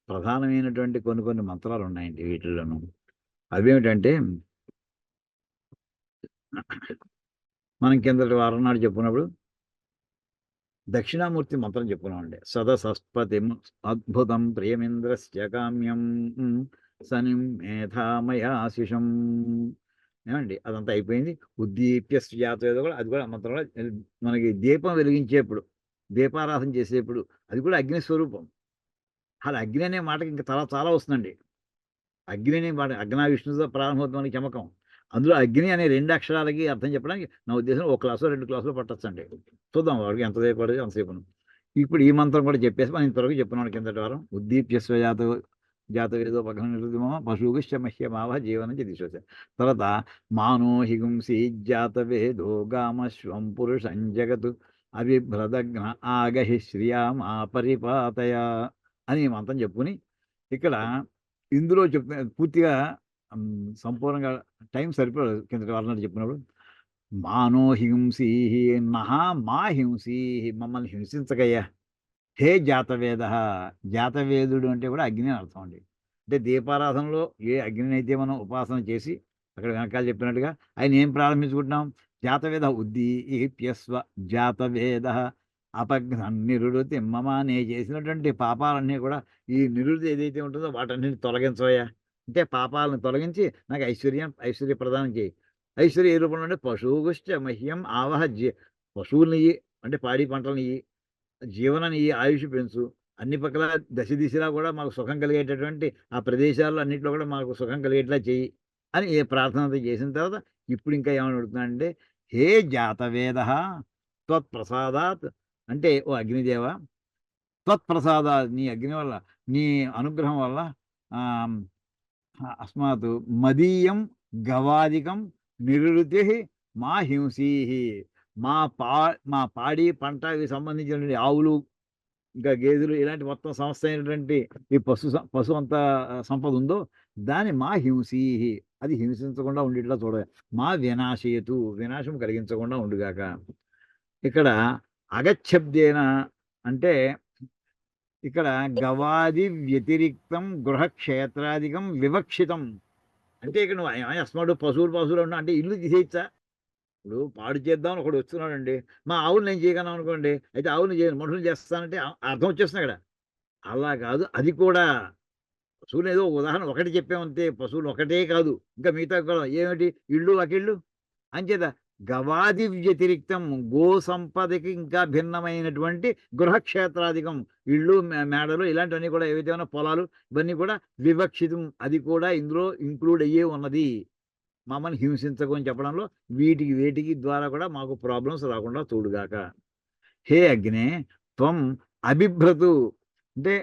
ప్రధానమైనటువంటి కొన్ని మంత్రాలు ఉన్నాయండి వీటిల్లోనూ. అవేమిటంటే మనం కిందటి వారం నాడు చెప్పుకున్నప్పుడు దక్షిణామూర్తి మంత్రం చెప్పుకున్నామండి. సదసస్పతి అద్భుతం ప్రియమింద్రస్య కామ్యం సనిం మేధామయాశిషం ఏమండి, అదంతా అయిపోయింది. ఉద్దీప్య స్యాత కూడా, అది కూడా మంత్రంలో మనకి దీపం వెలిగించేప్పుడు, దీపారాధన చేసేప్పుడు అది కూడా అగ్ని స్వరూపం. అలా అగ్ని అనే మాటకి ఇంకా చాలా చాలా వస్తుందండి. అగ్ని అనే మాట అగ్నా విష్ణుతో ప్రారంభమవుతుంది చమకం. అందులో అగ్ని అనే 2 అక్షరాలకి అర్థం చెప్పడానికి నా ఉద్దేశం ఒక క్లాసో 2 క్లాసులో పట్టొచ్చండి. చూద్దాం వాడికి ఎంతసేపు పడితే అంతసేపును. ఇప్పుడు ఈ మంత్రం కూడా చెప్పేసి మనం ఇంతవరకు చెప్పుకున్నాం కిందటి వారం. ఉద్దీప్యస్వ జాతవేదో పఘనృతిమో పశుగుశ్చ మహ్యమావ జీవనం దిశోచ. తర్వాత మానో హిగుంసి జాతవేదో గామశ్వం పురుషం జగతు అవిభ్రదగ్న ఆగహి శ్రియామా పరిపాతయ అని ఈ మంత్రం చెప్పుకుని ఇక్కడ ఇందులో చెప్తున్న పూర్తిగా సంపూర్ణంగా టైం సరిపోలేదు కిందటి వారం చెప్పినప్పుడు. మానో హింసీ నహా మా హింసీ, మమ్మల్ని హింసించకయ్యా. హే జాతవేద, జాతవేదుడు అంటే కూడా అగ్ని అని అర్థం అండి. అంటే దీపారాధనలో ఏ అగ్నిని అయితే మనం ఉపాసన చేసి అక్కడ వెనకాల చెప్పినట్టుగా ఆయన ఏం ప్రారంభించుకుంటున్నాం, జాతవేద ఉద్దీప్యస్వ జాతవేద అపఘ్నం నిరుడుతి మమ, నే చేసినటువంటి పాపాలన్నీ కూడా ఈ నిరుడు ఏదైతే ఉంటుందో వాటన్నిటిని తొలగించవయ్యా. అంటే పాపాలను తొలగించి నాకు ఐశ్వర్య ప్రదానం చేయి. ఐశ్వర్య ఏ రూపంలో అంటే పశువుగుశ్చ మహ్యం ఆవహ పశువుల్ని అంటే పాడి పంటలని జీవనాన్ని ఆయుష్ పెంచు, అన్ని పక్కల దశ దిశలా కూడా మాకు సుఖం కలిగేటటువంటి ఆ ప్రదేశాల్లో అన్నింటిలో కూడా మాకు సుఖం కలిగేట్లా చెయ్యి అని ఏ ప్రార్థన చేసిన తర్వాత ఇప్పుడు ఇంకా ఏమని అడుగుతున్నానంటే, హే జాతవేద త్వత్ప్రసాదాత్, అంటే ఓ అగ్నిదేవ, త్వత్ప్రసాదాత్ నీ అగ్ని వల్ల, నీ అనుగ్రహం వల్ల అస్మాత్ మదీయం గవాదికం నిరుతి మా హింసీ, మా పాడి పంటకి సంబంధించినటువంటి ఆవులు ఇంకా గేదెలు ఇలాంటి మొత్తం సంస్థ అయినటువంటి ఈ పశు అంత సంపద ఉందో దాన్ని మా హింసీ, అది హింసించకుండా ఉండేట్లా చూడాలి. మా వినాశయతు, వినాశం కలిగించకుండా ఉండుగాక. ఇక్కడ అగచ్చబ్దేన అంటే ఇక్కడ గవాది వ్యతిరిక్తం గృహక్షేత్రాదికం వివక్షితం అంటే ఇక్కడ నువ్వు అస్మాడు పశువులు అంటే ఇల్లు తీసేయచ్చా? ఇప్పుడు పాడు చేద్దామని ఒకడు వస్తున్నాడండి, మా ఆవులు నేను చేయగలను అనుకోండి, అయితే ఆవులు చేయను మనుషులు చేస్తానంటే అర్థం వచ్చేస్తుంది అక్కడ. అలా కాదు, అది కూడా పశువులు ఏదో ఉదాహరణ ఒకటి చెప్పామంతే, పశువులు ఒకటే కాదు ఇంకా మిగతా కూడా ఏమిటి ఇళ్ళు అకిళ్ళు అంచేత గవాది వ్యతిరిక్తం, గో సంపదకి ఇంకా భిన్నమైనటువంటి గృహక్షేత్రాధికం, ఇళ్ళు మేడలు ఇలాంటివన్నీ కూడా ఏవైతే ఉన్నా పొలాలు ఇవన్నీ కూడా వివక్షితం, అది కూడా ఇందులో ఇంక్లూడ్ అయ్యే ఉన్నది. మమ్మల్ని హింసించకు అని చెప్పడంలో వేటికి ద్వారా కూడా మాకు ప్రాబ్లమ్స్ రాకుండా చూడుగాక. హే అగ్నే త్వం అభిభ్రతు అంటే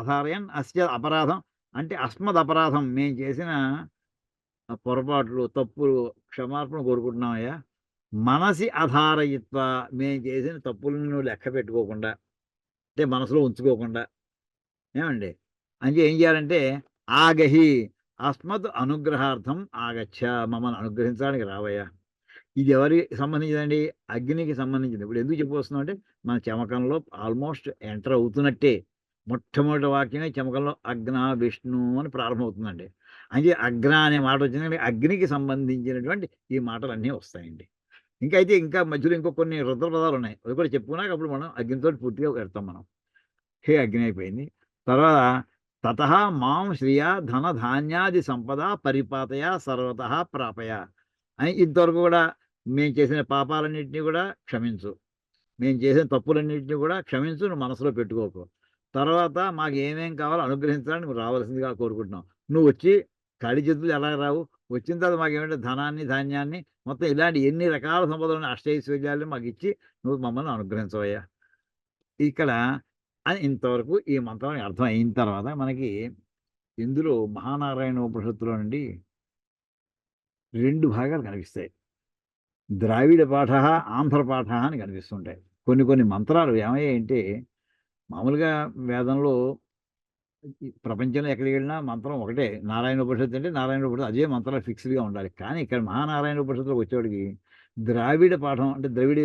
అధారయన్ అస్య అపరాధం అంటే అస్మద్ అపరాధం, మేము చేసిన పొరపాట్లు తప్పులు క్షమాపణ కోరుకుంటున్నామయ్యా. మనసి అధారయిత్వ, మేము చేసిన తప్పులను లెక్క పెట్టుకోకుండా అంటే మనసులో ఉంచుకోకుండా ఏమండి అంటే ఏం చేయాలంటే ఆగహి అస్మత్ అనుగ్రహార్థం ఆగచ్చ, మమ్మల్ని అనుగ్రహించడానికి రావయ్యా. ఇది ఎవరికి సంబంధించిందండి? అగ్నికి సంబంధించింది. ఇప్పుడు ఎందుకు చెప్పొస్తున్నాం అంటే మన చమకంలో ఆల్మోస్ట్ ఎంటర్ అవుతున్నట్టే. మొట్టమొదటి వాక్యమే చమకంలో అగ్న విష్ణు అని ప్రారంభమవుతుందండి. అంటే అగ్న అనే మాట వచ్చిందంటే అగ్నికి సంబంధించినటువంటి ఈ మాటలన్నీ వస్తాయండి. ఇంకా మధ్యలో ఇంకో కొన్ని రుద్ర పదాలు ఉన్నాయి, అవి కూడా చెప్పుకున్నాక అప్పుడు మనం అగ్నితో పూర్తిగా పెడతాం మనం. హే అగ్ని అయిపోయింది. తర్వాత తతః మాం శ్రియా ధన ధాన్యాది సంపద పరిపాతయ సర్వతః ప్రాపయ అని ఇంతవరకు కూడా మేము చేసిన పాపాలన్నింటినీ కూడా క్షమించు, మేము చేసిన తప్పులన్నింటినీ కూడా క్షమించు, నువ్వు మనసులో పెట్టుకోకు. తర్వాత మాకు ఏమేం కావాలో అనుగ్రహించడానికి నువ్వు రావాల్సిందిగా కోరుకుంటున్నావు. నువ్వు వచ్చి ఖాళీ చేతులు ఎలా రావు, వచ్చిన తర్వాత మాకు ఏమంటే ధనాన్ని ధాన్యాన్ని మొత్తం ఇలాంటి ఎన్ని రకాల సంపదలను అష్టైశ్వర్యాలను మాకు ఇచ్చి నువ్వు మమ్మల్ని అనుగ్రహించవయ్యా. ఇక్కడ అని ఇంతవరకు ఈ మంత్రం అర్థం అయిన తర్వాత మనకి ఇందులో మహానారాయణ ఉపనిషత్తులో నుండి 2 భాగాలు కనిపిస్తాయి. ద్రావిడ పాఠ ఆంధ్ర పాఠ అని కనిపిస్తుంటాయి. కొన్ని మంత్రాలు ఏమయ్యాయంటే మామూలుగా వేదంలో ప్రపంచంలో ఎక్కడికి వెళ్ళినా మంత్రం ఒకటే, నారాయణ ఉపనిషత్తు అంటే నారాయణ ఉపనిషత్తు అదే మంత్రాలు ఫిక్స్డ్గా ఉండాలి. కానీ ఇక్కడ మహానారాయణ ఉపనిషత్తులోకి వచ్చేవాడికి ద్రావిడ పాఠం అంటే ద్రవిడ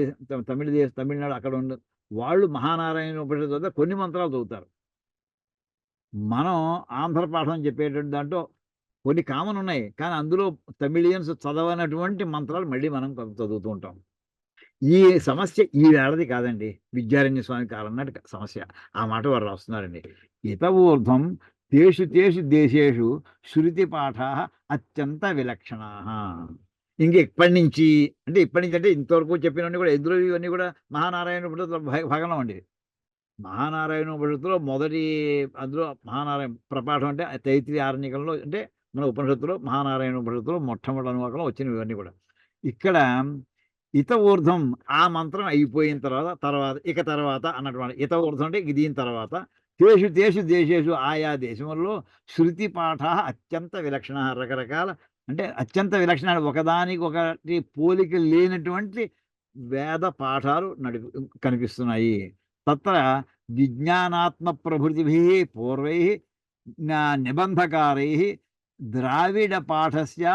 తమిళనాడు అక్కడ ఉన్న వాళ్ళు మహానారాయణ ఉపనిషత్తు వద్ద కొన్ని మంత్రాలు చదువుతారు. మనం ఆంధ్ర పాఠం చెప్పేటువంటి దాంట్లో కొన్ని కామన్ ఉన్నాయి, కానీ అందులో తమిళియన్స్ చదవనటువంటి మంత్రాలు మళ్ళీ మనం చదువుతూ ఉంటాం. ఈ సమస్య ఈ ఏడాది కాదండి, విద్యారణ్య స్వామి కాలం నాటి సమస్య. ఆ మాట వారు రాస్తున్నారండి. ఇతవూర్ధ్వం తేషు దేశేషు శృతి పాఠా అత్యంత విలక్షణా. ఇప్పటి నుంచి అంటే ఇంతవరకు చెప్పినవన్నీ కూడా ఎదురు ఇవన్నీ కూడా మహానారాయణ భాగంలో అండి. మహానారాయణ ఉపనిషత్తులో అందులో మహానారాయణ ప్రపాఠం అంటే తైత్తిరీయ ఆరణ్యకంలో అంటే మన ఉపనిషత్తులో మహానారాయణ ఉపనిషత్తులో మొట్టమొదటి అనువాకంలో వచ్చినవి ఇవన్నీ కూడా. ఇక్కడ ఇత ఊర్ధ్వం ఆ మంత్రం అయిపోయిన తర్వాత తర్వాత అన్నటువంటి ఇత ఊర్ధ్వం అంటే దీని తర్వాత తేషు తేషు దేశేషు ఆయా దేశములలో శృతి పాఠ అత్యంత విలక్షణ రకరకాల అంటే అత్యంత విలక్షణ ఒకదానికి ఒకటి పోలిక లేనటువంటి వేద పాఠాలు కనిపిస్తున్నాయి. తత్ర విజ్ఞానాత్మ ప్రభృతిభి పూర్వై నిబంధకారై ద్రావిడ పాఠస్య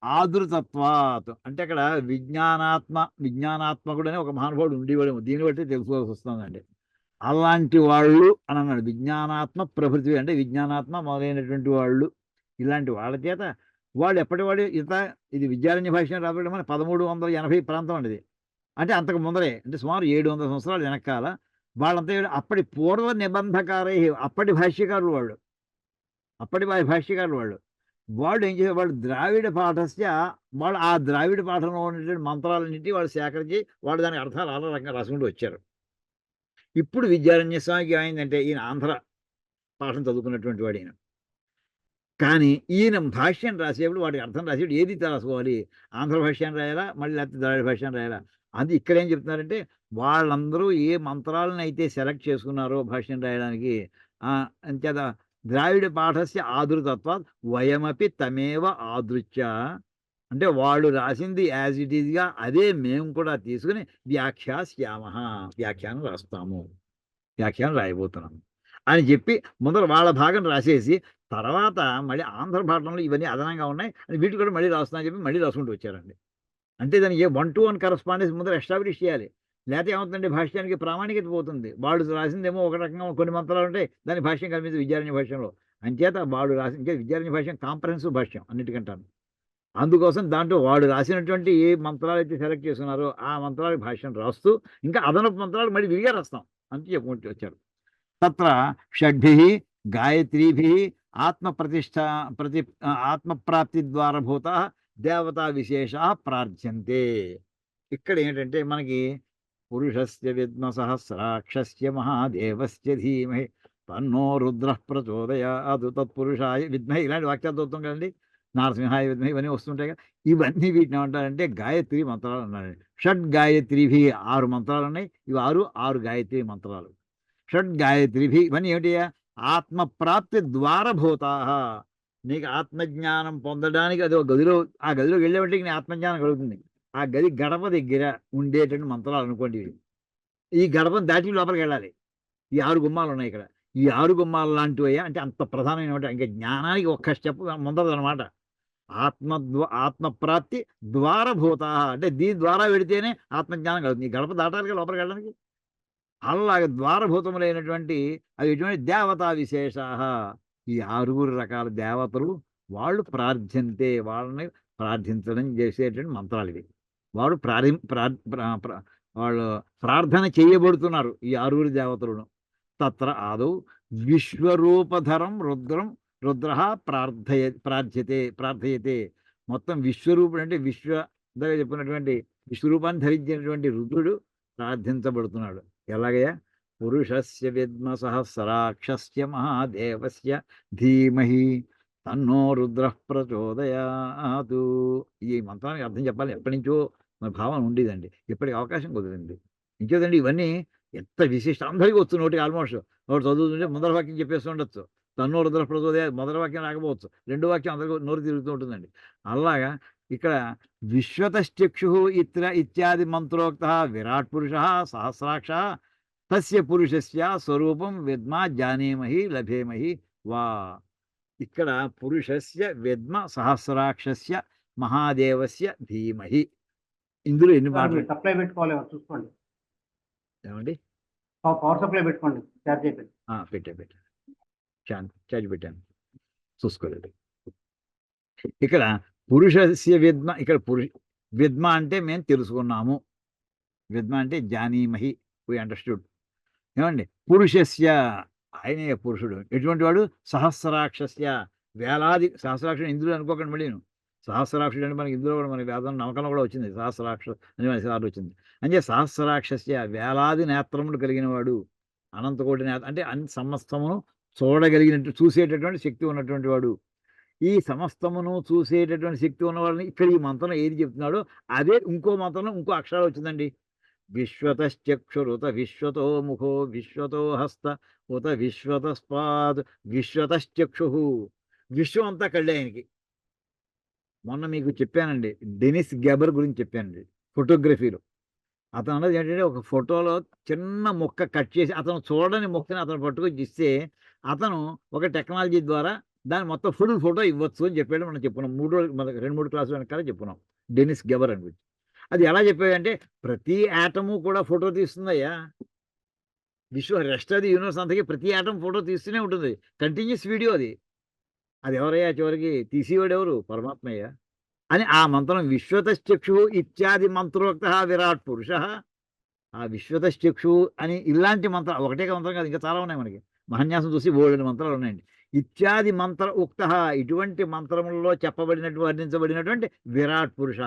ఆదృతత్వాత్ అంటే అక్కడ విజ్ఞానాత్మకుడు అనే ఒక మహానుభావుడు ఉండేవాడేమో, దీన్ని బట్టి తెలుసుకోవాల్సి వస్తుందండి. అలాంటి వాళ్ళు అని అన్నాడు. విజ్ఞానాత్మ ప్రభృతి అంటే విజ్ఞానాత్మ మొదలైనటువంటి వాళ్ళు, ఇలాంటి వాళ్ళ చేత వాళ్ళు ఎప్పటివాడు ఇది విద్యారణ్య భాష్యం రాబడి మన 1380 ప్రాంతం అండి ఇది. అంటే అంతకు ముందరే అంటే సుమారు 700 సంవత్సరాలు వెనకాల వాళ్ళంతా అప్పటి పూర్వ నిబంధకారై అప్పటి భాష్యకారులు వాళ్ళు వాళ్ళు ఏం చేసే వాళ్ళు ద్రావిడ పాఠస్య వాళ్ళు ఆ ద్రావిడ పాఠంలో ఉన్నటువంటి మంత్రాలన్నింటి వాళ్ళు సేకరించి వాళ్ళు దానికి అర్థాలు అలా రకంగా రాసుకుంటూ వచ్చారు. ఇప్పుడు విద్యారణ్య స్వామికి ఏమైందంటే ఈయన ఆంధ్ర పాఠం చదువుకున్నటువంటి వాడు ఈయన. కానీ ఈయన భాష్యం రాసేప్పుడు వాటికి అర్థం రాసేప్పుడు ఏది రాసుకోవాలి, ఆంధ్ర భాష్యాన్ని రాయాలా మళ్ళీ లేకపోతే ద్రావిడ భాష్యాన్ని రాయాలా? అది ఇక్కడ ఏం చెప్తున్నారంటే వాళ్ళందరూ ఏ మంత్రాలను అయితే సెలెక్ట్ చేసుకున్నారో భాష్యం రాయడానికి అంచేత ద్రావిడ పాఠస్య ఆదృతత్వాత్ వయమపి తమేవ ఆదృత్య అంటే వాళ్ళు రాసింది యాజ్ ఇట్ ఈజ్గా అదే మేము కూడా తీసుకుని వ్యాఖ్యానం రాస్తాము, వ్యాఖ్యానం రాయబోతున్నాము అని చెప్పి ముందర వాళ్ళ భాగం రాసేసి తర్వాత మళ్ళీ ఆంధ్ర భాషలో ఇవన్నీ అదనంగా ఉన్నాయి అని వీటి కూడా మళ్ళీ రాస్తున్నామని చెప్పి మళ్ళీ రాసుకుంటూ వచ్చారండి. అంటే దానికి 1-to-1 కరస్పాండెన్స్ ముందర ఎస్టాబ్లిష్ చేయాలి. లేకపోతే ఏమవుతుందంటే భాష్యానికి ప్రామాణికత పోతుంది. వాళ్ళు రాసిందేమో ఒక రకంగా కొన్ని మంత్రాలు ఉంటాయి, దాని భాష్యం కనిపించదు విద్యారణ్య భాష్యంలో. అంచేత వాడు ఇంకా విద్యారణ్య భాష్యం కాంప్రహెన్సివ్ భాష్యం అన్నిటికంటాను. అందుకోసం దాంట్లో వాడు రాసినటువంటి ఏ మంత్రాలు అయితే సెలెక్ట్ చేసుకున్నారో ఆ మంత్రాలకు భాష్యం రాస్తూ ఇంకా అదనపు మంత్రాలు మళ్ళీ విడిగా రాస్తాం అని చెప్పుకుంటూ వచ్చారు. తత్ర షడ్భి గాయత్రీభి ఆత్మప్రాప్తి ద్వారభూత దేవతా విశేష ప్రార్థ్యంతే. ఇక్కడ ఏంటంటే మనకి పురుషస్య విద్మ సహస్రాక్షస్య మహాదేవస్య ధీమహి తన్నో రుద్ర ప్రచోదయాదు తత్పురుషాయ విద్మహి ఇలాంటి వాక్యాలు చదువుతాం కదండి. నారసింహాయ విద్మహి ఇవన్నీ వస్తుంటాయి కదా. ఇవన్నీ వీటిని ఏమంటారంటే గాయత్రి మంత్రాలు అన్నారండి. షడ్ గాయత్రిభి 6 మంత్రాలు ఉన్నాయి. ఇవి 6 గాయత్రి మంత్రాలు. షడ్ గాయత్రిభి ఇవన్నీ ఏమిటి? ఆత్మప్రాప్తి ద్వారభూతా. నీకు ఆత్మజ్ఞానం పొందడానికి అది ఒక గదిలో ఆ గదిలోకి వెళ్ళేవంటే నీ ఆత్మజ్ఞానం కలుగుతుంది. ఆ గది గడప దగ్గర ఉండేటువంటి మంత్రాలు అనుకోండి. ఈ గడపను దాటి లోపలికి వెళ్ళాలి. ఈ 6 గుమ్మాలు ఉన్నాయి ఇక్కడ. ఈ 6 గుమ్మాలు లాంటివయ్యా అంటే అంత ప్రధానమైన ఇంకా జ్ఞానానికి ఒక్క స్టెప్ ముందరదనమాట. ఆత్మప్రాప్తి ద్వారభూత అంటే దీని ద్వారా వెడితేనే ఆత్మజ్ఞానం కలుగుతుంది. ఈ గడప దాటాలిగా లోపలికి వెళ్ళడానికి. అలాగే ద్వారభూతములైనటువంటి అవి ఎటువంటి దేవతా విశేష ఈ 6 రకాల దేవతలు వాళ్ళు ప్రార్థ్యంతే వాళ్ళని ప్రార్థించడం చేసేటువంటి మంత్రాలు ఇవి. వాడు వాళ్ళు ప్రార్థన చేయబడుతున్నారు ఈ 6 దేవతలను. తత్ర ఆదౌ విశ్వరూపధరం రుద్ర ప్రార్థయతే. మొత్తం విశ్వరూపుడు అంటే చెప్పినటువంటి విశ్వరూపాన్ని ధరించినటువంటి రుద్రుడు ప్రార్థించబడుతున్నాడు. ఎలాగయ్యా? పురుషస్య విద్మ సహస్రాక్షస్య మహాదేవస్య ధీమహి తన్నో రుద్ర ప్రచోదయాతు. ఈ మంత్రానికి అర్థం చెప్పాలి ఎప్పటి నుంచో మన భావన ఉండేదండి. ఇప్పటికి అవకాశం కుదిరింది. ఇంకేదండి ఇవన్నీ ఎంత విశిష్ట అందరికీ వచ్చు నోటికి. ఆల్మోస్ట్ ఒకటి చదువుతుంటే ముందర వాక్యం చెప్పేస్తూ ఉండొచ్చు. తన్నో రుద్ర ప్రచోదయ మొదటి వాక్యం రాకపోవచ్చు, 2వ వాక్యం అందరికీ నోరు తిరుగుతూ ఉంటుందండి. అలాగా ఇక్కడ విశ్వతశ్చక్షు ఇత్యాది మంత్రోక్త విరాట్ పురుష సహస్రాక్ష తస్య పురుషస్య స్వరూపం విద్మ జానేమహి లభేమహి వా. ఇక్కడ పురుషస్య విద్మ సహస్రాక్షస్య మహాదేవస్య ధీమహి. ఇందులో ఎన్ని మాటలు? సప్లై పెట్టుకోవాలి చూసుకోండి. ఏమండి? పవర్ సప్లై పెట్టుకోండి. ఛార్జ్ పెట్టాను చూసుకోలేదు. ఇక్కడ పురుషస్య విద్మ, ఇక్కడ విద్మ అంటే మేము తెలుసుకున్నాము. విద్మ అంటే జానీమహి, వి అండర్స్టూడ్. ఏమండి? పురుషస్య ఆయనే పురుషుడు. ఎటువంటి వాడు? సహస్రాక్షస్య వేలాది సహస్రాక్షుడు. ఇందులో అనుకోకండి మళ్ళీ సహస్రాక్షుడు అంటే మనకి ఇందులో కూడా మన వేదం నమ్మకంలో కూడా వచ్చింది సహస్రాక్ష అని మన సార్లు వచ్చింది. అంటే సహస్రాక్షస్య వేలాది నేత్రములు కలిగిన వాడు, అనంతకోటి అంటే అన్ని సమస్తమును చూడగలిగినట్టు చూసేటటువంటి శక్తి ఉన్నటువంటి వాడు. ఈ సమస్తమును చూసేటటువంటి శక్తి ఉన్న వాళ్ళని ఇక్కడ ఈ మంత్రం ఏది చెప్తున్నాడో అదే ఇంకో మంత్రంలో ఇంకో అక్షరాలు వచ్చిందండి. విశ్వతశ్చక్షురుత విశ్వతో ముఖో విశ్వతో హస్త ఉత విశ్వతస్పాద్ విశ్వతశ్చక్షు. విశ్వం అంతా కళ్ళే ఆయనకి. మొన్న మీకు చెప్పానండి, డెనిస్ గ్యాబర్ గురించి చెప్పానండి ఫోటోగ్రఫీలో. అతను అన్నది ఏంటంటే, ఒక ఫోటోలో చిన్న ముక్క కట్ చేసి అతను చూడని ముక్కని అతను పట్టుకొచ్చి ఇస్తే అతను ఒక టెక్నాలజీ ద్వారా దాన్ని మొత్తం ఫుల్ ఫోటో ఇవ్వచ్చు అని చెప్పాడు. మనం చెప్పుకున్నాం 3 రోజులు, మన 2-3 క్లాసుల వెనకాల చెప్పుకున్నాం డెనిస్ గెబర్ అని గురించి. అది ఎలా చెప్పాడంటే, ప్రతి ఆటము కూడా ఫోటో తీస్తుందయ్యా. రెస్ట్ ఆఫ్ ది యూనివర్స్ అంతకి ప్రతి ఆటం ఫోటో తీస్తూనే ఉంటుంది. కంటిన్యూస్ వీడియో అది. అది ఎవరయ్యా చివరికి తీసేవాడు ఎవరు? పరమాత్మయ్య అని ఆ మంత్రం విశ్వతశ్చక్షు ఇత్యాది మంత్రోక్త విరాట్ పురుష. ఆ విశ్వతశ్చక్షు అని ఇలాంటి మంత్రం ఒకటే మంత్రం కాదు, ఇంకా చాలా ఉన్నాయి మనకి. మహాన్యాసం చూసి బోల్డెని మంత్రాలు ఉన్నాయండి. ఇత్యాది మంత్ర ఉక్త, ఇటువంటి మంత్రములలో చెప్పబడినటువంటి వర్ణించబడినటువంటి విరాట్ పురుష.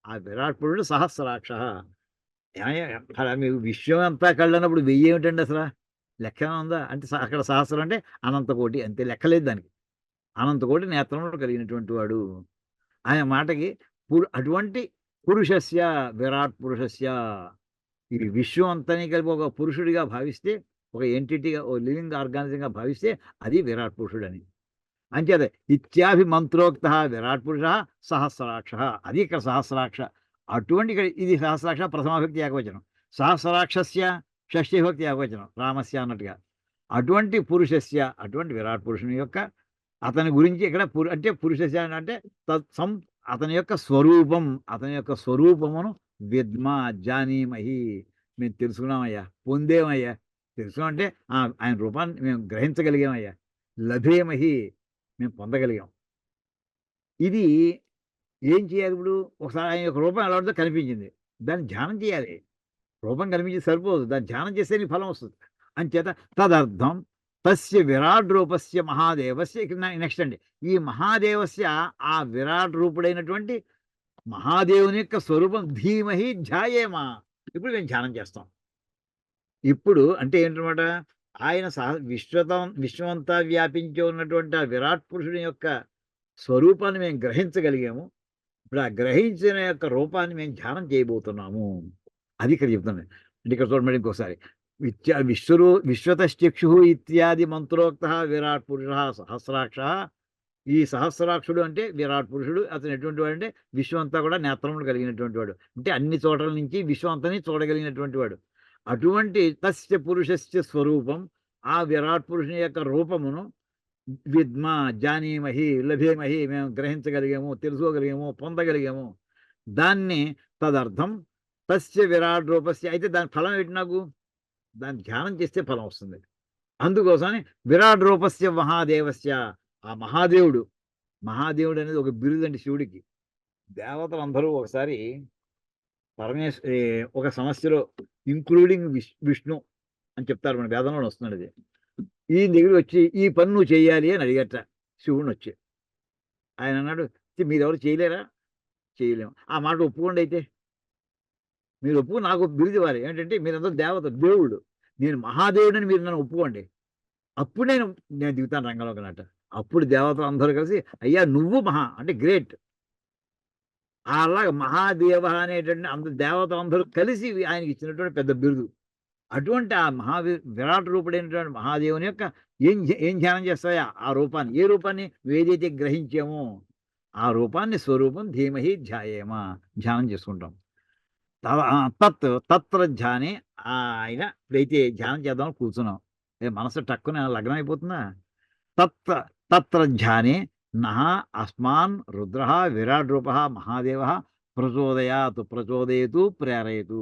ఆ విరాట్ పురుషుడు సహస్రాక్ష. మీకు విశ్వం అంతా కళ్ళన్నప్పుడు 1000 ఏమిటండి అసలు? లెక్క ఉందా? అంటే అక్కడ సహస్రం అంటే అనంత కోటి, అంతే, లెక్కలేదు దానికి. అనంత కోటి నేత్రములు కలిగినటువంటి వాడు. ఆయన మాటకి అటువంటి పురుషస్య విరాట్ పురుషస్య, ఈ విశ్వం అంతని కలిపి ఒక పురుషుడిగా భావిస్తే, ఒక ఎంటిటీగా, ఓ లివింగ్ ఆర్గానిజంగా భావిస్తే అది విరాట్ పురుషుడని. అంచేత ఇత్యాభి మంత్రోక్త విరాట్ పురుష సహస్రాక్ష. అది ఇక్కడ సహస్రాక్ష. అటువంటి ఇక్కడ ఇది సహస్రాక్ష ప్రథమాభక్తి ఏకవచనం, సహస్రాక్షస్య షష్ఠీభక్తి ఏకవచనం, రామస్య అన్నట్టుగా. అటువంటి పురుషస్య, అటువంటి విరాట్ పురుషుని యొక్క, అతని గురించి ఇక్కడ అంటే పురుషస్య అంటే అతని యొక్క స్వరూపం, అతని యొక్క స్వరూపమును విద్మ జానీమహి, మేము తెలుసుకున్నామయ్యా, పొందేమయ్యా. తెలుసుకున్నామంటే ఆయన రూపాన్ని మేము గ్రహించగలిగామయ్యా. లభేమహి, మేము పొందగలిగాం. ఇది ఏం చేయాలి ఇప్పుడు? ఒకసారి ఆయన యొక్క రూపం ఎలా ఉంటుందో కనిపించింది, దాన్ని ధ్యానం చేయాలి. రూపం కనిపించి సరిపోదు, దాన్ని ధ్యానం చేస్తే నీకు ఫలం వస్తుంది. అంచేత తదర్థం తస్య విరాట్ రూపస్య మహాదేవస్య. నెక్స్ట్ అండి, ఈ మహాదేవస్య ఆ విరాట్ రూపుడైనటువంటి మహాదేవుని యొక్క స్వరూపం ధీమహి ధ్యాయేమా. ఇప్పుడు మేము ధ్యానం చేస్తాం. ఇప్పుడు అంటే ఏంటన్నమాట, ఆయన విశ్వమంతా వ్యాపించి ఉన్నటువంటి ఆ విరాట్ పురుషుని యొక్క స్వరూపాన్ని మేము గ్రహించగలిగాము. ఇప్పుడు ఆ గ్రహించిన యొక్క రూపాన్ని మేము ధ్యానం చేయబోతున్నాము. అది ఇక్కడ చెప్తున్నాను. అంటే ఇక్కడ చూడండి ఇంకోసారి, విశ్వతశ్చక్షు ఇత్యాది మంత్రోక్త విరాట్ పురుష సహస్రాక్ష. ఈ సహస్రాక్షుడు అంటే విరాట్ పురుషుడు. అతను ఎటువంటి వాడు అంటే విశ్వం అంతా కూడా నేత్రములు కలిగినటువంటి వాడు, అంటే అన్ని చోట్ల నుంచి విశ్వం అంతని చూడగలిగినటువంటి వాడు. అటువంటి తస్య పురుషస్య స్వరూపం, ఆ విరాట్ పురుషుని యొక్క రూపమును విద్మ జానీమహి లభేమహి, మేము గ్రహించగలిగాము, తెలుసుకోగలిగాము, పొందగలిగాము. దాన్ని తదర్థం తస్య విరాట్ రూపస్య. అయితే దాని ఫలం ఏంటి? నాకు దాన్ని ధ్యానం చేస్తే ఫలం వస్తుంది. అందుకోసమని విరాట్ రూపస్య మహాదేవస్య, ఆ మహాదేవుడు అనేది ఒక బిరుదండి శివుడికి. దేవతలందరూ ఒకసారి ఒక సమస్యలో ఇంక్లూడింగ్ విష్ణు అని చెప్తారు, మన వేదంలో వస్తున్నాడు అది. ఈ దగ్గర వచ్చి ఈ పని నువ్వు చేయాలి అని అడిగట శివుడిని వచ్చి. ఆయన అన్నాడు, మీరెవరు చేయలేరా? చేయలేము. ఆ మాట ఒప్పుకోండి, అయితే మీరు ఒప్పుకు నాకు బిరుదు ఇవ్వాలి. ఏంటంటే మీరందరూ దేవుడు, నేను మహాదేవుడని మీరు నన్ను ఒప్పుకోండి, అప్పుడు నేను దిగుతాను రంగంలోకి అన్నట్ట. అప్పుడు దేవతలు అందరూ కలిసి, అయ్యా నువ్వు మహా అంటే గ్రేట్, అలాగ మహాదేవ అనేటువంటి దేవతలు అందరూ కలిసి ఆయనకి ఇచ్చినటువంటి పెద్ద బిరుదు. అటువంటి ఆ విరాట్ రూపుడైనటువంటి మహాదేవుని యొక్క ఏం ధ్యానం చేస్తాయా? ఆ రూపాన్ని, ఏ రూపాన్ని ఏదైతే గ్రహించామో ఆ రూపాన్ని స్వరూపం ధీమహి ధ్యాయేమా, ధ్యానం చేసుకుంటాం. తత్ర ధ్యానే, ఆయన ఇప్పుడైతే ధ్యానం చేద్దామని కూర్చున్నాం, మనసు టక్కున లగ్నం అయిపోతుందా? తత్ర ధ్యానే నః అస్మాన్ రుద్ర విరాట్ రూప మహాదేవ ప్రచోదయతు ప్రేరయతు.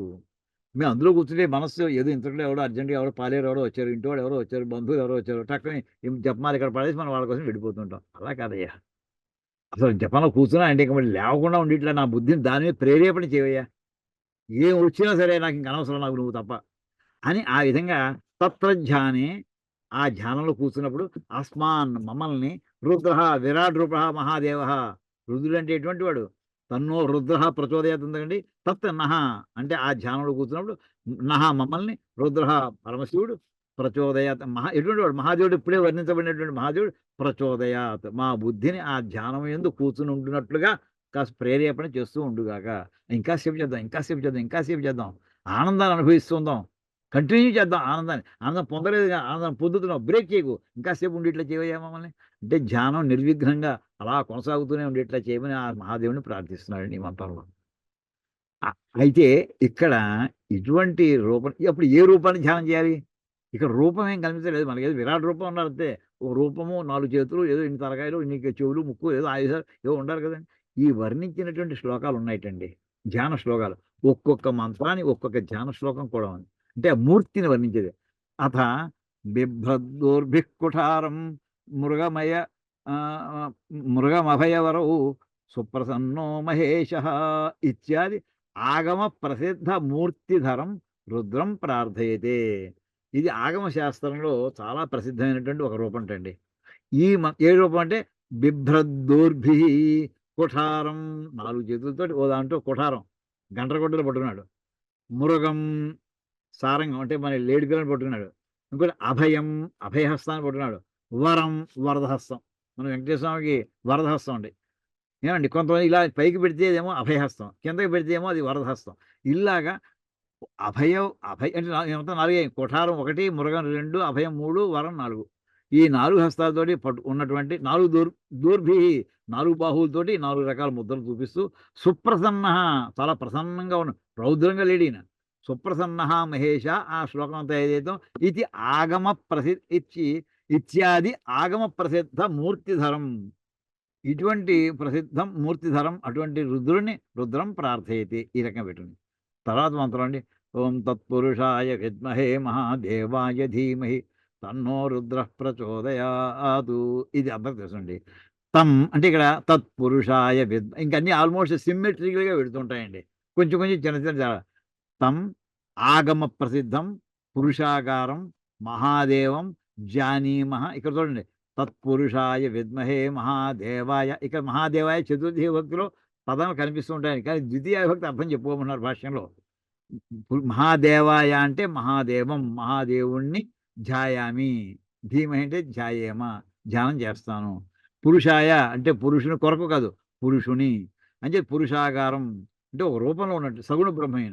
మేము అందులో కూర్చుంటే మనస్సు ఏదో ఇంతలో ఎవడో అర్జెంట్గా ఎవడో పాలేరు ఎవరో వచ్చారు, ఇంటివాడు ఎవరో వచ్చారు, బంధువులు ఎవరో వచ్చారు, టక్కుని జపమాలు ఇక్కడ పడేసి మనం వాళ్ళ కోసం వెళ్ళిపోతుంటాం. అలా కాదయ్యా, అసలు జపంలో కూర్చున్నా అంటే ఇంక మళ్ళీ లేవకుండా ఉండిట్లా నా బుద్ధిని దాని మీద ప్రేరేపణ చేయవయ్యా. ఏం వచ్చినా సరే నాకు ఇంక అనవసరం, నాకు నువ్వు తప్ప అని. ఆ విధంగా తత్రధ్యానే, ఆ ధ్యానంలో కూర్చున్నప్పుడు అస్మాన్ మమ్మల్ని రుద్ర విరాట్ రూప మహాదేవ, రుద్రుడు అంటే ఎటువంటి వాడు? తన్నో రుద్ర ప్రచోదయాతుందండి. తత్ నహ అంటే ఆ ధ్యానంలో కూర్చున్నప్పుడు నహ మమ్మల్ని రుద్ర పరమశివుడు ప్రచోదయాత్ ఎటువంటి వాడు మహాదేవుడు ఇప్పుడే వర్ణించబడినటువంటి మహాదేవుడు ప్రచోదయాత్ మా బుద్ధిని ఆ ధ్యానం యందు కూర్చుని ఉంటున్నట్లుగా కాస్త ప్రేరేపణ చేస్తూ ఉండుగాక. ఇంకాసేపు చేద్దాం, ఇంకాసేపు చేద్దాం, ఇంకాసేపు చేద్దాం, ఆనందాన్ని అనుభవిస్తుందాం, కంటిన్యూ చేద్దాం ఆనందాన్ని. ఆనందం పొందలేదుగా, ఆనందం పొందుతున్నావు, బ్రేక్ చేయకు, ఇంకాసేపు ఉండి ఇట్లా చేయవయ్యా మమ్మల్ని అంటే ధ్యానం నిర్విఘ్నంగా అలా కొనసాగుతూనే ఉండి ఇట్లా చేయమని ఆ మహాదేవుని ప్రార్థిస్తున్నాడండి ఈ మంత్రంలో. అయితే ఇక్కడ ఇటువంటి రూపం అప్పుడు ఏ రూపాన్ని ధ్యానం చేయాలి? ఇక్కడ రూపం ఏం కనిపించలేదు మనకి. ఏదో విరాట్ రూపం ఉన్నారు అంతే. ఓ రూపము, 4 చేతులు, ఏదో ఇన్ని తలకాయలు, ఇన్ని చెవులు, ముక్కు, ఏదో ఆయుధాలు ఏవో ఉండాలి కదండి. ఈ వర్ణించినటువంటి శ్లోకాలు ఉన్నాయటండి, ధ్యాన శ్లోకాలు. ఒక్కొక్క మంత్రాన్ని ఒక్కొక్క ధ్యాన శ్లోకం కూడా ఉంది. అంటే ఆ మూర్తిని వర్ణించేది. అథ బిభ్రద్దోర్భిః కుఠారం మృగమయ మృగమభయవరౌ సుప్రసన్నో మహేశ ఇత్యాది ఆగమ ప్రసిద్ధ మూర్తిధరం రుద్రం ప్రార్థయతే. ఇది ఆగమ శాస్త్రంలో చాలా ప్రసిద్ధమైనటువంటి ఒక రూపం అండి. ఏ రూపం అంటే బిభ్రద్దోర్భి కుఠారం, 4 చేతులతోటి ఓ దాంట్లో కుఠారం గంటరగొడ్డలు పట్టుకున్నాడు. మృగం సారంగం అంటే మన లేడికలను పట్టుకున్నాడు. ఇంకోటి అభయం అభయహస్తాన్ని పట్టుకున్నాడు. వరం వరదహస్తం, మన వెంకటేశ్వర స్వామికి వరదహస్తం అండి. ఏమండి కొంతమంది ఇలా పైకి పెడితే ఏమో అభయహస్తం, కిందకి పెడితే ఏమో అది వరదహస్తం. ఇలాగా అభయ అంటే మొత్తం 4 కుఠారం 1, మృగం 2, అభయం 3, వరం 4. ఈ 4 హస్తాలతోటి ఉన్నటువంటి 4 దూర్భి 4 బాహువులతోటి 4 రకాల ముద్రలు చూపిస్తూ సుప్రసన్న, చాలా ప్రసన్నంగా ఉన్న, రౌద్రంగా లేడు ఈయన. సుప్రసన్న మహేష ఆ శ్లోకం అంతా ఏదైతే ఇది ఆగమ ఇత్యాది ఆగమ ప్రసిద్ధ మూర్తిధరం, ఇటువంటి ప్రసిద్ధం మూర్తిధరం అటువంటి రుద్రం ప్రార్థయతి. ఈ రకంగా పెట్టండి. తర్వాత మంత్రం అండి. ఓం తత్పురుషాయ విద్మహే మహాదేవాయ ధీమహి తన్నో రుద్ర ప్రచోదయాతు. ఇది అందరికి తెలుసండి. అంటే ఇక్కడ తత్పురుషాయ ఇంకన్నీ ఆల్మోస్ట్ సిమ్మెట్రికల్గా పెడుతుంటాయండి. కొంచెం కొంచెం చిన్న చిన్న తం ఆగమ ప్రసిద్ధం పురుషాకారం మహాదేవం జానీమహ. ఇక్కడ చూడండి, తత్పురుషాయ విద్మహే మహాదేవాయ. ఇక్కడ మహాదేవాయ చతుర్థి విభక్తిలో పదాలు కనిపిస్తూ ఉంటాయి, కానీ ద్వితీయ విభక్తి అర్థం చెప్పుకోమన్నారు భాష్యంలో. మహాదేవాయ అంటే మహాదేవం, మహాదేవుణ్ణి ధ్యాయామి. ధీమహి అంటే ధ్యాయేమ, ధ్యానం చేస్తాను. పురుషాయ అంటే పురుషుని కొరకు కాదు, పురుషుని అంటే పురుషాకారం అంటే ఒక రూపంలో ఉన్నట్టు సగుణ బ్రహ్మయ్య.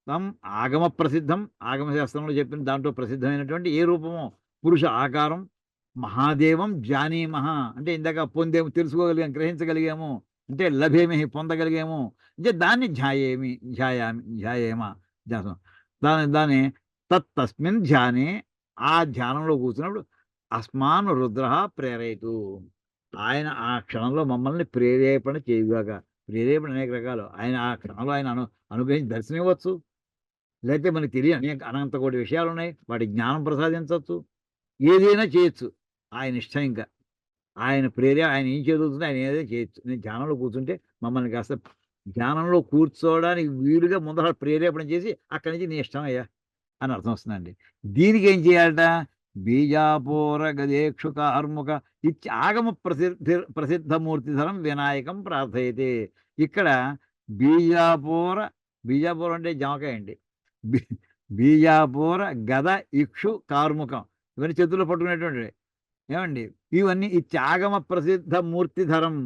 తం ఆగమ ప్రసిద్ధం, ఆగమ శాస్త్రంలో చెప్పిన దాంట్లో ప్రసిద్ధమైనటువంటి ఏ రూపమో పురుష ఆకారం. మహాదేవం జానీమహ అంటే ఇందాక పొందేము, తెలుసుకోగలిగాం, గ్రహించగలిగాము, అంటే లభేమి పొందగలిగాము, అంటే దాన్ని ధ్యాయేమ. దాని తస్మిన్ ధ్యానే, ఆ ధ్యానంలో కూర్చున్నప్పుడు అస్మాన్ రుద్ర ప్రేరయతు, ఆయన ఆ క్షణంలో మమ్మల్ని ప్రేరేపణ చేయుగాక. ప్రేరేపణ అనేక రకాలు. ఆయన ఆ క్షణంలో ఆయన అనుగ్రహించి దర్శనం ఇవ్వచ్చు, లేకపోతే మనకి తెలియని అనంత కోటి విషయాలు ఉన్నాయి, వాటి జ్ఞానం ప్రసాదించవచ్చు, ఏదైనా చేయొచ్చు. ఆయన ఇష్టం. ఇంకా ఆయన ఆయన ఏం చదువుతుందో ఆయన ఏదైనా చేయొచ్చు. నేను ధ్యానంలో కూర్చుంటే మమ్మల్ని కాస్త ధ్యానంలో కూర్చోవడానికి వీలుగా ముందర ప్రేరేపణ చేసి అక్కడి నుంచి నీ ఇష్టం అయ్యా అని అర్థం వస్తుందండి. దీనికి ఏం చేయాలట? బీజాపూర గదేక్షు కార్ముక ఆగమ ప్రసిద్ధ మూర్తిధరం వినాయకం ప్రార్థయతే. ఇక్కడ బీజాపూర అంటే జామకాయ అండి. బీజాపూర గద ఇక్షు కార్ముకం ఇవన్నీ చేతుల్లో పట్టుకునేటువంటి ఏమండి. ఇవన్నీ ఈ ఆగమ ప్రసిద్ధ మూర్తిధరం,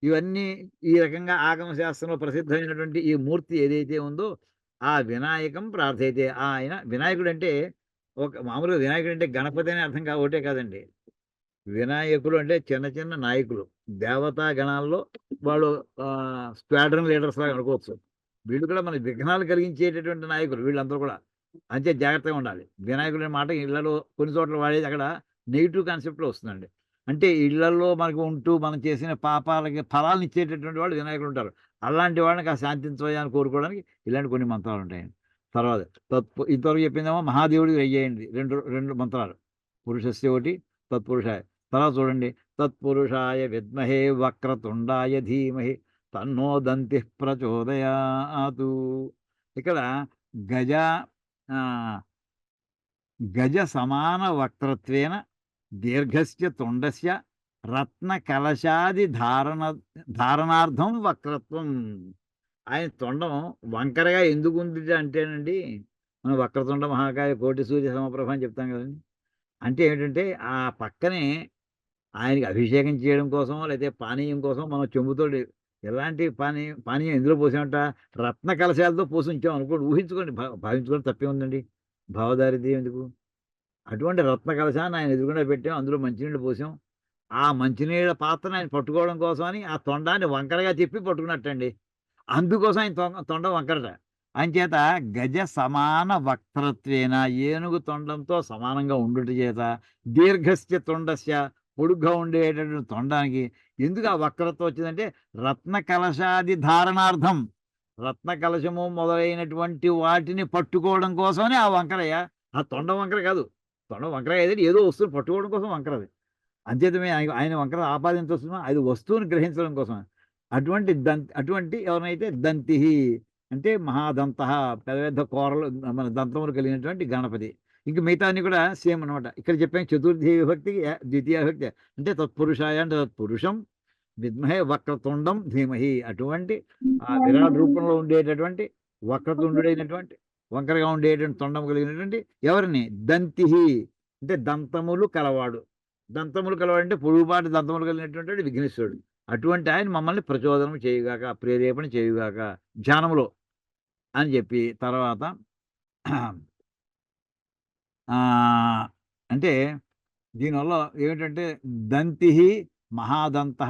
ఇవన్నీ ఈ రకంగా ఆగమ శాస్త్రంలో ప్రసిద్ధమైనటువంటి ఈ మూర్తి ఏదైతే ఉందో ఆ వినాయకం ప్రార్థయితే. ఆయన వినాయకుడు అంటే మామూలుగా వినాయకుడు అంటే గణపతి అనే అర్థం ఒకటే కాదండి. వినాయకులు అంటే చిన్న చిన్న నాయకులు, దేవతా గణాల్లో వాళ్ళు స్క్వాడ్రన్ లీడర్స్ లాగా అనుకోవచ్చు. వీళ్ళు కూడా మన విఘ్నాలు కలిగించేటటువంటి నాయకులు వీళ్ళందరూ కూడా. అంతే జాగ్రత్తగా ఉండాలి. వినాయకుడు మాట ఇళ్లలో కొన్ని చోట్ల వాడేది అక్కడ నెగిటివ్ కాన్సెప్ట్లో వస్తుందండి. అంటే ఇళ్లలో మనకు ఉంటూ మనం చేసిన పాపాలకి ఫలాలను ఇచ్చేటటువంటి వాళ్ళు వినాయకులు ఉంటారు. అలాంటి వాళ్ళని శాంతించవని కోరుకోవడానికి ఇలాంటి కొన్ని మంత్రాలు ఉంటాయండి. తర్వాత ఇంతవరకు చెప్పిందేమో మహాదేవుడికి వెయ్యేయండి, రెండు మంత్రాలు. పురుషస్య ఒకటి, తత్పురుషాయ. తర్వాత చూడండి, తత్పురుషాయ విద్మహే వక్రతుండాయ ధీమహి తన్నో దంతి ప్రచోదయాతు. ఇక్కడ గజ సమాన వక్రత్వేన దీర్ఘస్య తుండస్య రత్న కలశాది ధారణార్థం వక్రత్వం. ఆయన తొండం వంకరగా ఎందుకు ఉంది అంటేనండి, మనం వక్రతుండ మహాకాయ కోటి సూర్య సమప్రభ అని చెప్తాం కదండి. అంటే ఏంటంటే ఆ పక్కనే ఆయనకి అభిషేకం చేయడం కోసం లేకపోతే పానీయం కోసం మనం చెంబుతోటి ఎలాంటి పానీయం ఎందులో పోసామంట, రత్న కలశాలతో పోసి ఉంచాం అనుకోండి, ఊహించుకోండి, భావించుకోండి, తప్పే ఉందండి, భావదారిద్ర్యం ఎందుకు. అటువంటి రత్న కలశాన్ని ఆయన ఎదురుగుండా పెట్టాం, అందులో మంచినీళ్ళు పోసాం. ఆ మంచినీళ్ళ పాత్రను ఆయన పట్టుకోవడం కోసం అని ఆ తొండాన్ని వంకరగా తిప్పి పట్టుకున్నట్టండి. అందుకోసం ఆయన తొండం వంకరట. అంచేత గజ సమాన వక్రత్వేన, ఏనుగు తొండంతో సమానంగా ఉండుట చేత, దీర్ఘస్య తొండస్య, పొడుగ్గా ఉండేటటువంటి తొండానికి ఎందుకు ఆ వక్రత్వం వచ్చిందంటే, రత్న కలశాది ధారణార్థం, రత్న కలశము మొదలైనటువంటి వాటిని పట్టుకోవడం కోసమని ఆ వంకరయ్య. ఆ తొండం వంకర కాదు. తొండం వంకర ఏదంటే ఏదో వస్తువుని పట్టుకోవడం కోసం వంకరది. అంచేత మేము ఆయన వంకర ఆపాదించొస్తున్నాం, అది వస్తువుని గ్రహించడం కోసం. అటువంటి ఎవరినైతే దంతి అంటే మహాదంత, పెద్ద పెద్ద కూరలు మన దంతములు కలిగినటువంటి గణపతి. ఇంక మిగతా అన్ని కూడా సేమ్ అనమాట. ఇక్కడ చెప్పాం చతుర్థి విభక్తికి ద్వితీయ విభక్తి అంటే తత్పురుషాయ అంటే తత్పురుషం విద్మహే వక్రతుండం ధీమహి. అటువంటి ఆ విరాట్ రూపంలో ఉండేటటువంటి వక్రతుండుడైనటువంటి వంకరగా ఉండేటువంటి తొండం కలిగినటువంటి ఎవరిని, దంతి అంటే దంతములు కలవాడు. దంతములు కలవాడంటే పొడుగుపాటి దంతములు కలిగినటువంటి విఘ్నేశ్వరుడు. అటువంటి ఆయన మమ్మల్ని ప్రచోదనం చేయుగాక, ప్రేరేపణ చేయుగాక ధ్యానములో అని చెప్పి తర్వాత ఆ, అంటే దీనివల్ల ఏమిటంటే దంతి మహాదంత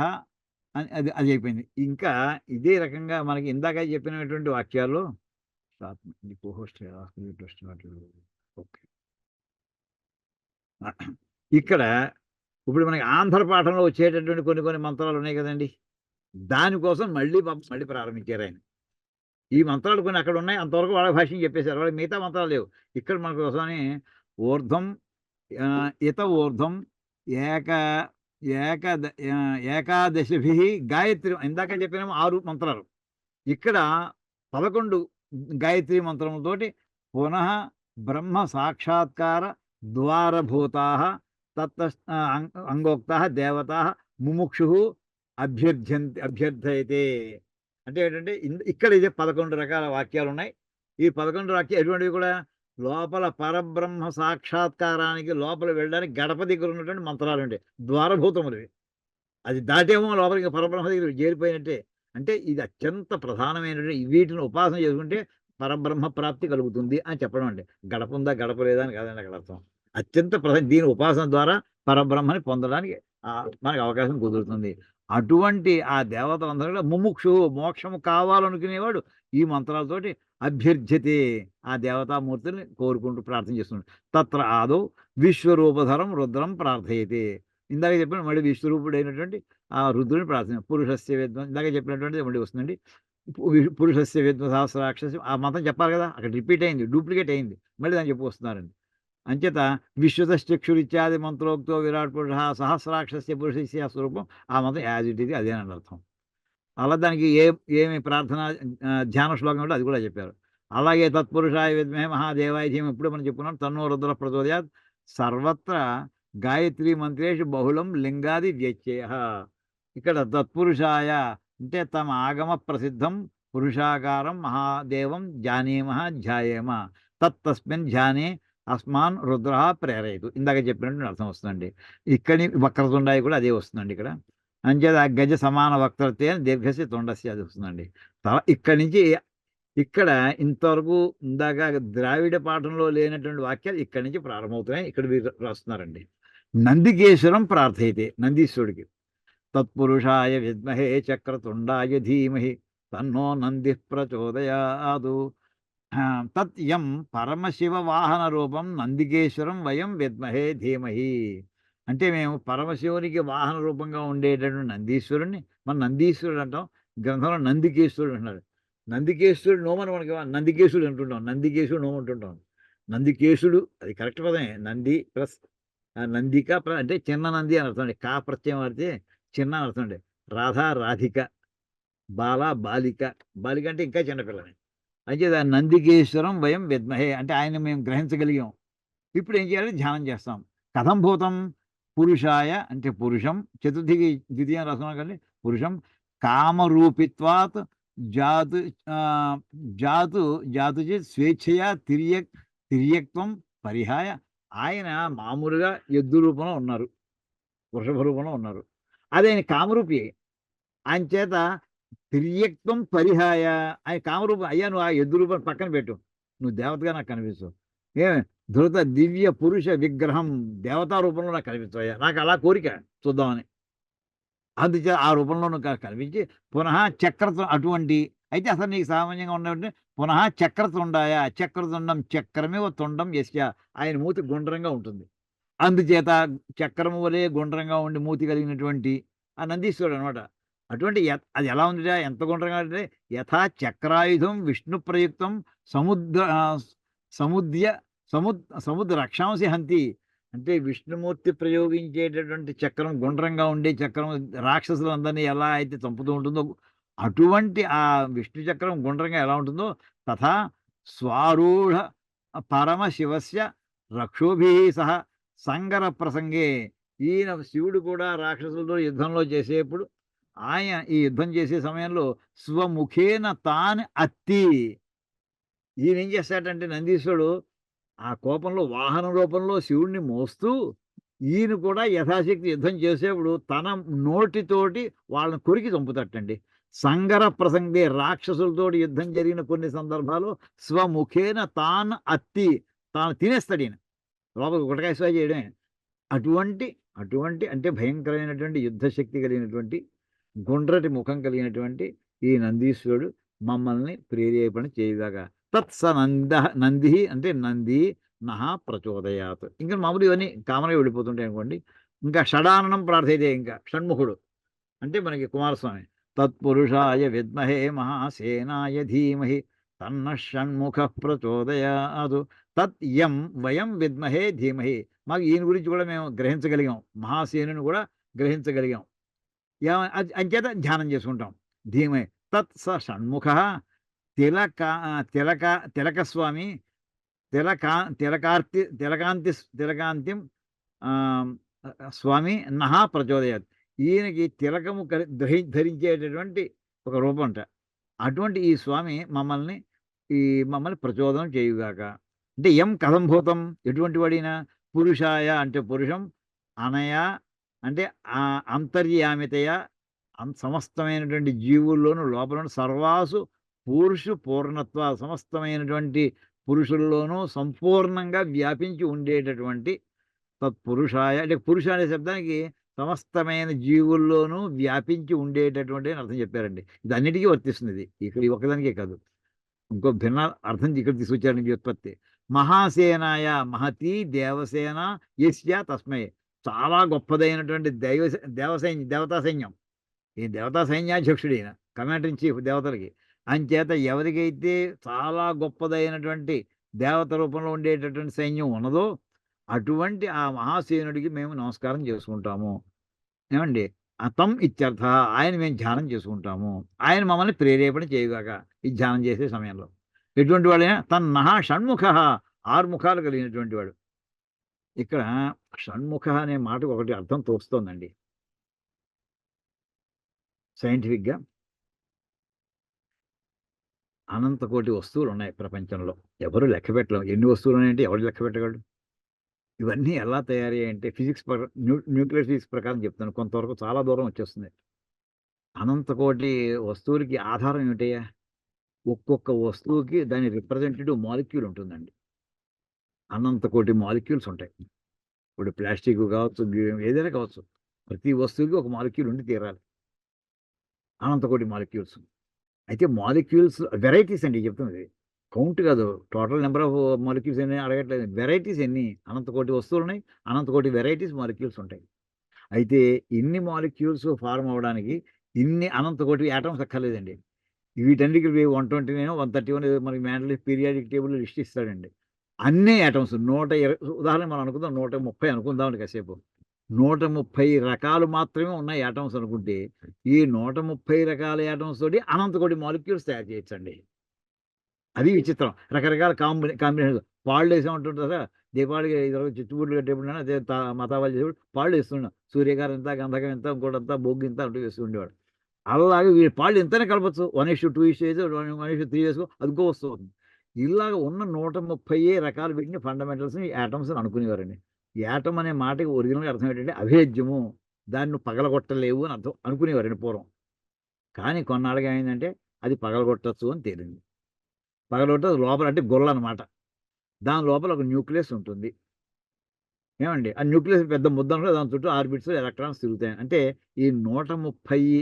అని అది అది అయిపోయింది. ఇంకా ఇదే రకంగా మనకి ఇందాక చెప్పినటువంటి వాక్యాలు ఓకే. ఇక్కడ ఇప్పుడు మనకి ఆంధ్ర పాఠంలో వచ్చేటటువంటి కొన్ని కొన్ని మంత్రాలు ఉన్నాయి కదండి, దానికోసం మళ్ళీ ప్రారంభించారు ఆయన. ఈ మంత్రాలు కొన్ని అక్కడ ఉన్నాయి, అంతవరకు వాళ్ళ భాషని చెప్పేశారు, వాళ్ళకి మిగతా మంత్రాలు లేవు. ఇక్కడ మన కోసమని ఊర్ధ్వం ఇత ఊర్ధ్వం ఏక ఏక ఏకాదశభి గాయత్రి, ఇందాక చెప్పినాము 6 మంత్రాలు, ఇక్కడ 11 గాయత్రి మంత్రములతోటి పునః బ్రహ్మ సాక్షాత్కార ద్వారభూతా తత్త అంగోక్త దేవతా ముముక్షు అభ్యర్థయతే. అంటే ఏంటంటే ఇక్కడ ఇదే 11 రకాల వాక్యాలు ఉన్నాయి. ఈ 11 వాక్యాలు ఎటువంటివి కూడా లోపల పరబ్రహ్మ సాక్షాత్కారానికి లోపల వెళ్ళడానికి గడప దగ్గర ఉన్నటువంటి మంత్రాలు ఉంటాయి, ద్వారభూతములు. అది దాటేమో లోపలికి పరబ్రహ్మ దగ్గర చేరిపోయినట్టే. అంటే ఇది అత్యంత ప్రధానమైనటువంటి వీటిని ఉపాసన చేసుకుంటే పరబ్రహ్మ ప్రాప్తి కలుగుతుంది అని చెప్పడం అండి. గడప ఉందా గడప లేదా అని కాదండి అక్కడ అర్థం. అత్యంత దీని ఉపాసన ద్వారా పరబ్రహ్మని పొందడానికి మనకు అవకాశం కుదురుతుంది. అటువంటి ఆ దేవతలందరూ కూడా ముముక్షు, మోక్షము కావాలనుకునేవాడు ఈ మంత్రాలతోటి అభ్యర్థ్యతే, ఆ దేవతామూర్తిని కోరుకుంటూ ప్రార్థన చేస్తున్నాడు. తత్ర ఆదౌ విశ్వరూపధరం రుద్రం ప్రార్థయతే. ఇందాక చెప్పిన మళ్ళీ విశ్వరూపుడైనటువంటి ఆ రుద్రుని ప్రార్థన. పురుషస్య విద్మ, ఇందాక చెప్పినటువంటిది మళ్ళీ వస్తుందండి. పురుషస్య విద్మ సహస్రాక్షసి, ఆ మంత్రం చెప్పాలి కదా, అక్కడ రిపీట్ అయింది, డూప్లికేట్ అయింది, మళ్ళీ దాన్ని చెప్పి వస్తున్నారండి. అంచేత విశ్వతశ్చక్షురిత్యాది మంత్రోక్తో విరాట్ పురుష సహస్రాక్షస్య పురుషస్య స్వరూపం, ఆ మంత్రం యాజ్ ఇట్ ఇది అదేనని అర్థం. అలా దానికి ఏమి ప్రార్థన ధ్యాన శ్లోకం ఉంటే అది కూడా చెప్పారు. అలాగే తత్పురుషాయ విద్మహే మహాదేవాయ ధీమహి ఇప్పుడు మనం చెప్పుకున్నాం, తన్నో రుద్ర ప్రచోదయాత్. సర్వత్ర గాయత్రి మంత్రేషు బహుళం లింగాది వ్యత్యయ. ఇక్కడ తత్పురుషాయ అంటే తమ ఆగమ ప్రసిద్ధం పురుషాకారం మహాదేవం జానీమః ధ్యాయేమ, తస్మిన్ ధ్యానే అస్మాన్ రుద్ర ప్రేరయతు. ఇందాక చెప్పినట్టు అర్థం వస్తుందండి. ఇక్కడి వక్రతుండాయి కూడా అదే వస్తుందండి ఇక్కడ. అంచేత గజ సమాన వక్రతే దీర్ఘస్య తొండస్య అది వస్తుందండి. ఇక్కడి నుంచి ఇక్కడ ఇంతవరకు ఇందాక ద్రావిడ పాఠంలో లేనటువంటి వాక్యాలు ఇక్కడి నుంచి ప్రారంభమవుతున్నాయి, ఇక్కడ వీరు రాస్తున్నారండి. నందికేశ్వరం ప్రార్థయితే, నందీశ్వరుడికి. తత్పురుషాయ విద్మహే చక్రతుండాయ ధీమహి తన్నో నంది ప్రచోదయాదు. తత్ యం పరమశివ వాహన రూపం నందికేశ్వరం వయం విద్మహే ధీమహి. అంటే మేము పరమశివునికి వాహన రూపంగా ఉండేటటువంటి నందీశ్వరుణ్ణి మన నందీశ్వరుడు అంటాం, గ్రంథంలో నందికేశ్వరుడు అంటున్నారు. నందికేశ్వరుడు నోమని మనకి నందికేశుడు అంటుంటాం, నందికేశుడు నోము అంటుంటాం. నందికేశుడు అది కరెక్ట్ పదమే. నంది ప్లస్ నందిక అంటే చిన్న నంది అని అర్థం అండి. కా ప్రత్యయం వాడితే చిన్న అని అర్థం అండి. రాధా రాధిక, బాల బాలిక, బాలిక అంటే ఇంకా చిన్నపిల్లని. అయితే నందికేశ్వరం వయం విద్మహే అంటే ఆయన మేము గ్రహించగలిగాం. ఇప్పుడు ఏం చేయాలి, ధ్యానం చేస్తాం. కథం భూతం పురుషాయ అంటే పురుషం, చతుర్థికి ద్వితీయం రాస్తున్నాం కానీ పురుషం కామరూపిత్వాత్ జాతు జాతుచి స్వేచ్ఛయా తిర్యక్త్వం పరిహాయ ఆయన మామూలుగా ఎద్దు రూపంలో ఉన్నారు, వృషభ రూపంలో ఉన్నారు. అది ఆయన కామరూపి. ఆయన చేత తిర్యక్త్వం పరిహాయ ఆయన కామరూపం. అయ్యా నువ్వు ఆ ఎద్దు రూపం పక్కన పెట్టు, నువ్వు దేవతగా నాకు కనిపిస్తావు. ఏమి ధృత దివ్య పురుష విగ్రహం దేవతా రూపంలో నాకు కనిపిస్తావయ్యా, నాకు అలా కోరిక చూద్దామని. అందుచే ఆ రూపంలో నువ్వు కనిపించి పునః చక్రతం అటువంటి అయితే అసలు నీకు సామాన్యంగా ఉన్నటువంటి పునః చక్రతుండాయ చక్రతుండం చక్రమేవ తుండం యస్య ఆయన మూతి గుండ్రంగా ఉంటుంది. అందుచేత చక్రము వలె గుండ్రంగా ఉండి మూతి కలిగినటువంటి ఆ నందీశ్వరుడు అనమాట. అటువంటి అది ఎలా ఉందిరా ఎంత గుండ్రంగా అంటే యథా చక్రాయుధం విష్ణు ప్రయుక్తం సముద్ర సముద్య సముద్ర రక్షాంసి హంతి అంటే విష్ణుమూర్తి ప్రయోగించేటటువంటి చక్రం గుండ్రంగా ఉండే చక్రం రాక్షసులందరినీ ఎలా అయితే చంపుతూ ఉంటుందో అటువంటి ఆ విష్ణు చక్రం గుండ్రంగా ఎలా ఉంటుందో తథా స్వారూఢ పరమశివస్య రక్షోభి సహ సంగర ప్రసంగే ఈయన శివుడు కూడా రాక్షసులతో యుద్ధంలో చేసేప్పుడు ఆయన ఈ యుద్ధం చేసే సమయంలో స్వముఖేన తాను అత్తి ఈయన ఏం చేస్తాడంటే నందీశ్వరుడు ఆ కోపంలో వాహన రూపంలో శివుణ్ణి మోస్తూ ఈయన కూడా యథాశక్తి యుద్ధం చేసేప్పుడు తన నోటితోటి వాళ్ళని కొరికి చంపుతట్టండి. సంగర ప్రసంగే రాక్షసులతోటి యుద్ధం జరిగిన కొన్ని సందర్భాలు స్వముఖేన తాను అత్తి తాను తినేస్తాడు ఈయన, లోపల గుటకాయ స్వాయి చేయడమే. అటువంటి అటువంటి అంటే భయంకరమైనటువంటి యుద్ధశక్తి కలిగినటువంటి గుండ్రటి ముఖం కలిగినటువంటి ఈ నందీశ్వరుడు మమ్మల్ని ప్రేరేపణ చేయగా తత్స నంది అంటే నంది నహా ప్రచోదయాత్. ఇంకా మామూలు ఇవన్నీ కామన్గా వెళ్ళిపోతుంటాయి అనుకోండి. ఇంకా షడాననం ప్రార్థయితే ఇంకా షణ్ముఖుడు అంటే మనకి కుమారస్వామి. తత్పురుషాయ విద్మహే మహాసేనాయ ధీమహి తన్న షణ్ముఖ ప్రచోదయాత్. తత్ యం వయం విద్మహే ధీమహి మాకు ఈయన గురించి కూడా మేము గ్రహించగలిగాం, మహాసేనుని కూడా గ్రహించగలిగాం. అంచేత ధ్యానం చేసుకుంటాం. ధీమహి తత్ స షణ్ముఖ తిలకస్వామి తిలకాంతిం స్వామి నహా ప్రచోదయాత్. ఈయనకి తిలకము ధరించేటటువంటి ఒక రూపం అంట. అటువంటి ఈ స్వామి మమ్మల్ని ప్రచోదనం చేయుగాక. అంటే ఎం కథంభూతం ఎటువంటి వాడినా పురుషాయ అంటే పురుషం, అనయ అంటే అంతర్యామితయ సమస్తమైనటువంటి జీవుల్లోనూ లోపల సర్వాసు పురుషు పూర్ణత్వ సమస్తమైనటువంటి పురుషుల్లోనూ సంపూర్ణంగా వ్యాపించి ఉండేటటువంటి తత్పురుషాయ అంటే పురుష అనే శబ్దానికి సమస్తమైన జీవుల్లోనూ వ్యాపించి ఉండేటటువంటి అని అర్థం చెప్పారండి. ఇది అన్నిటికీ వర్తిస్తుంది. ఇది ఇక్కడ ఒకదానికే కాదు, ఇంకో భిన్న అర్థం ఇక్కడ తీసుకొచ్చారండి వ్యుత్పత్తి. మహాసేనాయ మహతి దేవసేన యస్య తస్మై చాలా గొప్పదైనటువంటి దేవతా సైన్యం. ఈ దేవతా సైన్యాధ్యక్షుడు ఈయన, కమాండర్ ఇన్ చీఫ్ దేవతలకి. అంచేత ఎవరికైతే చాలా గొప్పదైనటువంటి దేవత రూపంలో ఉండేటటువంటి సైన్యం ఉన్నదో అటువంటి ఆ మహాసేనుడికి మేము నమస్కారం చేసుకుంటాము. ఏమండి అతం ఇత్యర్థ ఆయన మేము ధ్యానం చేసుకుంటాము. ఆయన మమ్మల్ని ప్రేరేపణ చేయగాక ఈ ధ్యానం చేసే సమయంలో. ఎటువంటి వాడైనా తన్నహ షణ్ముఖ 6 ముఖాలు కలిగినటువంటి వాడు. ఇక్కడ షణ్ముఖ అనే మాటకు ఒకటి అర్థం తోస్తోందండి సైంటిఫిక్గా. అనంత కోటి వస్తువులు ఉన్నాయి ప్రపంచంలో, ఎవరు లెక్క పెట్టలేం. ఎన్ని వస్తువులు ఉన్నాయంటే ఎవరు లెక్క పెట్టగలడు? ఇవన్నీ ఎలా తయారయ్యాయంటే ఫిజిక్స్ న్యూక్లియర్ ఫిజిక్స్ ప్రకారం చెప్తాను, కొంతవరకు చాలా దూరం వచ్చేస్తుంది. అనంత కోటి వస్తువులకి ఆధారం ఏమిటయ్యా? ఒక్కొక్క వస్తువుకి దాని రిప్రజెంటేటివ్ మాలిక్యూల్ ఉంటుందండి. అనంత కోటి మాలిక్యూల్స్ ఉంటాయి. ఇప్పుడు ప్లాస్టిక్ కావచ్చు, ఏదైనా కావచ్చు, ప్రతి వస్తువుకి ఒక మాలిక్యూల్ ఉండి తీరాలి. అనంత కోటి మాలిక్యూల్స్. అయితే మాలిక్యూల్స్ వెరైటీస్ అండి చెప్తున్నది, కౌంట్ కాదు. టోటల్ నెంబర్ ఆఫ్ మాలిక్యూల్స్ ఎన్ని అడగట్లేదు, వెరైటీస్ ఎన్ని. అనంత కోటి వస్తువులు ఉన్నాయి, అనంత కోటి వెరైటీస్ మాలిక్యూల్స్ ఉంటాయి. అయితే ఇన్ని మాలిక్యూల్స్ ఫార్మ్ అవ్వడానికి ఇన్ని అనంత కోటి యాటమ్స్ అక్కర్లేదండి. వీటన్నిటికి 129 131 మనకి మ్యాండల్ పీరియాడిక్ టేబుల్ లిస్ట్ ఇస్తాడండి. అన్ని యాటమ్స్ 120 ఉదాహరణ మనం అనుకుందాం, 130 అనుకుందామండి కాసేపు. 130 రకాలు మాత్రమే ఉన్నాయి యాటమ్స్ అనుకుంటే, ఈ 130 రకాల యాటమ్స్ తోటి అనంత కోటి మాలిక్యూల్స్ తయారు చేయొచ్చండి. అది విచిత్రం. రకరకాల కాంబినేషన్. పాళ్ళు వేసామంటుంటారా, దీపావళికి చిచ్చుబుడ్లు కట్టేప్పుడు అదే మతాబాలు చేసేప్పుడు పాళ్ళు వేస్తున్నాం. సూర్యగారు ఎంత, గంధకం ఎంత, ఇంకోటంతా బొగ్గు ఇంత అంటూ వేస్తూ ఉండేవాడు. అలాగే వీడి పాళ్ళు ఎంతనే కలపచ్చు. 1:2 1:3 వేసుకో, అది ఇంకో వస్తువు అవుతుంది. ఇలాగ ఉన్న 130 రకాలు పెట్టిన ఫండమెంటల్స్ని యాటమ్స్ అని అనుకునేవారండి. యాటమ్ అనే మాటకి ఒరిజినల్గా అర్థం ఏంటంటే అభేద్యము, దాన్ని నువ్వు పగలగొట్టలేవు అని అర్థం అనుకునేవారండి పూర్వం. కానీ కొన్నాళ్ళకి ఏమైందంటే అది పగలగొట్టచ్చు అని తేలింది. పగలగొట్టదు లోపల అంటే గొల్ల అనమాట. దాని లోపల ఒక న్యూక్లియస్ ఉంటుంది. ఏమండి ఆ న్యూక్లియస్ పెద్ద ముద్ద ఉంటుంది, దాని చుట్టూ ఆర్బిట్స్ ఎలక్ట్రాన్స్ తిరుగుతాయి. అంటే ఈ 130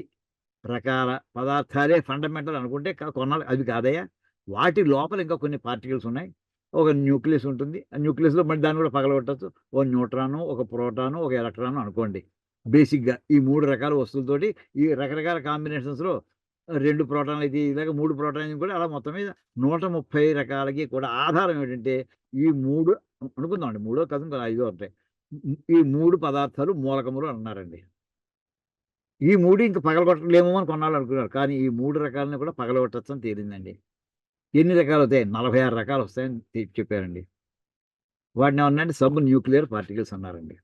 రకాల పదార్థాలే ఫండమెంటల్ అనుకుంటే కొన్నాళ్ళు అది కాదయ్యా, వాటి లోపల ఇంకా కొన్ని పార్టికల్స్ ఉన్నాయి. ఒక న్యూక్లియస్ ఉంటుంది, ఆ న్యూక్లియస్లో మళ్ళీ దాన్ని కూడా పగలగొట్టచ్చు. ఓ న్యూట్రాను, ఒక ప్రోటాను, ఒక ఎలక్ట్రాను అనుకోండి. బేసిక్గా ఈ 3 రకాల వస్తువులతోటి ఈ రకరకాల కాంబినేషన్స్లో 2 ప్రోటాన్లు అయితే ఇలాగ 3 ప్రోటాన్లు కూడా అలా మొత్తం మీద 130 రకాలకి కూడా ఆధారం ఏంటంటే ఈ 3 అనుకుందామండి. మూడో కాదు ఇంకో ఐదో ఉంటాయి. ఈ 3 పదార్థాలు మూలకములు అన్నారండి. ఈ 3 ఇంక పగలగొట్టలేమో అని కొన్నాళ్ళు అనుకున్నారు. కానీ ఈ 3 రకాలని కూడా పగలగొట్టొచ్చని తేలిందండి. ఎన్ని రకాలవుతాయి? 46 రకాలు వస్తాయని చెప్పారండి. వాటిని ఏమన్నారంటే సబ్ న్యూక్లియర్ పార్టికల్స్ అన్నారండి.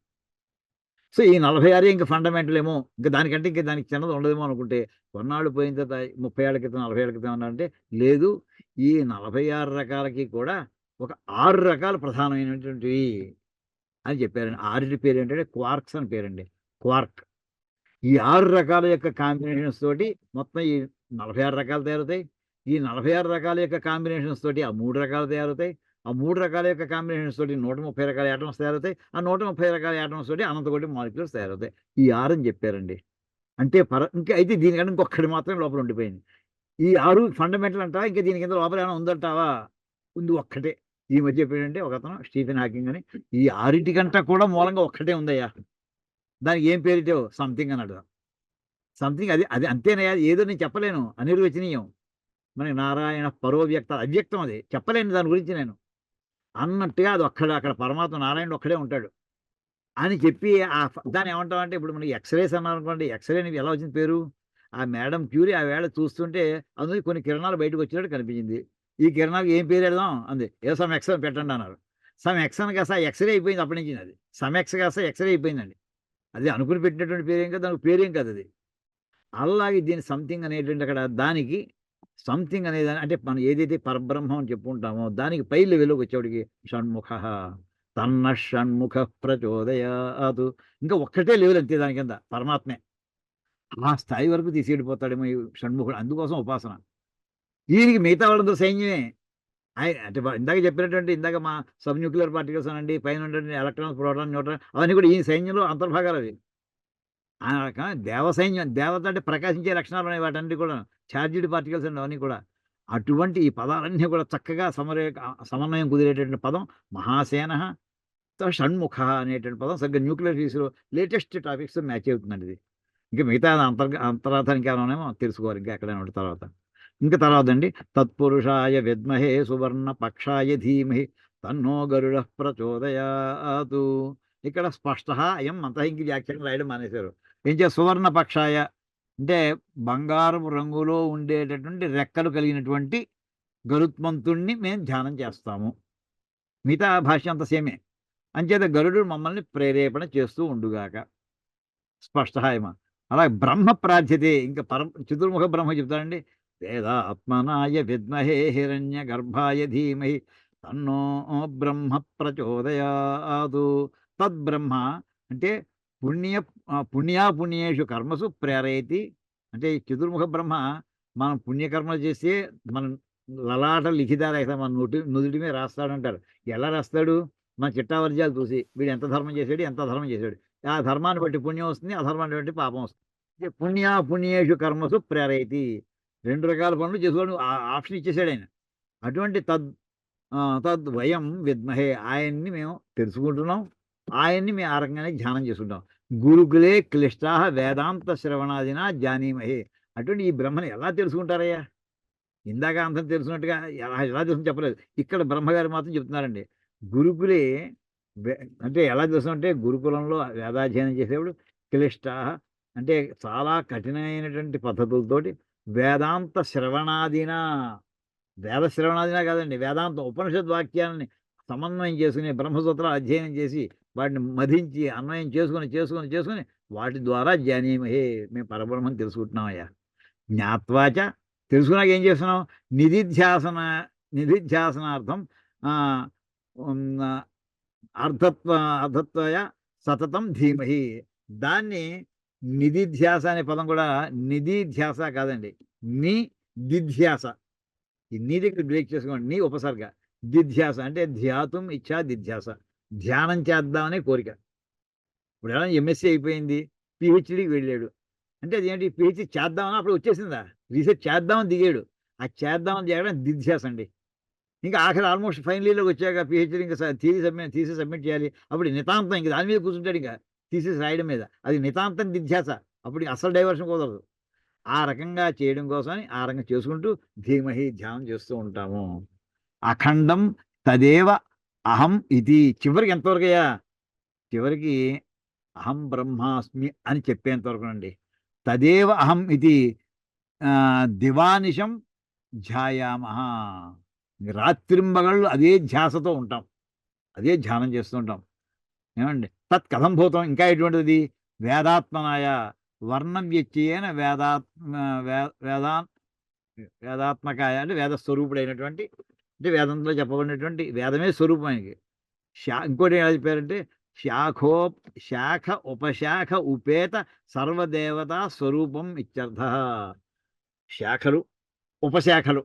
సో ఈ 46 ఇంక ఫండమెంటల్ ఏమో, ఇంక దానికంటే ఇంక దానికి చిన్నది ఉండదేమో అనుకుంటే, కొన్నాళ్ళు పోయిన తర్వాత 30 ఏళ్ల క్రితం, 40 ఏళ్ల క్రితం ఏమన్నారంటే, లేదు ఈ 46 రకాలకి కూడా ఒక 6 రకాలు ప్రధానమైనటువంటివి అని చెప్పారండి. 6 పేరేంటంటే క్వార్క్స్ అని పేరండి. క్వార్క్. ఈ 6 రకాల యొక్క కాంబినేషన్స్ తోటి మొత్తం ఈ 46 రకాలు తయారవుతాయి. ఈ 46 రకాల యొక్క కాంబినేషన్స్ తోటి ఆ 3 రకాలు తయారవుతాయి. ఆ 3 రకాల యొక్క కాంబినేషన్స్ తోటి 130 రకాల యాటమ్స్ తయారవుతాయి. ఆ 130 రకాల యాటమ్స్ తోటి అనంత కోటి మాలిక్యూల్స్ తయారవుతాయి. ఈ 6 అని చెప్పారండి. అంటే ఇంకా అయితే దీనికంటే ఇంకొక్కటి మాత్రమే లోపల ఉండిపోయింది. ఈ 6 ఫండమెంటల్ అంటావా? ఇంకా దీని కింద లోపల ఏమైనా ఉందంటావా? ఉంది, ఒక్కటే. ఈ మధ్య చెప్పాడంటే ఒకతను స్టీఫెన్ హాకింగ్ అని, ఈ 6 కూడా మూలంగా ఒక్కటే ఉందయ్యా, దానికి ఏం పేరిటావు? సంథింగ్ అన్నాడు. సంథింగ్ అది అది అంతేనయ్యా, ఏదో నేను చెప్పలేను, అనిర్వచనీయం. మనకి నారాయణ పరో వ్యక్త, అవ్యక్తం, అది చెప్పలేను దాని గురించి నేను అన్నట్టుగా. అది అక్కడ పరమాత్మ నారాయణుడు ఒక్కడే ఉంటాడు అని చెప్పి దాన్ని ఏమంటామంటే, ఇప్పుడు మనకి ఎక్స్రేస్ అన్నారనుకోండి, ఎక్స్రే అని ఎలా వచ్చింది పేరు? ఆ మేడం క్యూరీ ఆ వేళ చూస్తుంటే అందులో కొన్ని కిరణాలు బయటకు వచ్చినట్టు కనిపించింది. ఈ కిరణాలకు ఏం పేరు పెడదాం అంది. ఏదో సమ్ ఎక్స్ అని పెట్టండి అన్నారు. సమ్ ఎక్స్ అని కాస్త ఎక్స్రే అయిపోయింది అప్పటి నుంచి. అది సమ్ ఎక్స్ కాస్త ఎక్స్రే అయిపోయిందండి. అది అనుకుని పెట్టినటువంటి పేరేం కాదు, దానికి పేరేం కాదు అది. అలాగే దీని సంథింగ్ అనేటువంటి అక్కడ దానికి సంథింగ్ అనేది అంటే మనం ఏదైతే పరబ్రహ్మం అని చెప్పుకుంటామో దానికి పై లెవెల్లోకి వచ్చేవాడికి షణ్ముఖ తన్న షణ్ముఖ ప్రచోదయాతు, ఇంకా ఒక్కటే లెవెల్ అంతే దాని కింద పరమాత్మే. ఆ స్థాయి వరకు తీసుకెళ్ళిపోతాడేమో ఈ షణ్ముఖుడు. అందుకోసం ఉపాసన. ఈయనకి మిగతా వాళ్ళందరూ సైన్యమే. ఆయన అంటే ఇందాక చెప్పినటువంటి ఇందాక మా సబ్ న్యూక్లియర్ పార్టికల్స్ అనండి, పైన ఉన్నటువంటి ఎలక్ట్రాన్స్, ప్రోటాన్, న్యూట్రాన్ అవన్నీ కూడా ఈ సైన్యంలో అంతర్భాగాలు అవి. ఆ రకమైన దేవసైన్యం. దేవత అంటే ప్రకాశించే లక్షణాలు ఉన్నాయి వాటన్నిటి కూడా. ఛార్జ్డ్ పార్టికల్స్ అండి అవన్నీ కూడా. అటువంటి ఈ పదాలన్నీ కూడా చక్కగా సమన్వయం కుదిరేటటువంటి పదం మహాసేన షణ్ముఖ అనేటువంటి పదం సరిగ్గా న్యూక్లియర్ ఫిజిక్స్లో లేటెస్ట్ టాపిక్స్ మ్యాచ్ అవుతుందండి ఇది. ఇంకా మిగతా అంతరార్థానికి ఏమో తెలుసుకోవాలి ఇంకా ఎక్కడైనా ఒకటి తర్వాత. ఇంకా తర్వాత అండి, తత్పురుషాయ విద్మహే సువర్ణ పక్షాయ ధీమహి తన్నో గరుడ ప్రచోదయాతు. ఇక్కడ స్పష్ట అయం మంత్ర, ఇంక వ్యాఖ్యానం రాయడం మానేశారు. ఏం చేయాలి? సువర్ణ పక్షాయ అంటే బంగారపు రంగులో ఉండేటటువంటి రెక్కలు కలిగినటువంటి గరుత్మంతుణ్ణి మేము ధ్యానం చేస్తాము. మిగతా భాష్యం అంత సేమే. అంచేత గరుడు మమ్మల్ని ప్రేరేపణ చేస్తూ ఉండుగాక. స్పష్టహాయమ. అలాగే బ్రహ్మ ప్రార్థ్యతే, ఇంకా చతుర్ముఖ బ్రహ్మ చెప్తాడండి. వేదాత్మనాయ విద్మహే హిరణ్య గర్భాయ ధీమహి తన్నో బ్రహ్మ ప్రచోదయాతు. తద్బ్రహ్మ అంటే పుణ్యాపుణ్యేషు కర్మసు ప్రేరయతి. అంటే చతుర్ముఖ బ్రహ్మ మనం పుణ్యకర్మలు చేస్తే మనం లలాట లిఖితాలు మన నుదుటి మీద రాస్తాడంటారు. ఎలా రాస్తాడు? మన చిట్టావర్జాలు చూసి వీడు ఎంత ధర్మం చేశాడు, ఎంత అధర్మం చేశాడు, ఆ ధర్మాన్ని బట్టి పుణ్యం వస్తుంది, అధర్మాన్ని బట్టి పాపం వస్తుంది. పుణ్యాపుణ్యేషు కర్మసు ప్రేరయతి. 2 రకాల పనులు చేసుకోవడం ఆప్షన్ ఇచ్చేసాడు ఆయన. అటువంటి తద్వయం విద్మహే, ఆయన్ని మేము తెలుసుకుంటున్నాం, ఆయన్ని మేము ఆ రకంగానే ధ్యానం చేసుకుంటాం. గురుకులే క్లిష్టా వేదాంత శ్రవణాదిన జానీమహే. అటువంటి ఈ బ్రహ్మని ఎలా తెలుసుకుంటారయ్యా? ఇందాక అంతం తెలుసుకున్నట్టుగా ఎలా తెలుసు చెప్పలేదు. ఇక్కడ బ్రహ్మగారు మాత్రం చెప్తున్నారండి. గురుకులే అంటే ఎలా తెలుసుకుంటే, గురుకులంలో వేదాధ్యయనం చేసేవాడు క్లిష్ట అంటే చాలా కఠినమైనటువంటి పద్ధతులతోటి వేదాంత శ్రవణాదిన, వేద శ్రవణాదినా కాదండి, వేదాంత ఉపనిషద్ వాక్యాలని సమన్వయం చేసుకుని బ్రహ్మసూత్రాలు అధ్యయనం చేసి వాటిని మధించి అన్వయం చేసుకుని వాటి ద్వారా జానీమహే, మేము పరబ్రహ్మని తెలుసుకుంటున్నామయ్యా. జ్ఞాత్వాచ, తెలుసుకున్నాక ఏం చేస్తున్నాం? నిధిధ్యాసన నిధిధ్యాసనార్థం ఆ, ఉమ్, అర్ధత్వయ సతతం ధీమహి. దాన్ని నిధిధ్యాస అనే పదం కూడా నిధిధ్యాస కాదండి, ని దిధ్యాస. ఈ నీ దగ్గర బ్రేక్ చేసుకోండి, నీ ఉపసర్గ. దిధ్యాస అంటే ధ్యాతం ఇచ్చా దిధ్యాస, ధ్యానం చేద్దామనే కోరిక. ఇప్పుడు ఎలా ఎంఎస్సీ అయిపోయింది, పిహెచ్డికి వెళ్ళాడు అంటే అదేంటి, పిహెచ్డి చేద్దామని అప్పుడు వచ్చేసిందా, రీసెర్చ్ చేద్దామని దిగాడు. ఆ చేద్దామని దిగడం దిధ్యాస అండి. ఇంకా ఆఖరి ఆల్మోస్ట్ ఫైనల్ ఇయర్లోకి వచ్చాక పిహెచ్డి ఇంకా థీసిస్ సబ్మిట్ చేయాలి. అప్పుడు నితాంతం ఇంకా దాని మీద కూర్చుంటాడు, ఇంకా థీసిస్ రాయడం మీద. అది నితాంతం దిధ్యాస, అప్పుడు అసలు డైవర్షన్ కుదరదు. ఆ రకంగా చేయడం కోసమని ఆ రకంగా చేసుకుంటూ ధీమహి ధ్యానం చేస్తూ ఉంటాము. అఖండం తదేవ అహం ఇది. చివరికి ఎంతవరకు అయ్యా, చివరికి అహం బ్రహ్మాస్మి అని చెప్పేంత వరకు అండి. తదేవ అహం ఇది దివానిశం ధ్యాయామహ. రాత్రింబగళ్ళు అదే ధ్యాసతో ఉంటాం, అదే ధ్యానం చేస్తుంటాం. ఏమండి, తత్ కథం భూతం, ఇంకా ఎటువంటిది, వేదాత్మనాయ వర్ణం వ్యత్యేన వేదా వేదాత్మకాయ అంటే వేద స్వరూపుడైనటువంటి, అంటే వేదంలో చెప్పబడినటువంటి వేదమే స్వరూపం ఆయనకి. ఇంకోటి ఎలా చెప్పారంటే శాఖో శాఖ ఉపశాఖ ఉపేత సర్వదేవతా స్వరూపం ఇత్యర్థ. శాఖలు ఉపశాఖలు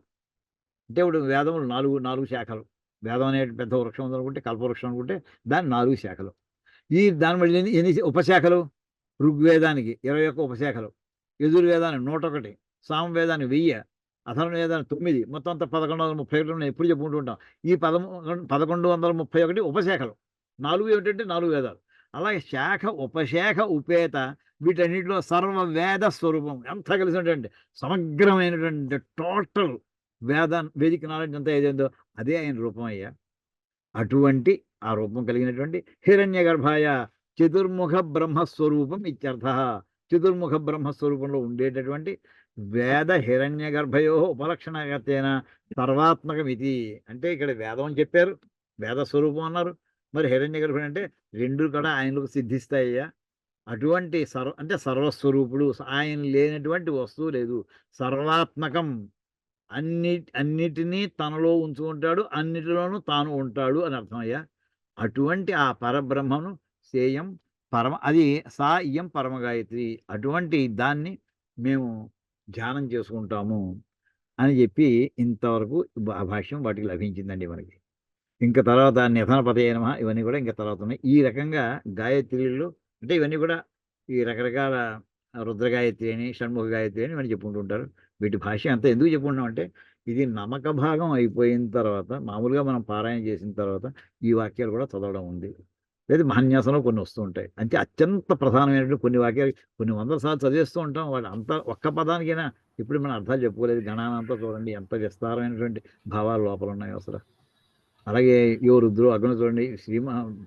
అంటే ఇప్పుడు వేదములు నాలుగు నాలుగు శాఖలు. వేదం అనే పెద్ద వృక్షం ఉందనుకుంటే, కల్పవృక్షం అనుకుంటే దాని 4 శాఖలు. దాని మళ్ళీ ఎన్ని ఉపశాఖలు, ఋగ్వేదానికి 21 ఉపశాఖలు, యజుర్వేదానికి 101, సామవేదానికి 1000, అథర్వవేదానికి 9, మొత్తం అంతా 1131 మనం ఎప్పుడు చెప్పుకుంటూ ఉంటాం. ఈ 1131 ఉపశాఖలు. 4 ఏమిటంటే 4 వేదాలు. అలాగే శాఖ ఉపశాఖ ఉపేత, వీటన్నిటిలో సర్వవేద స్వరూపం ఎంత కలిసి ఉంటుందంటే సమగ్రమైనటువంటి టోటల్ వేదిక నాలెడ్జ్ అంతా ఏదేందో అదే ఆయన రూపం అయ్యా. అటువంటి ఆ రూపం కలిగినటువంటి హిరణ్య గర్భాయ చతుర్ముఖ బ్రహ్మస్వరూపం ఇత్యర్థ. చతుర్ముఖ బ్రహ్మస్వరూపంలో ఉండేటటువంటి వేద హిరణ్య గర్భయో ఉపలక్షణగతేన సర్వాత్మకం ఇది. అంటే ఇక్కడ వేదం అని చెప్పారు, వేద స్వరూపం అన్నారు, మరి హిరణ్య గర్భుడు అంటే రెండు కూడా ఆయనకు సిద్ధిస్తాయ్యా. అటువంటి అంటే సర్వస్వరూపుడు, ఆయన లేనటువంటి వస్తువు లేదు, సర్వాత్మకం, అన్నిటినీ తనలో ఉంచుకుంటాడు, అన్నిటిలోనూ తాను ఉంటాడు అని అర్థమయ్యా. అటువంటి ఆ పరబ్రహ్మను సేయం అది సా ఇయం పరమగాయత్రి. అటువంటి దాన్ని మేము ధ్యానం చేసుకుంటాము అని చెప్పి ఇంతవరకు ఆ భాష్యం వాటికి లభించిందండి మనకి. ఇంకా తర్వాత నిధనపతయ నమః ఇవన్నీ కూడా ఇంకా తర్వాత ఉన్నాయి. ఈ రకంగా గాయత్రిలో అంటే ఇవన్నీ కూడా ఈ రకరకాల రుద్రగాయత్రి అని, షణ్ముఖ గాయత్రి అని ఇవన్నీ చెప్పుకుంటూ ఉంటారు. వీటి భాష్యం అంతా ఎందుకు చెప్పుకుంటున్నాం అంటే, ఇది నమక భాగం అయిపోయిన తర్వాత మామూలుగా మనం పారాయణ చేసిన తర్వాత ఈ వాక్యాలు కూడా చదవడం ఉంది. లేదా మహాన్యాసంలో కొన్ని వస్తూ ఉంటాయి. అంటే అత్యంత ప్రధానమైనటువంటి కొన్ని వాక్యాలు కొన్ని వందల సార్లు చదివేస్తూ ఉంటాం. వాడు అంత ఒక్క పదానికైనా ఇప్పుడు మనం అర్థాలు చెప్పుకోలేదు. గణానంతా చూడండి ఎంత విస్తారమైనటువంటి భావాలు లోపల ఉన్నాయో అసలు. అలాగే యో రుద్రో అగ్ని చూడండి,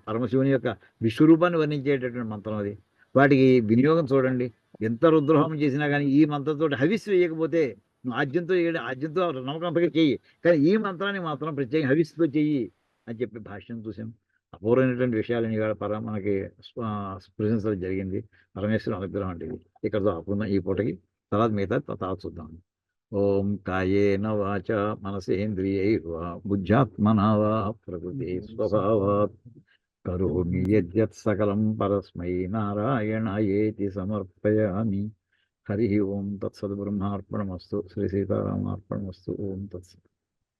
పరమశివుని యొక్క విశ్వరూపాన్ని వర్ణించేటటువంటి మంత్రం అది. వాటికి వినియోగం చూడండి, ఎంత రుద్రహోమం చేసినా కానీ ఈ మంత్రంతో హవిస్సు వేయకపోతే నువ్వు ఆజ్యంతో నమ్మకంపగా చెయ్యి, కానీ ఈ మంత్రాన్ని మాత్రం ప్రత్యేకంగా హవిస్సుతో చెయ్యి అని చెప్పి భాష్యం చూసాం. అపూర్వమైనటువంటి విషయాలు ఇవాళ మనకి ప్రశంసలు జరిగింది. పరమేశ్వరుని అనుగ్రహం అంటే ఇక్కడతో ఆపుకుందాం ఈ పూటకి. తర్వాత మిగతా తర్వాత చూద్దాం. ఓం కాయేన వాచ మనసేంద్రియైర్వా బుద్ధ్యాత్మనా వా ప్రకృతి స్వభావాత్ కరోమి యద్యత్ సకలం పరస్మై నారాయణాయేతి సమర్పయామి. హరి ఓం తత్సద్. బ్రహ్మార్పణమస్తు. శ్రీ సీతారామార్పణమస్తు. ఓం తత్సత్.